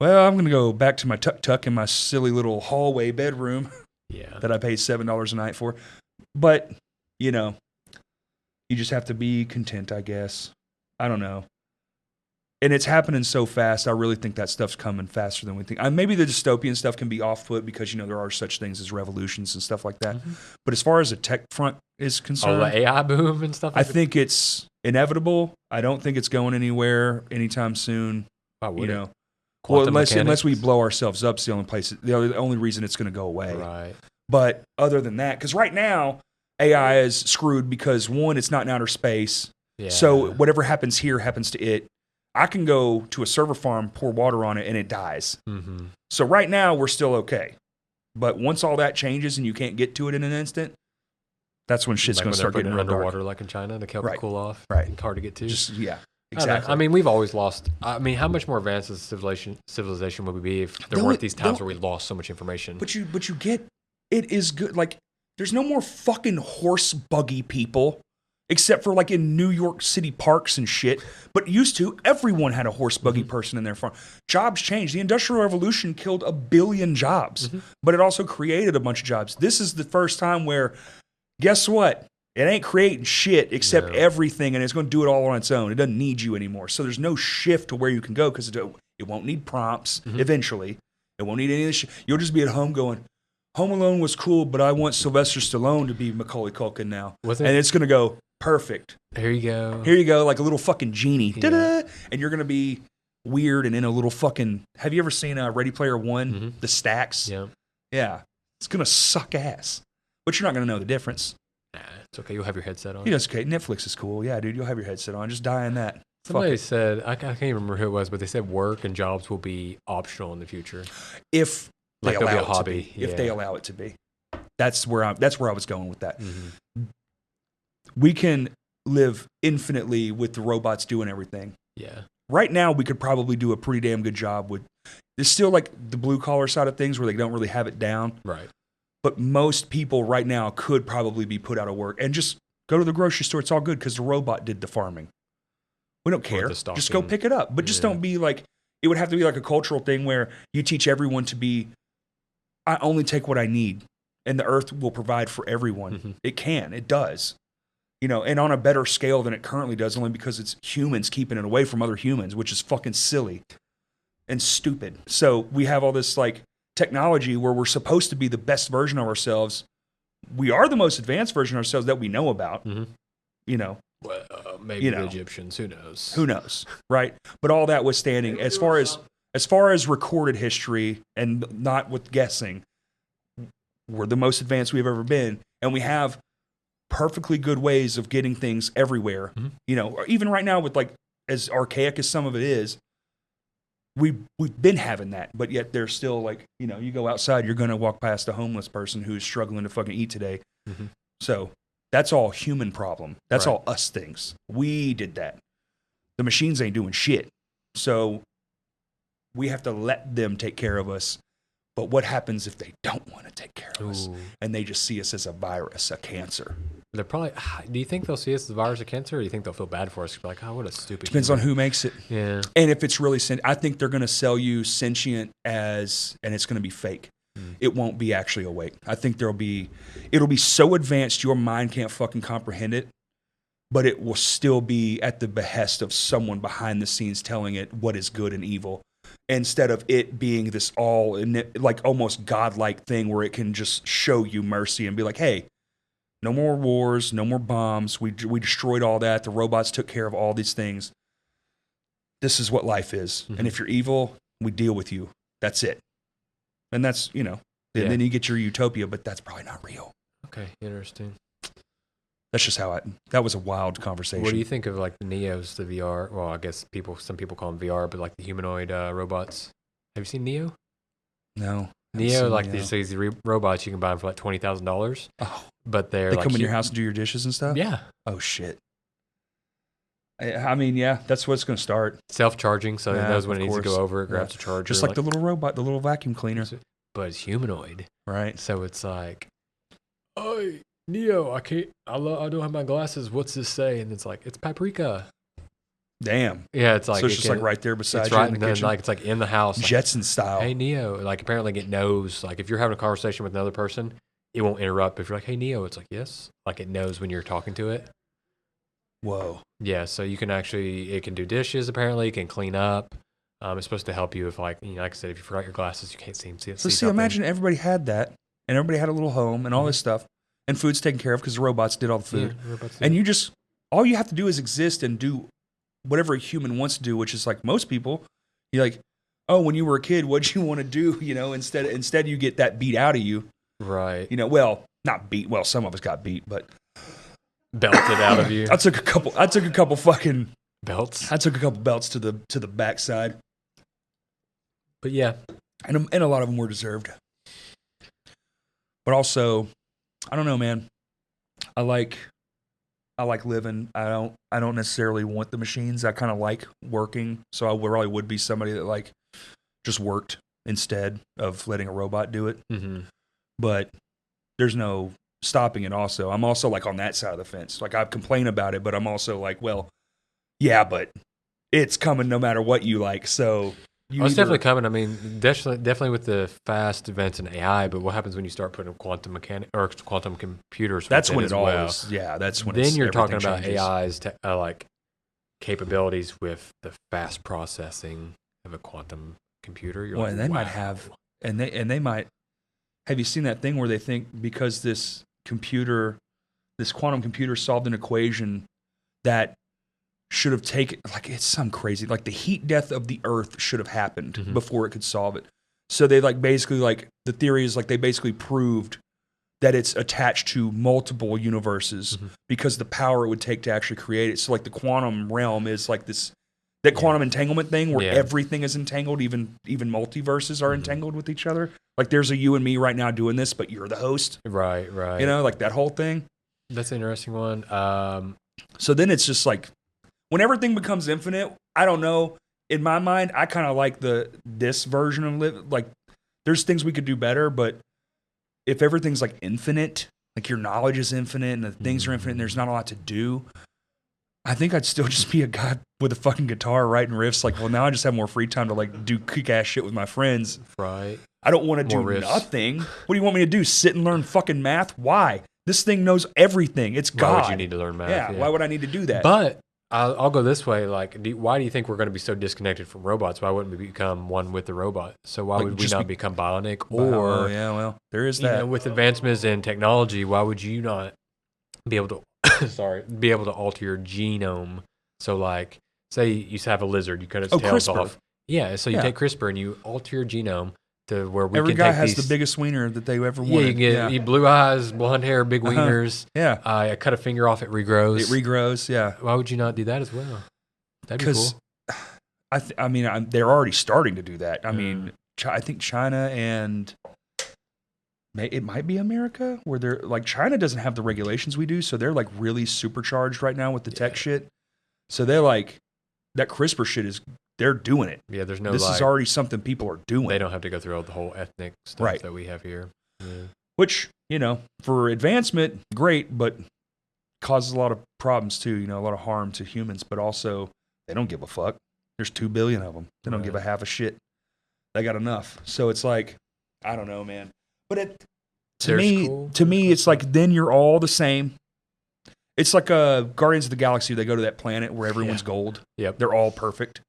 Well, I'm going to go back to my tuk-tuk in my silly little hallway bedroom Yeah. that I pay $7 a night for. But, you know, you just have to be content, I guess. I don't know. And it's happening so fast. I really think that stuff's coming faster than we think. Maybe the dystopian stuff can be off-put because, you know, there are such things as revolutions and stuff like that. Mhm. But as far as the tech front is Oh, concerned, the AI boom and stuff I like that. think it's inevitable. I don't think it's going anywhere anytime soon. Why would You it? know, Quantum unless we mechanics? blow ourselves up, it's the only place. The only reason it's going to go away. Right. But other than that, because right now AI is screwed because one, it's not in outer space. Yeah. So whatever happens here happens to it. I can go to a server farm, pour water on it, and it dies. Mm-hmm. So right now we're still okay. But once all that changes and you can't get to it in an instant, that's when shit's Like going when to they're start putting getting it real underwater, dark. like in China, to help Right. it cool off. Right. It's hard to get to. Just yeah, I don't know. exactly. I mean, we've always lost. I mean, how much more advanced as civilization would we be if there Don't- weren't these times don't- where we lost so much information? But you get it is good. Like there's no more fucking horse buggy people, except for like in New York City parks and shit. But used to, everyone had a horse buggy person in their farm. Jobs changed. The Industrial Revolution killed 1 billion jobs, but it also created a bunch of jobs. This is the first time where, guess what? It ain't creating shit except No. everything, and it's going to do it all on its own. It doesn't need you anymore. So there's no shift to where you can go because it won't need prompts eventually. It won't need any of this shit. You'll just be at home going, Home Alone was cool, but I want Sylvester Stallone to be Macaulay Culkin now. Wasn't And it? it's going to go, perfect. Here you go. Here you go, like a little fucking genie. Yeah. Ta-da! And you're going to be weird and in a little fucking... Have you ever seen Ready Player One? Mhm. The stacks? Yeah. Yeah. It's going to suck ass. But you're not going to know the difference. Nah, it's okay. You'll have your headset on. You know, it's okay. Netflix is cool. Yeah, dude, you'll have your headset on. Just die in that. Fuck Somebody it. said, I can't even remember who it was, but they said work and jobs will be optional in the future. If they Like there'll be allow a it to hobby, be. If yeah. they allow it to be. That's where I was going with that. Mm-hmm. We can live infinitely with the robots doing everything. Yeah. Right now, we could probably do a pretty damn good job with. There's still like the blue collar side of things where they don't really have it down. Right. But most people right now could probably be put out of work and just go to the grocery store. It's all good because the robot did the farming. We don't care. the Just go stocking. pick it up. But just Yeah. don't be like. It would have to be like a cultural thing where you teach everyone to be. I only take what I need, and the earth will provide for everyone. Mhm. It can. It does. You know, and on a better scale than it currently does, only because it's humans keeping it away from other humans, which is fucking silly and stupid. So we have all this like technology where we're supposed to be the best version of ourselves. We are the most advanced version of ourselves that we know about. Mhm. You know, Well, maybe You the know. Egyptians. Who knows? who knows, right? But all that was standing as far as recorded history and not with guessing. We're the most advanced we've ever been, and we have perfectly good ways of getting things everywhere. Mhm. You know, or even right now with like as archaic as some of it is, we've been having that, but yet there's still like, you know, you go outside, you're going to walk past a homeless person who's struggling to fucking eat today. Mhm. So that's all human problem. That's Right. all us things. We did that. The machines ain't doing shit. So we have to let them take care of us. But what happens if they don't want to take care of us Ooh. and they just see us as a virus, a cancer? They're probably. Do you think they'll see us as a virus of cancer, or do you think they'll feel bad for us? Like, oh, what a stupid. Depends on human. who makes it. Yeah. And if it's really I think they're going to sell you sentient as, and it's going to be fake. It won't be actually awake. I think it'll be so advanced your mind can't fucking comprehend it, but it will still be at the behest of someone behind the scenes telling it what is good and evil, instead of it being this all like almost godlike thing where it can just show you mercy and be like, hey, no more wars, no more bombs. We destroyed all that. The robots took care of all these things. This is what life is. And if you're evil, we deal with you. That's it. And that's, you know, Yeah. then you get your utopia, but that's probably not real. Okay. Interesting. That's just how that was a wild conversation. What do you think of like the Neos, the VR? Well, I guess some people call them VR, but like the humanoid robots. Have you seen Neo? No, Neo, like Neo. these robots, you can buy them for like $20,000. Oh, But they're they like come in your house and do your dishes and stuff? Yeah. Oh, shit. I mean, yeah, that's what's going to start. Self-charging, so it Yeah, knows when of it needs to course. go over, it grabs a charger. Just like the little robot, the little vacuum cleaner. But it's humanoid. Right. So it's like, oh, Neo, I don't have my glasses. What's this say? And it's like, it's paprika. Damn. Yeah, it's like So it's just like right there beside it's you right in the then, kitchen. like it's like in the house. Like, Jetson style. hey Neo, like apparently it knows. Like if you're having a conversation with another person, it won't interrupt. If you're like, hey Neo, it's like yes, like it knows when you're talking to it. Whoa. Yeah, so you can actually, it can do dishes. Apparently, it can clean up. It's supposed to help you if, like I said, if you forgot your glasses, you can't see it. So see, imagine everybody had that, and everybody had a little home and all this stuff, and food's taken care of because the robots did all the food. Yeah, robots And do. you just, all you have to do is exist and do whatever a human wants to do, which is like most people, you're like, oh, when you were a kid, what'd you want to do? Instead you get that beat out of you. Right. Well, not beat. Well, some of us got beat, but Belted out of you. I took a couple fucking Belts. I took a couple belts to the backside, But yeah, and a lot of them were deserved. But also, I don't know, man. I like living. I don't necessarily want the machines. I kind of like working, so I probably would be somebody that like just worked instead of letting a robot do it. mm-hmm. But there's no stopping it. Also, I'm also like on that side of the fence. Like I complain about it, but I'm also like, well, yeah, but it's coming no matter what you like. So It's definitely coming. I mean, definitely with the fast advance in AI. But what happens when you start putting quantum quantum computers? That's with when it it as all well. is. Yeah, that's when. Then you're talking everything about changes. AI's like capabilities with the fast processing of a quantum computer. You're Well, like, and they wow. might have, and they might. Have you seen that thing where they think because this quantum computer solved an equation that should have taken, like it's some crazy, like the heat death of the Earth should have happened before it could solve it. So they the theory is like they basically proved that it's attached to multiple universes because the power it would take to actually create it. So like the quantum realm is like that quantum entanglement thing where everything is entangled, even multiverses are entangled with each other. Like there's a you and me right now doing this, but you're the host. Right. Like that whole thing. That's an interesting one. So then it's just like when everything becomes infinite, I don't know. In my mind, I kind of like this version of like there's things we could do better, but if everything's like infinite, like your knowledge is infinite and the things are infinite and there's not a lot to do, I think I'd still just be a guy with a fucking guitar writing riffs. Like, well, now I just have more free time to like do kick-ass shit with my friends. Right. I don't want to do riffs. nothing. What do you want me to do? Sit and learn fucking math? Why? This thing knows everything. It's God. Why would you need to learn math? Yeah, why would I need to do that? But I'll go this way. Like, why do you think we're going to be so disconnected from robots? Why wouldn't we become one with the robot? So why Like, would we just not become bionic? Or yeah, well, there is you that. know, with advancements in technology, why would you not be able to be able to alter your genome? So like, say you have a lizard, you cut its tails CRISPR. off. Yeah, so you take CRISPR and you alter your genome to where we Every can guy take has these, the biggest wiener that they ever Yeah, wanted. you get you blue eyes, blonde hair, big wieners. Yeah. I cut a finger off, it regrows. It regrows, yeah. Why would you not do that as well? That'd be cool. Because they're already starting to do that. I mean, I think China and it might be America where they're like China doesn't have the regulations we do, so they're like really supercharged right now with the tech shit. So they're like that CRISPR shit they're doing it. Yeah, there's no. This is already something people are doing. They don't have to go through all the whole ethnic stuff that we have here. Yeah. Which, for advancement, great, but causes a lot of problems too, a lot of harm to humans, but also they don't give a fuck. There's 2 billion of them. They don't give a half a shit. They got enough. So it's like, I don't know, man. But to me, it's like then you're all the same. It's like Guardians of the Galaxy. They go to that planet where everyone's gold. Yep. They're all perfect,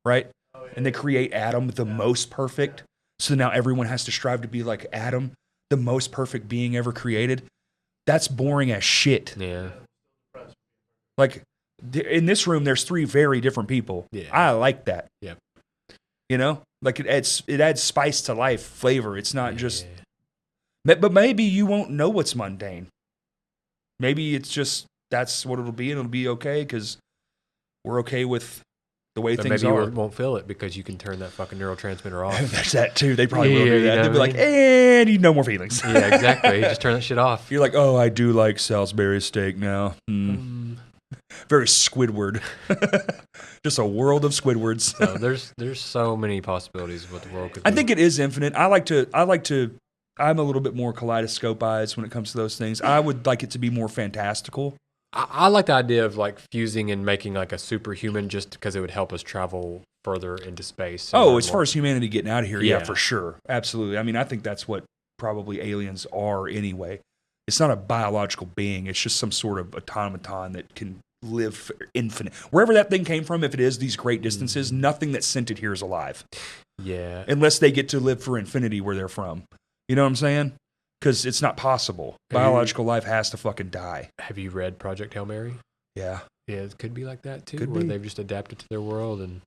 right? And they create Adam, the most perfect. So now everyone has to strive to be like Adam, the most perfect being ever created. That's boring as shit. Yeah. Like in this room, there's 3 very different people. Yeah. I like that. Yep. Like it adds spice to life, flavor. It's not just. But maybe you won't know what's mundane. Maybe it's just that's what it'll be, and it'll be okay because we're okay with the way But things maybe are. you won't feel it because you can turn that fucking neurotransmitter off. There's that too. They probably will Yeah, do you that. know They'll be what I like, and you no more feelings. Yeah, exactly. Just turn that shit off. You're like, oh, I do like Salisbury steak now. Very Squidward. Just a world of Squidwards. So there's so many possibilities of what the world could be. I think it is infinite. I'm a little bit more kaleidoscope eyes when it comes to those things. I would like it to be more fantastical. I like the idea of like fusing and making like a superhuman just because it would help us travel further into space. Oh, as far as humanity getting out of here, yeah, Yeah. for sure. Absolutely. I mean, I think that's what probably aliens are anyway. It's not a biological being. It's just some sort of automaton that can live for infinite. Wherever that thing came from, if it is these great distances, nothing that's sent it here is alive. Yeah. Unless they get to live for infinity where they're from. You know what I'm saying? Because it's not possible. Biological life has to fucking die. Have you read Project Hail Mary? Yeah. Yeah, it could be like that too, Could where be. they've just adapted to their world and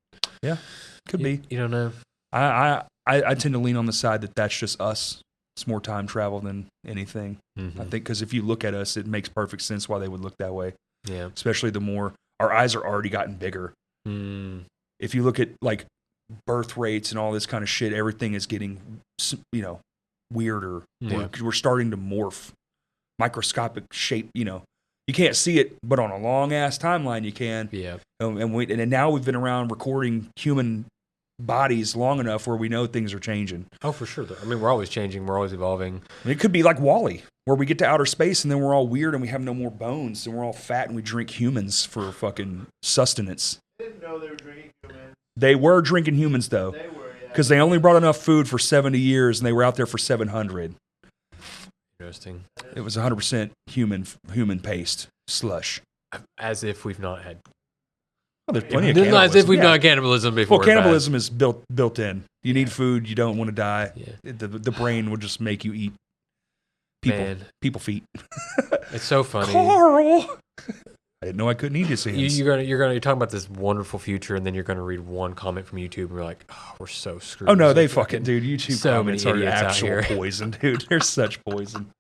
Could be. You don't know. I tend to lean on the side that that's just us. It's more time travel than anything. Mm-hmm. I think because if you look at us, it makes perfect sense why they would look that way. Yeah. Especially the more our eyes are already gotten bigger. If you look at like birth rates and all this kind of shit, everything is getting, weirder. Yeah. We're starting to morph. Microscopic shape, you can't see it, but on a long ass timeline you can. Yeah. And now we've been around recording human bodies long enough where we know things are changing. Oh, for sure. I mean, we're always changing. We're always evolving. I mean, it could be like Wall-E, where we get to outer space and then we're all weird and we have no more bones and we're all fat and we drink humans for fucking sustenance. I didn't know they were drinking humans. They were drinking humans though, They were, yeah. because they only brought enough food for 70 years and they were out there for 700. Interesting. It was 100% human paste slush. As if we've not had. Well, there's plenty of As cannibalism. if we've Yeah. not had cannibalism before. Well, cannibalism is built in. You need food. You don't want to die. Yeah. The brain will just make you eat people. Man. People feet. It's so funny. Carl, I didn't know I couldn't eat his hands. You're talking about this wonderful future, and then you're gonna read one comment from YouTube, and you're like, "Oh, we're so screwed." Oh no, So they fucking dude. YouTube so comments many are idiots out actual here. poison, dude. They're such poison.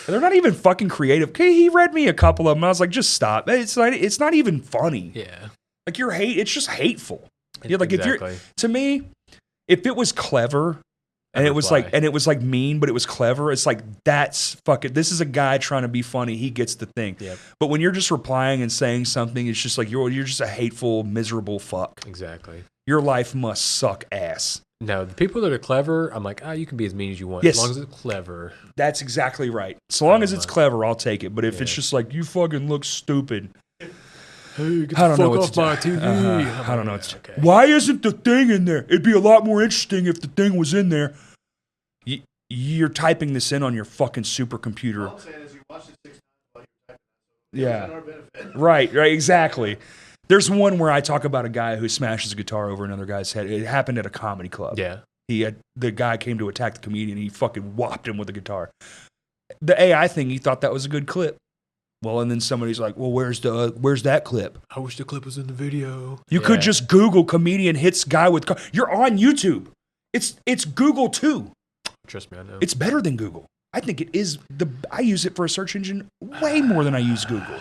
They're not even fucking creative. Okay, he read me a couple of them. I was like, just stop. It's not even funny. Yeah. Like your hate, it's just hateful. Yeah, like if Exactly. you're to me, if it was clever and it was like mean, but it was clever, it's like that's fucking. This is a guy trying to be funny. He gets the thing. Yep. But when you're just replying and saying something, it's just like you're just a hateful, miserable fuck. Exactly. Your life must suck ass. No, the people that are clever, I'm like, you can be as mean as you want, Yes. as long as it's clever. That's exactly right. So long as it's clever, I'll take it. But if it's Yeah. just like you fucking look stupid, Hey, get I the don't know fuck what's off my TV. I don't know. It's, Okay. Why isn't the thing in there? It'd be a lot more interesting if the thing was in there. You're typing this in on your fucking supercomputer. All I'm saying is you watched it 6 times while you're typing that. So Yeah. it's in our benefit. Right, exactly. There's one where I talk about a guy who smashes a guitar over another guy's head. It happened at a comedy club. Yeah. The guy came to attack the comedian. He fucking whopped him with a guitar. The AI thing, he thought that was a good clip. Well, and then somebody's like, "Well, where's that clip?" I wish the clip was in the video. You could just Google comedian hits guy with car. You're on YouTube. It's Google too. Trust me, I know. It's better than Google. I think it is I use it for a search engine way more than I use Google.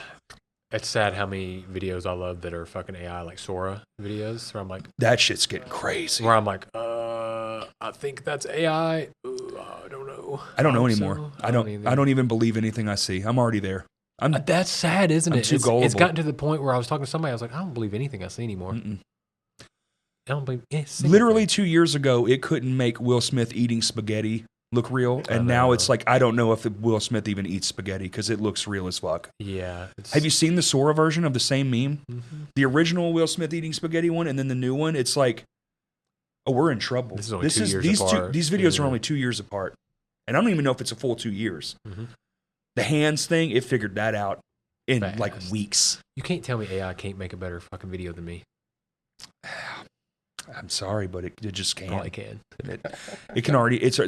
It's sad how many videos I love that are fucking AI, like Sora videos, where I'm like, That shit's getting crazy. I think that's AI. Ooh, I don't know. I don't know hope anymore. so. I don't. either. I don't even believe anything I see. I'm already there. That's sad, isn't I'm it? too It's gullible. gotten to the point where I was talking to somebody. I was like, I don't believe anything I see anymore. Mm-mm. I don't believe a single Literally thing. 2 years ago, it couldn't make Will Smith eating spaghetti look real, and now know. it's like I don't know if Will Smith even eats spaghetti because it looks real as fuck. Yeah. Have you seen the Sora version of the same meme? Mhm. The original Will Smith eating spaghetti one, and then the new one. It's like, oh, we're in trouble. This is only 2 years apart. These videos are Yeah. only 2 years apart, and I don't even know if it's a full 2 years. Mhm. The hands thing, it figured that out in Fast. like weeks. You can't tell me AI can't make a better fucking video than me. I'm sorry, but it just can't. Probably can. It can already. It's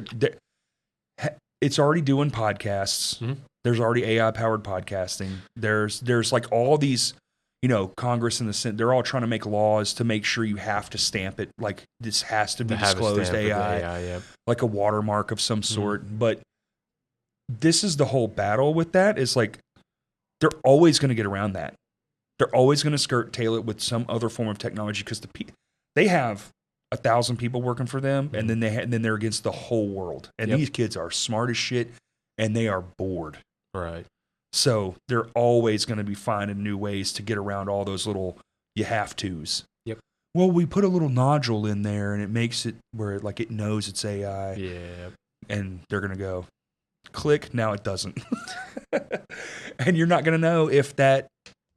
already doing podcasts. Mhm. There's already AI powered podcasting. There's like all these, Congress and the Senate. They're all trying to make laws to make sure you have to stamp it. Like this has to be To have a disclosed stamp with the AI, yeah. like a watermark of some sort. But this is the whole battle with that. Is like they're always going to get around that. They're always going to tail it with some other form of technology because they have 1,000 people working for them, and then they're against the whole world. And these kids are smart as shit, and they are bored. Right. So they're always going to be finding new ways to get around all those little you have tos. Yep. Well, we put a little nodule in there, and it makes it where it knows it's AI. Yeah. And they're going to go, click, now it doesn't. And you're not going to know if that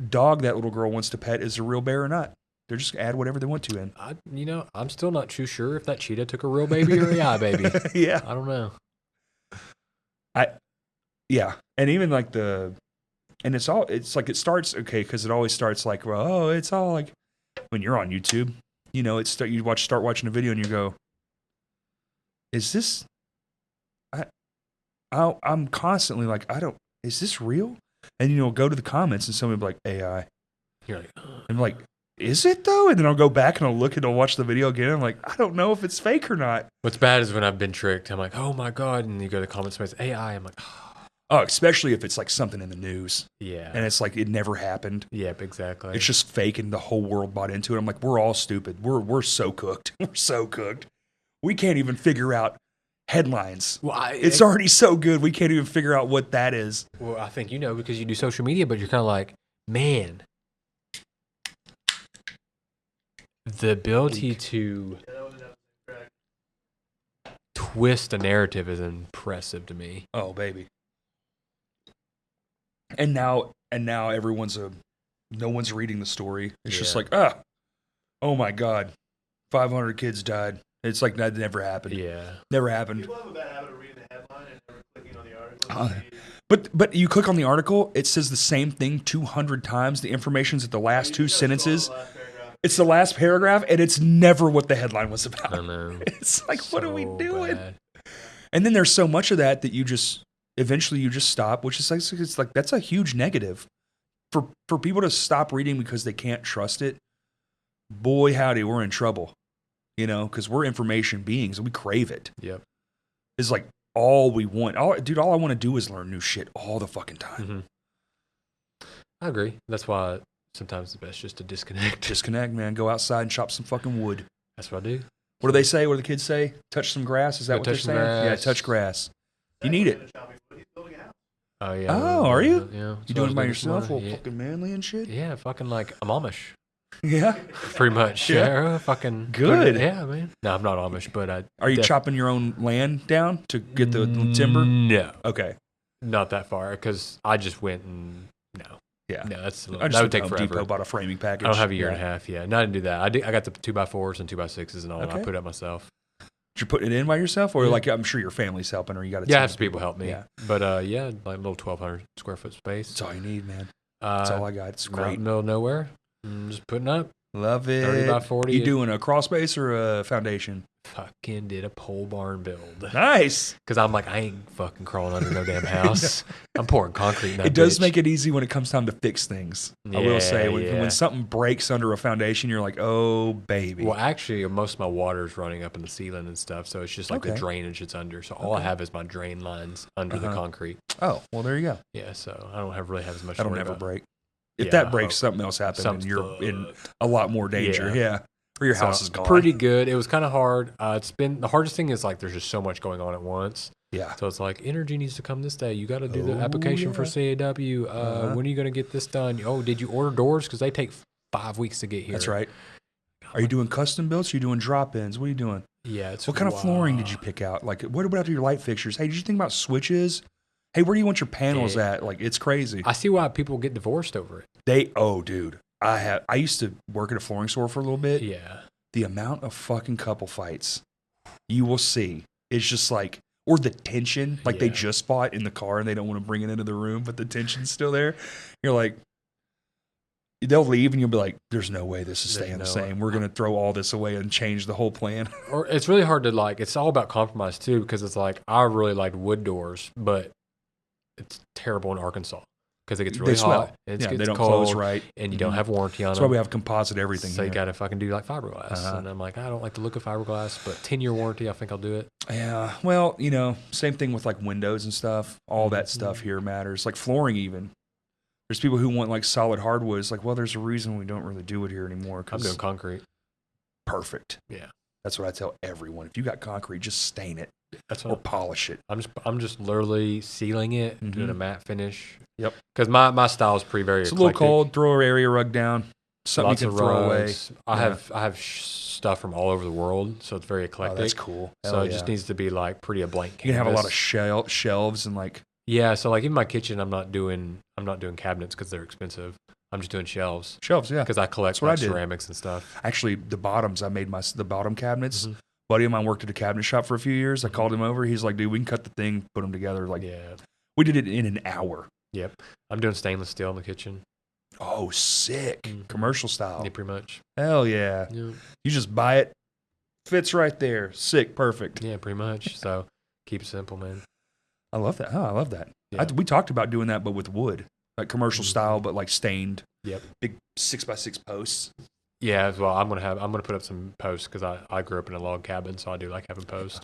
dog that little girl wants to pet is a real bear or not. They're just add whatever they want to in. I'm still not too sure if that cheetah took a real baby or a AI baby. Yeah. I don't know. Yeah. And even like it starts, okay, because it always starts like, well, it's all like, when you're on YouTube, you start watching a video and you go, is this, I'm constantly like, is this real? And go to the comments and somebody will be like, AI. You're like, I'm like, is it though? And then I'll go back and I'll look and I'll watch the video again. I'm like, I don't know if it's fake or not. What's bad is when I've been tricked. I'm like, oh my God. And you go to the comment space, AI. I'm like, oh, especially if it's like something in the news. Yeah. And it's like, it never happened. Yep, exactly. It's just fake and the whole world bought into it. I'm like, we're all stupid. We're so cooked. We're so cooked. We can't even figure out headlines. Well, it's already so good. We can't even figure out what that is. Well, I think because you do social media, but you're kind of like, man, the ability to twist a narrative is impressive to me. Oh, baby. And now no one's reading the story. It's just like, oh my God, 500 kids died. It's like that never happened. Yeah. Never happened. People have a bad habit of reading the headline and never clicking on the article. But you click on the article, it says the same thing 200 times. The information's at the last two sentences. It's the last paragraph, and it's never what the headline was about. I know. It's like, what are we So doing? bad. And then there's so much of that you just eventually stop, which is like, it's like, that's a huge negative for people to stop reading because they can't trust it. Boy, howdy, we're in trouble, because we're information beings and we crave it. Yep. It's like all we want. All I want to do is learn new shit all the fucking time. Mm-hmm. I agree. That's why sometimes it's best just to disconnect. Disconnect, man. Go outside and chop some fucking wood. That's what I do. What do they say? What do the kids say? Touch some grass? Is that what they're saying? Grass. Yeah, touch grass. You need it. Oh, yeah. Oh, are you? Yeah. You doing it by yourself? All fucking manly and shit? Yeah, fucking like I'm Amish. Yeah. Pretty much. Yeah. Fucking good. Yeah, man. No, I'm not Amish, but Are you chopping your own land down to get the timber? No. Okay. Not that far, because I just went and no. Yeah. No, that I just would take Home forever. Depot, bought a framing package. I don't have a year and a half. Yeah, no, I didn't do that. I got the 2x4s and 2x6s and all. Okay. I put it up myself. Did you put it in by yourself, or Yeah. like I'm sure your family's helping, or you got a Yeah, I team have of some people help me. Yeah. But yeah, like a little 1,200 square foot space. That's all you need, man. That's all I got. It's great. Middle of nowhere. Just putting up. Love it. 30 by 40. You doing a crawl space or a foundation? Fucking did a pole barn build. Nice. Because I'm like, I ain't fucking crawling under no damn house. I'm pouring concrete in that It does bitch. make it easy when it comes time to fix things. I will say, Yeah. when something breaks under a foundation, you're like, oh, baby. Well, actually, most of my water's running up in the ceiling and stuff, so it's just like the Okay. drainage it's under. So all I have is my drain lines under the concrete. Oh, well, there you go. Yeah, so I don't really have as much. That'll to worry never about. break. If Yeah, that I breaks, hope. something else happens, and Something's you're in fucked. a lot more danger. Yeah. Yeah. Or your house So, is gone. pretty good. It was kind of hard. It's been the hardest thing is like there's just so much going on at once. Yeah. So it's like energy needs to come this day. You got to do the application for CAW. When are you going to get this done? Oh, did you order doors? Because they take 5 weeks to get here. That's right. Are you doing custom builds? Or are you doing drop-ins? What are you doing? Yeah. It's What kind of flooring did you pick out? Like, what about your light fixtures? Hey, did you think about switches? Hey, where do you want your panels Yeah. at? Like, it's crazy. I see why people get divorced over it. Dude. I used to work at a flooring store for a little bit. Yeah. The amount of fucking couple fights you will see is just like, or the tension, like they Yeah. just fought in the car and they don't want to bring it into the room, but the tension's still there. You're like, they'll leave and you'll be like, there's no way this is There's staying the no same. We're going to throw all this away and change the whole plan. Or it's really hard to like. It's all about compromise too, because it's like I really like wood doors, but it's terrible in Arkansas because it gets really They smell. hot. And it Yeah, gets they don't cold, close right. and you don't have warranty on That's them. why we have composite everything. So you here. got to fucking do like fiberglass. And I'm like, I don't like the look of fiberglass, but 10-year warranty, I think I'll do it. Yeah. Well, same thing with like windows and stuff. All that stuff here matters. Like flooring even. There's people who want like solid hardwood. It's like, well, there's a reason we don't really do it here anymore. I'm doing concrete. Perfect. Yeah. That's what I tell everyone. If you got concrete, just stain it That's or what polish it. I'm just literally sealing it, doing a matte finish. Yep. Because my style is very It's eclectic. a little cold. Throw an area rug down. Something Lots you can of throw rugs. away. I have stuff from all over the world, so it's very eclectic. Oh, that's cool. So it just needs to be like pretty a blank canvas. You can have a lot of shelves and like. Yeah, so like in my kitchen, I'm not doing cabinets because they're expensive. I'm just doing shelves. Shelves, yeah. Because I collect like ceramics and stuff. Actually, the bottoms, I made the bottom cabinets. Buddy of mine worked at a cabinet shop for a few years. I called him over. He's like, dude, we can cut the thing, put them together. Like, we did it in an hour. Yep. I'm doing stainless steel in the kitchen. Oh, sick. Commercial style. Yeah, pretty much. Hell yeah. You just buy it. Fits right there. Sick. Perfect. Yeah, pretty much. So keep it simple, man. I love that. Oh, I love that. Yeah. We talked about doing that, but with wood. Like commercial style, but like stained. Yep. Big 6x6 posts. Yeah, as well. I'm gonna put up some posts because I grew up in a log cabin, so I do like having posts.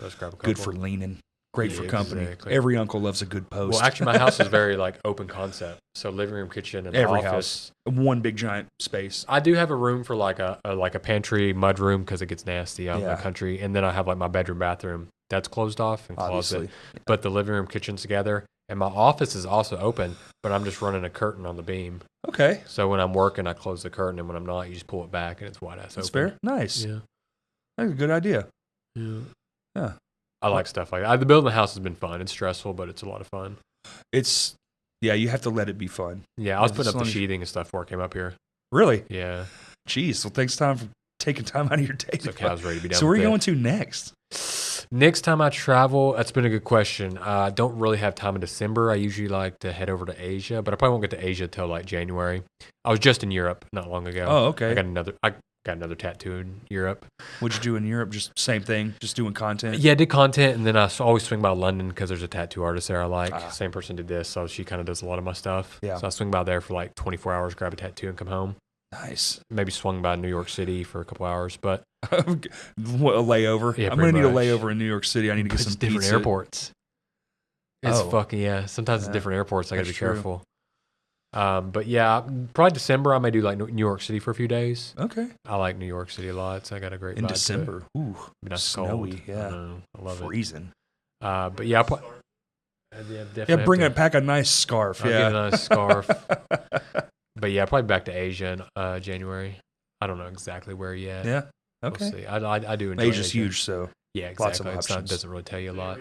Let's grab a couple. Good for leaning. Great for company. Exactly. Every uncle loves a good post. Well, actually, my house is very like open concept. So living room, kitchen, and every office. House, one big giant space. I do have a room for like a pantry mud room because it gets nasty out in the country, and then I have like my bedroom, bathroom that's closed off and closet. But the living room, kitchen's together, and my office is also open, but I'm just running a curtain on the beam. Okay. So when I'm working, I close the curtain, and when I'm not, you just pull it back, and it's wide ass open. That's fair. Nice. Yeah. That's a good idea. Yeah. Yeah. I like stuff like that. The building the house has been fun. It's stressful, but it's a lot of fun. You have to let it be fun. Yeah, I was putting up the sheathing and stuff before I came up here. Really? Yeah. Jeez. Well, thanks, Tom, for taking time out of your day. So I was ready to be done. So where are you going to next? Next time I travel, that's been a good question. I don't really have time in December. I usually like to head over to Asia, but I probably won't get to Asia till like January. I was just in Europe not long ago. Oh, okay. I got another tattoo in Europe. What'd you do in Europe? Just same thing, just doing content? Yeah, I did content, and then I always swing by London because there's a tattoo artist there I like. Same person did this, so she kind of does a lot of my stuff. Yeah. So I swing by there for like 24 hours, grab a tattoo, and come home. Nice. Maybe swung by New York City for a couple hours, but a layover. Yeah, I'm gonna need a layover in New York City. I need to get some different pizza. airports. It's fucking Sometimes it's different airports. I got to be careful. But yeah, probably December. I may do like New York City for a few days. Okay. I like New York City a lot. So I got a great vibe in December. To it. Ooh, Nice snowy. cold. Yeah, I love freezing. But yeah, definitely pack a nice scarf. I'll get a nice scarf. But yeah, probably back to Asia in January. I don't know exactly where yet. Yeah. Okay. We'll see. I do enjoy Asia's Asia. huge, so yeah, exactly. lots of options. It doesn't really tell you a lot.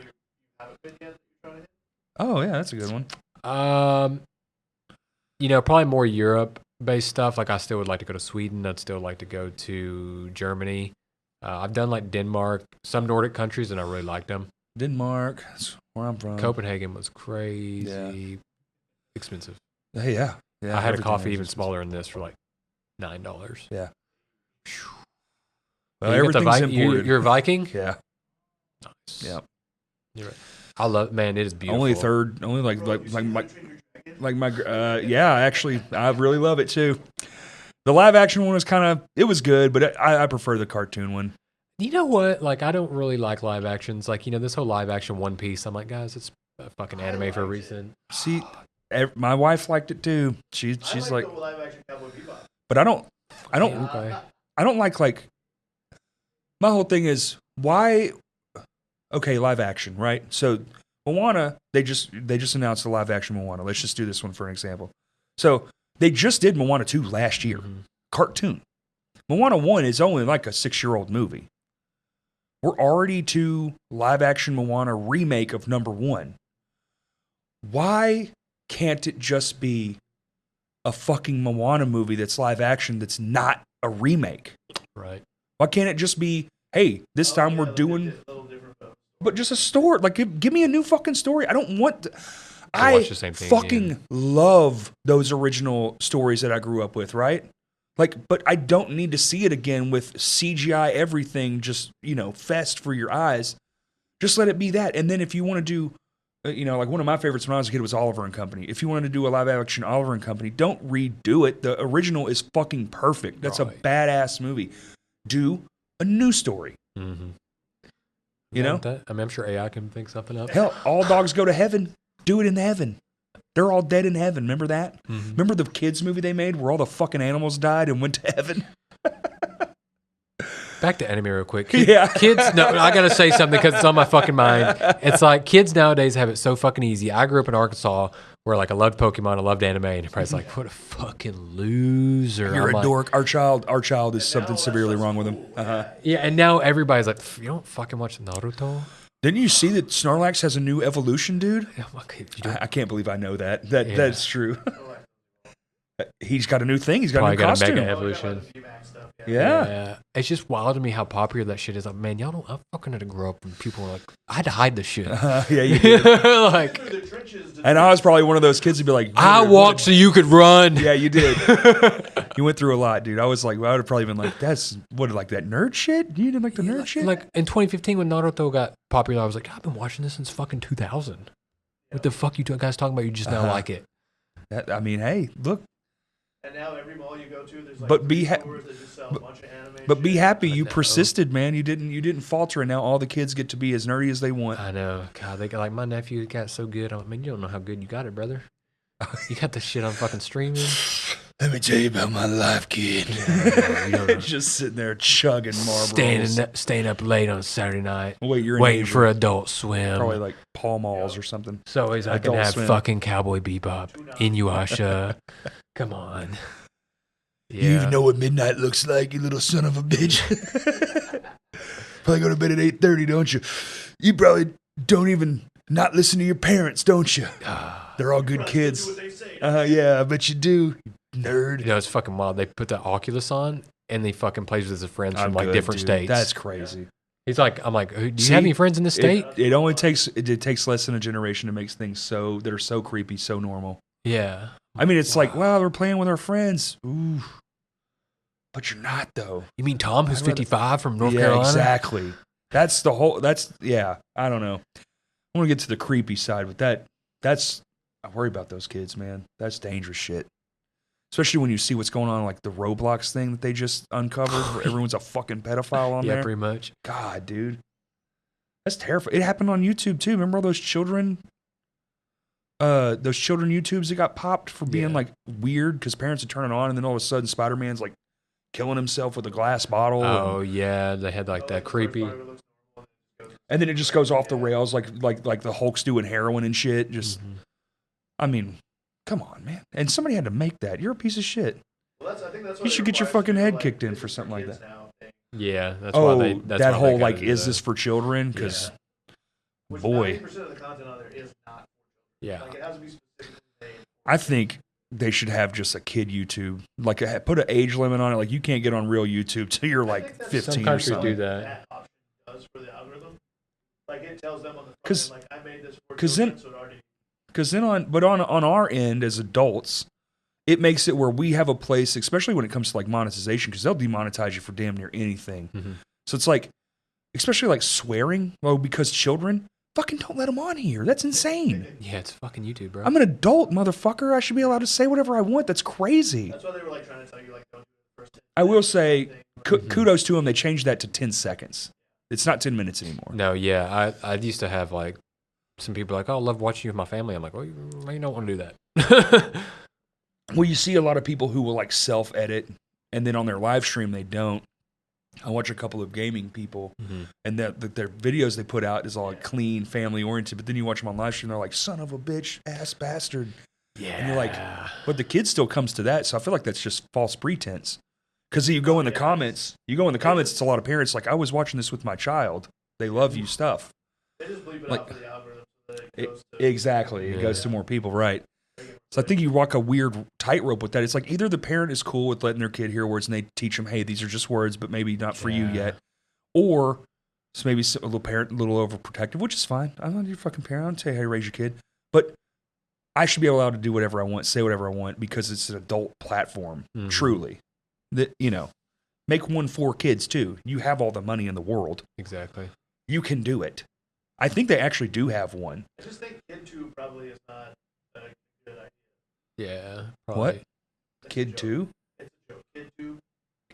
Oh yeah, that's a good one. Probably more Europe-based stuff. Like I still would like to go to Sweden. I'd still like to go to Germany. I've done like Denmark, some Nordic countries, and I really liked them. Denmark, that's where I'm from. Copenhagen was crazy expensive. Hey, yeah. I had a coffee even smaller than this for like $9. Yeah. Well, everything's imported. You're a Viking? Yeah. Nice. Yeah. You're right. I love, man, it is beautiful. Only actually, I really love it too. The live action one was it was good, but I prefer the cartoon one. You know what? Like, I don't really like live actions. Like, this whole live action One Piece, I'm like, guys, it's a fucking anime for a reason. See, my wife liked it too. She's like, the live action Cowboy Bebop. But I don't Okay. I don't like my whole thing is why. Okay, live action, right? So Moana, they just announced the live action Moana. Let's just do this one for an example. So they just did Moana 2 last year, cartoon. Moana 1 is only like a 6-year-old movie. We're already to live action Moana remake of number 1. Why can't it just be a fucking Moana movie that's live action that's not a remake? Right. Why can't it just be, hey, this time we're doing... But just a story. Like, give me a new fucking story. I don't want... I watch the same thing fucking love those original stories that I grew up with, right? Like, but I don't need to see it again with CGI everything just, fest for your eyes. Just let it be that. And then if you want to do, like one of my favorites when I was a kid was Oliver and Company. If you wanted to do a live action Oliver and Company, don't redo it. The original is fucking perfect. That's a badass movie. Do a new story. Mm-hmm. You know? I mean, I'm sure AI can think something up. Hell, all dogs go to heaven. Do it in heaven. They're all dead in heaven. Remember that? Remember the kids movie they made where all the fucking animals died and went to heaven? Back to anime real quick. Yeah. Kids, no, I got to say something because it's on my fucking mind. It's like kids nowadays have it so fucking easy. I grew up in Arkansas where like I loved Pokemon, I loved anime, and everybody's like, what a fucking loser. You're I'm a like, dork. Our child is something severely wrong with him. Yeah, and now everybody's like, you don't fucking watch Naruto? Didn't you see that Snorlax has a new evolution, dude? Yeah, I'm like, you don't I can't believe I know that. That's true. He's got a new thing. He's got probably a new got a costume. mega evolution. Yeah. It's just wild to me how popular that shit is. Like, man, y'all don't. I fucking had to grow up and people were like, I had to hide this shit. Yeah, you did. Like, And I was probably one of those kids who'd be like, I walked so you could run. Yeah, you did. You went through a lot, dude. I was like, I would have probably been like, that's what, like that nerd shit? You didn't like the nerd shit? Like in 2015 when Naruto got popular, I was like, I've been watching this since fucking 2000. What the fuck you guys talking about? You just now like it. I mean, hey, look. And now every mall you go to, there's like But be stores that just sell a bunch of anime. But be shit. happy you persisted, man. You didn't falter, and now all the kids get to be as nerdy as they want. I know. God, they got like my nephew got so good. I'm like, man, you don't know how good you got it, brother. You got this shit on fucking streaming. Let me tell you about my life, kid. You don't know. Just sitting there chugging marbles. Staying up late on Saturday night. Wait, you're in waiting Asia. for Adult Swim. Probably like Paul Malls or something. So always I can Adult have Swim. fucking Cowboy Bebop, Inuyasha. Come on. Yeah. You even know what midnight looks like, you little son of a bitch. Probably go to bed at 8:30, don't you? You probably don't even not listen to your parents, don't you? They're all good kids. Yeah, I bet you do, nerd. You know, it's fucking wild. They put the Oculus on and he fucking plays with his friends from like good, different dude. states. That's crazy. He's like, I'm like, do you See, have any friends in this state? It only takes less than a generation to make things that are so creepy, so normal. Yeah. I mean, it's like, wow, we're playing with our friends. Ooh. But you're not, though. You mean Tom, who's I'd rather- 55 from North Yeah, Carolina? exactly. I don't know. I want to get to the creepy side, but I worry about those kids, man. That's dangerous shit. Especially when you see what's going on, like the Roblox thing that they just uncovered, where everyone's a fucking pedophile on there. Yeah, pretty much. God, dude. That's terrifying. It happened on YouTube, too. Remember all those children? Those children YouTubes that got popped for being like weird because parents would turn it on and then all of a sudden Spider-Man's like killing himself with a glass bottle. Oh, yeah. They had like that creepy. And then it just goes off the rails like the Hulk's doing heroin and shit. Just, I mean, come on, man. And somebody had to make that. You're a piece of shit. Well, I think that's You should get your fucking head kicked in for something like that. Yeah, that's why they. That's that why whole they like, gotta is do this that. for children? Because, Which boy, 90% of the content on there is not. Yeah. Like it has to be specifically made. I think they should have just a kid YouTube. Like, put an age limit on it. Like, you can't get on real YouTube till you're like 15 Some or countries something. do that. That option does for the algorithm. Like it tells them on the front 'Cause- end, like I made this for 'cause children, then- so it already. Because then on our end as adults, it makes it where we have a place, especially when it comes to like monetization, because they'll demonetize you for damn near anything. Mm-hmm. So it's like, especially like swearing, well, because children, fucking don't let them on here. That's insane. Yeah, it's fucking YouTube, bro. I'm an adult, motherfucker. I should be allowed to say whatever I want. That's crazy. That's why they were like trying to tell you like don't do it first. I will say, kudos to them. They changed that to 10 seconds. It's not 10 minutes anymore. No, yeah. I used to have like some people like, oh, I love watching you with my family. I'm like, well, you don't want to do that. Well, you see a lot of people who will like self-edit, and then on their live stream they don't. I watch a couple of gaming people, and their videos they put out is all like clean, family-oriented, but then you watch them on live stream, they're like, son of a bitch, ass bastard. Yeah. And you're like, but the kid still comes to that, so I feel like that's just false pretense. Because you go in the comments, it's a lot of parents like, I was watching this with my child. They love you stuff. They just bleep it Like- out for the algorithm so that it goes to Exactly. It goes to more people, right? So I think you walk a weird tightrope with that. It's like either the parent is cool with letting their kid hear words and they teach them, hey, these are just words, but maybe not for you yet. Or it's maybe a little parent, a little overprotective, which is fine. I'm not your fucking parent. I don't tell you how you raise your kid. But I should be allowed to do whatever I want, say whatever I want, because it's an adult platform, truly. That, make one for kids too. You have all the money in the world. Exactly. You can do it. I think they actually do have one. I just think KidTube probably is not a good idea. Yeah. What? Probably. Kid too? It's a joke. KidTube.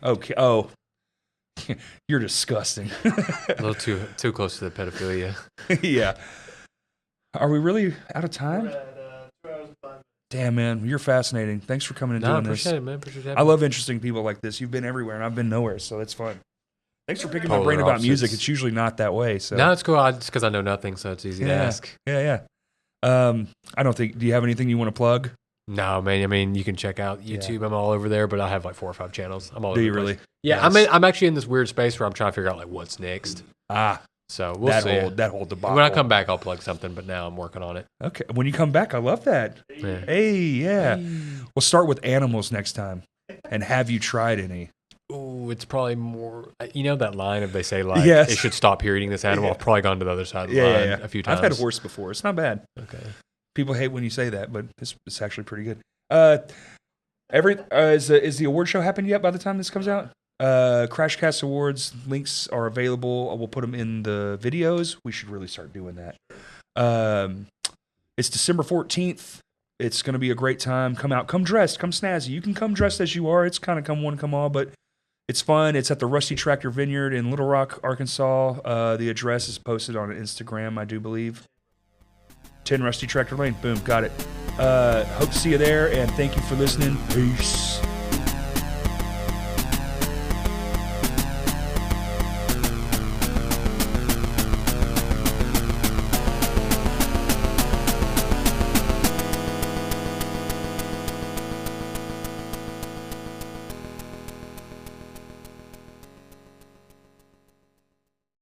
Okay. Oh, you're disgusting. A little too close to the pedophilia. Yeah. Are we really out of time? We're at 2 hours and 5 Damn, man, you're fascinating. Thanks for coming and No, I doing this. appreciate it, man. Appreciate having I me. love interesting people like this. You've been everywhere, and I've been nowhere, so it's fun. Thanks for picking my Polar brain about opposites. music. It's usually not that way. So No, it's cool. It's because I know nothing, so it's easy to ask. Yeah. I don't think. Do you have anything you want to plug? No, man. I mean, you can check out YouTube. I'm all over there, but I have like 4 or 5 channels. I'm all Do over you the place. really? Yeah, Nice. I'm actually in this weird space where I'm trying to figure out like what's next. So we'll see. That whole debacle. When I come back, I'll plug something, but now I'm working on it. Okay. When you come back, I love that. Yeah. Hey, yeah. We'll start with animals next time. And have you tried any? Ooh, it's probably more. You know that line if they say like Yes. it should stop here eating this animal. I've probably gone to the other side of the Yeah, line yeah. a few times. I've had a horse before. It's not bad. Okay. People hate when you say that, but it's actually pretty good. Is the award show happened yet by the time this comes out? Crash Cast Awards links are available. We'll put them in the videos. We should really start doing that. It's December 14th. It's going to be a great time. Come out. Come dressed. Come snazzy. You can come dressed as you are. It's kind of come one, come all, but it's fun. It's at the Rusty Tractor Vineyard in Little Rock, Arkansas. The address is posted on Instagram, I do believe. 10 Rusty Tractor Lane. Boom. Got it. Hope to see you there, and thank you for listening. Peace.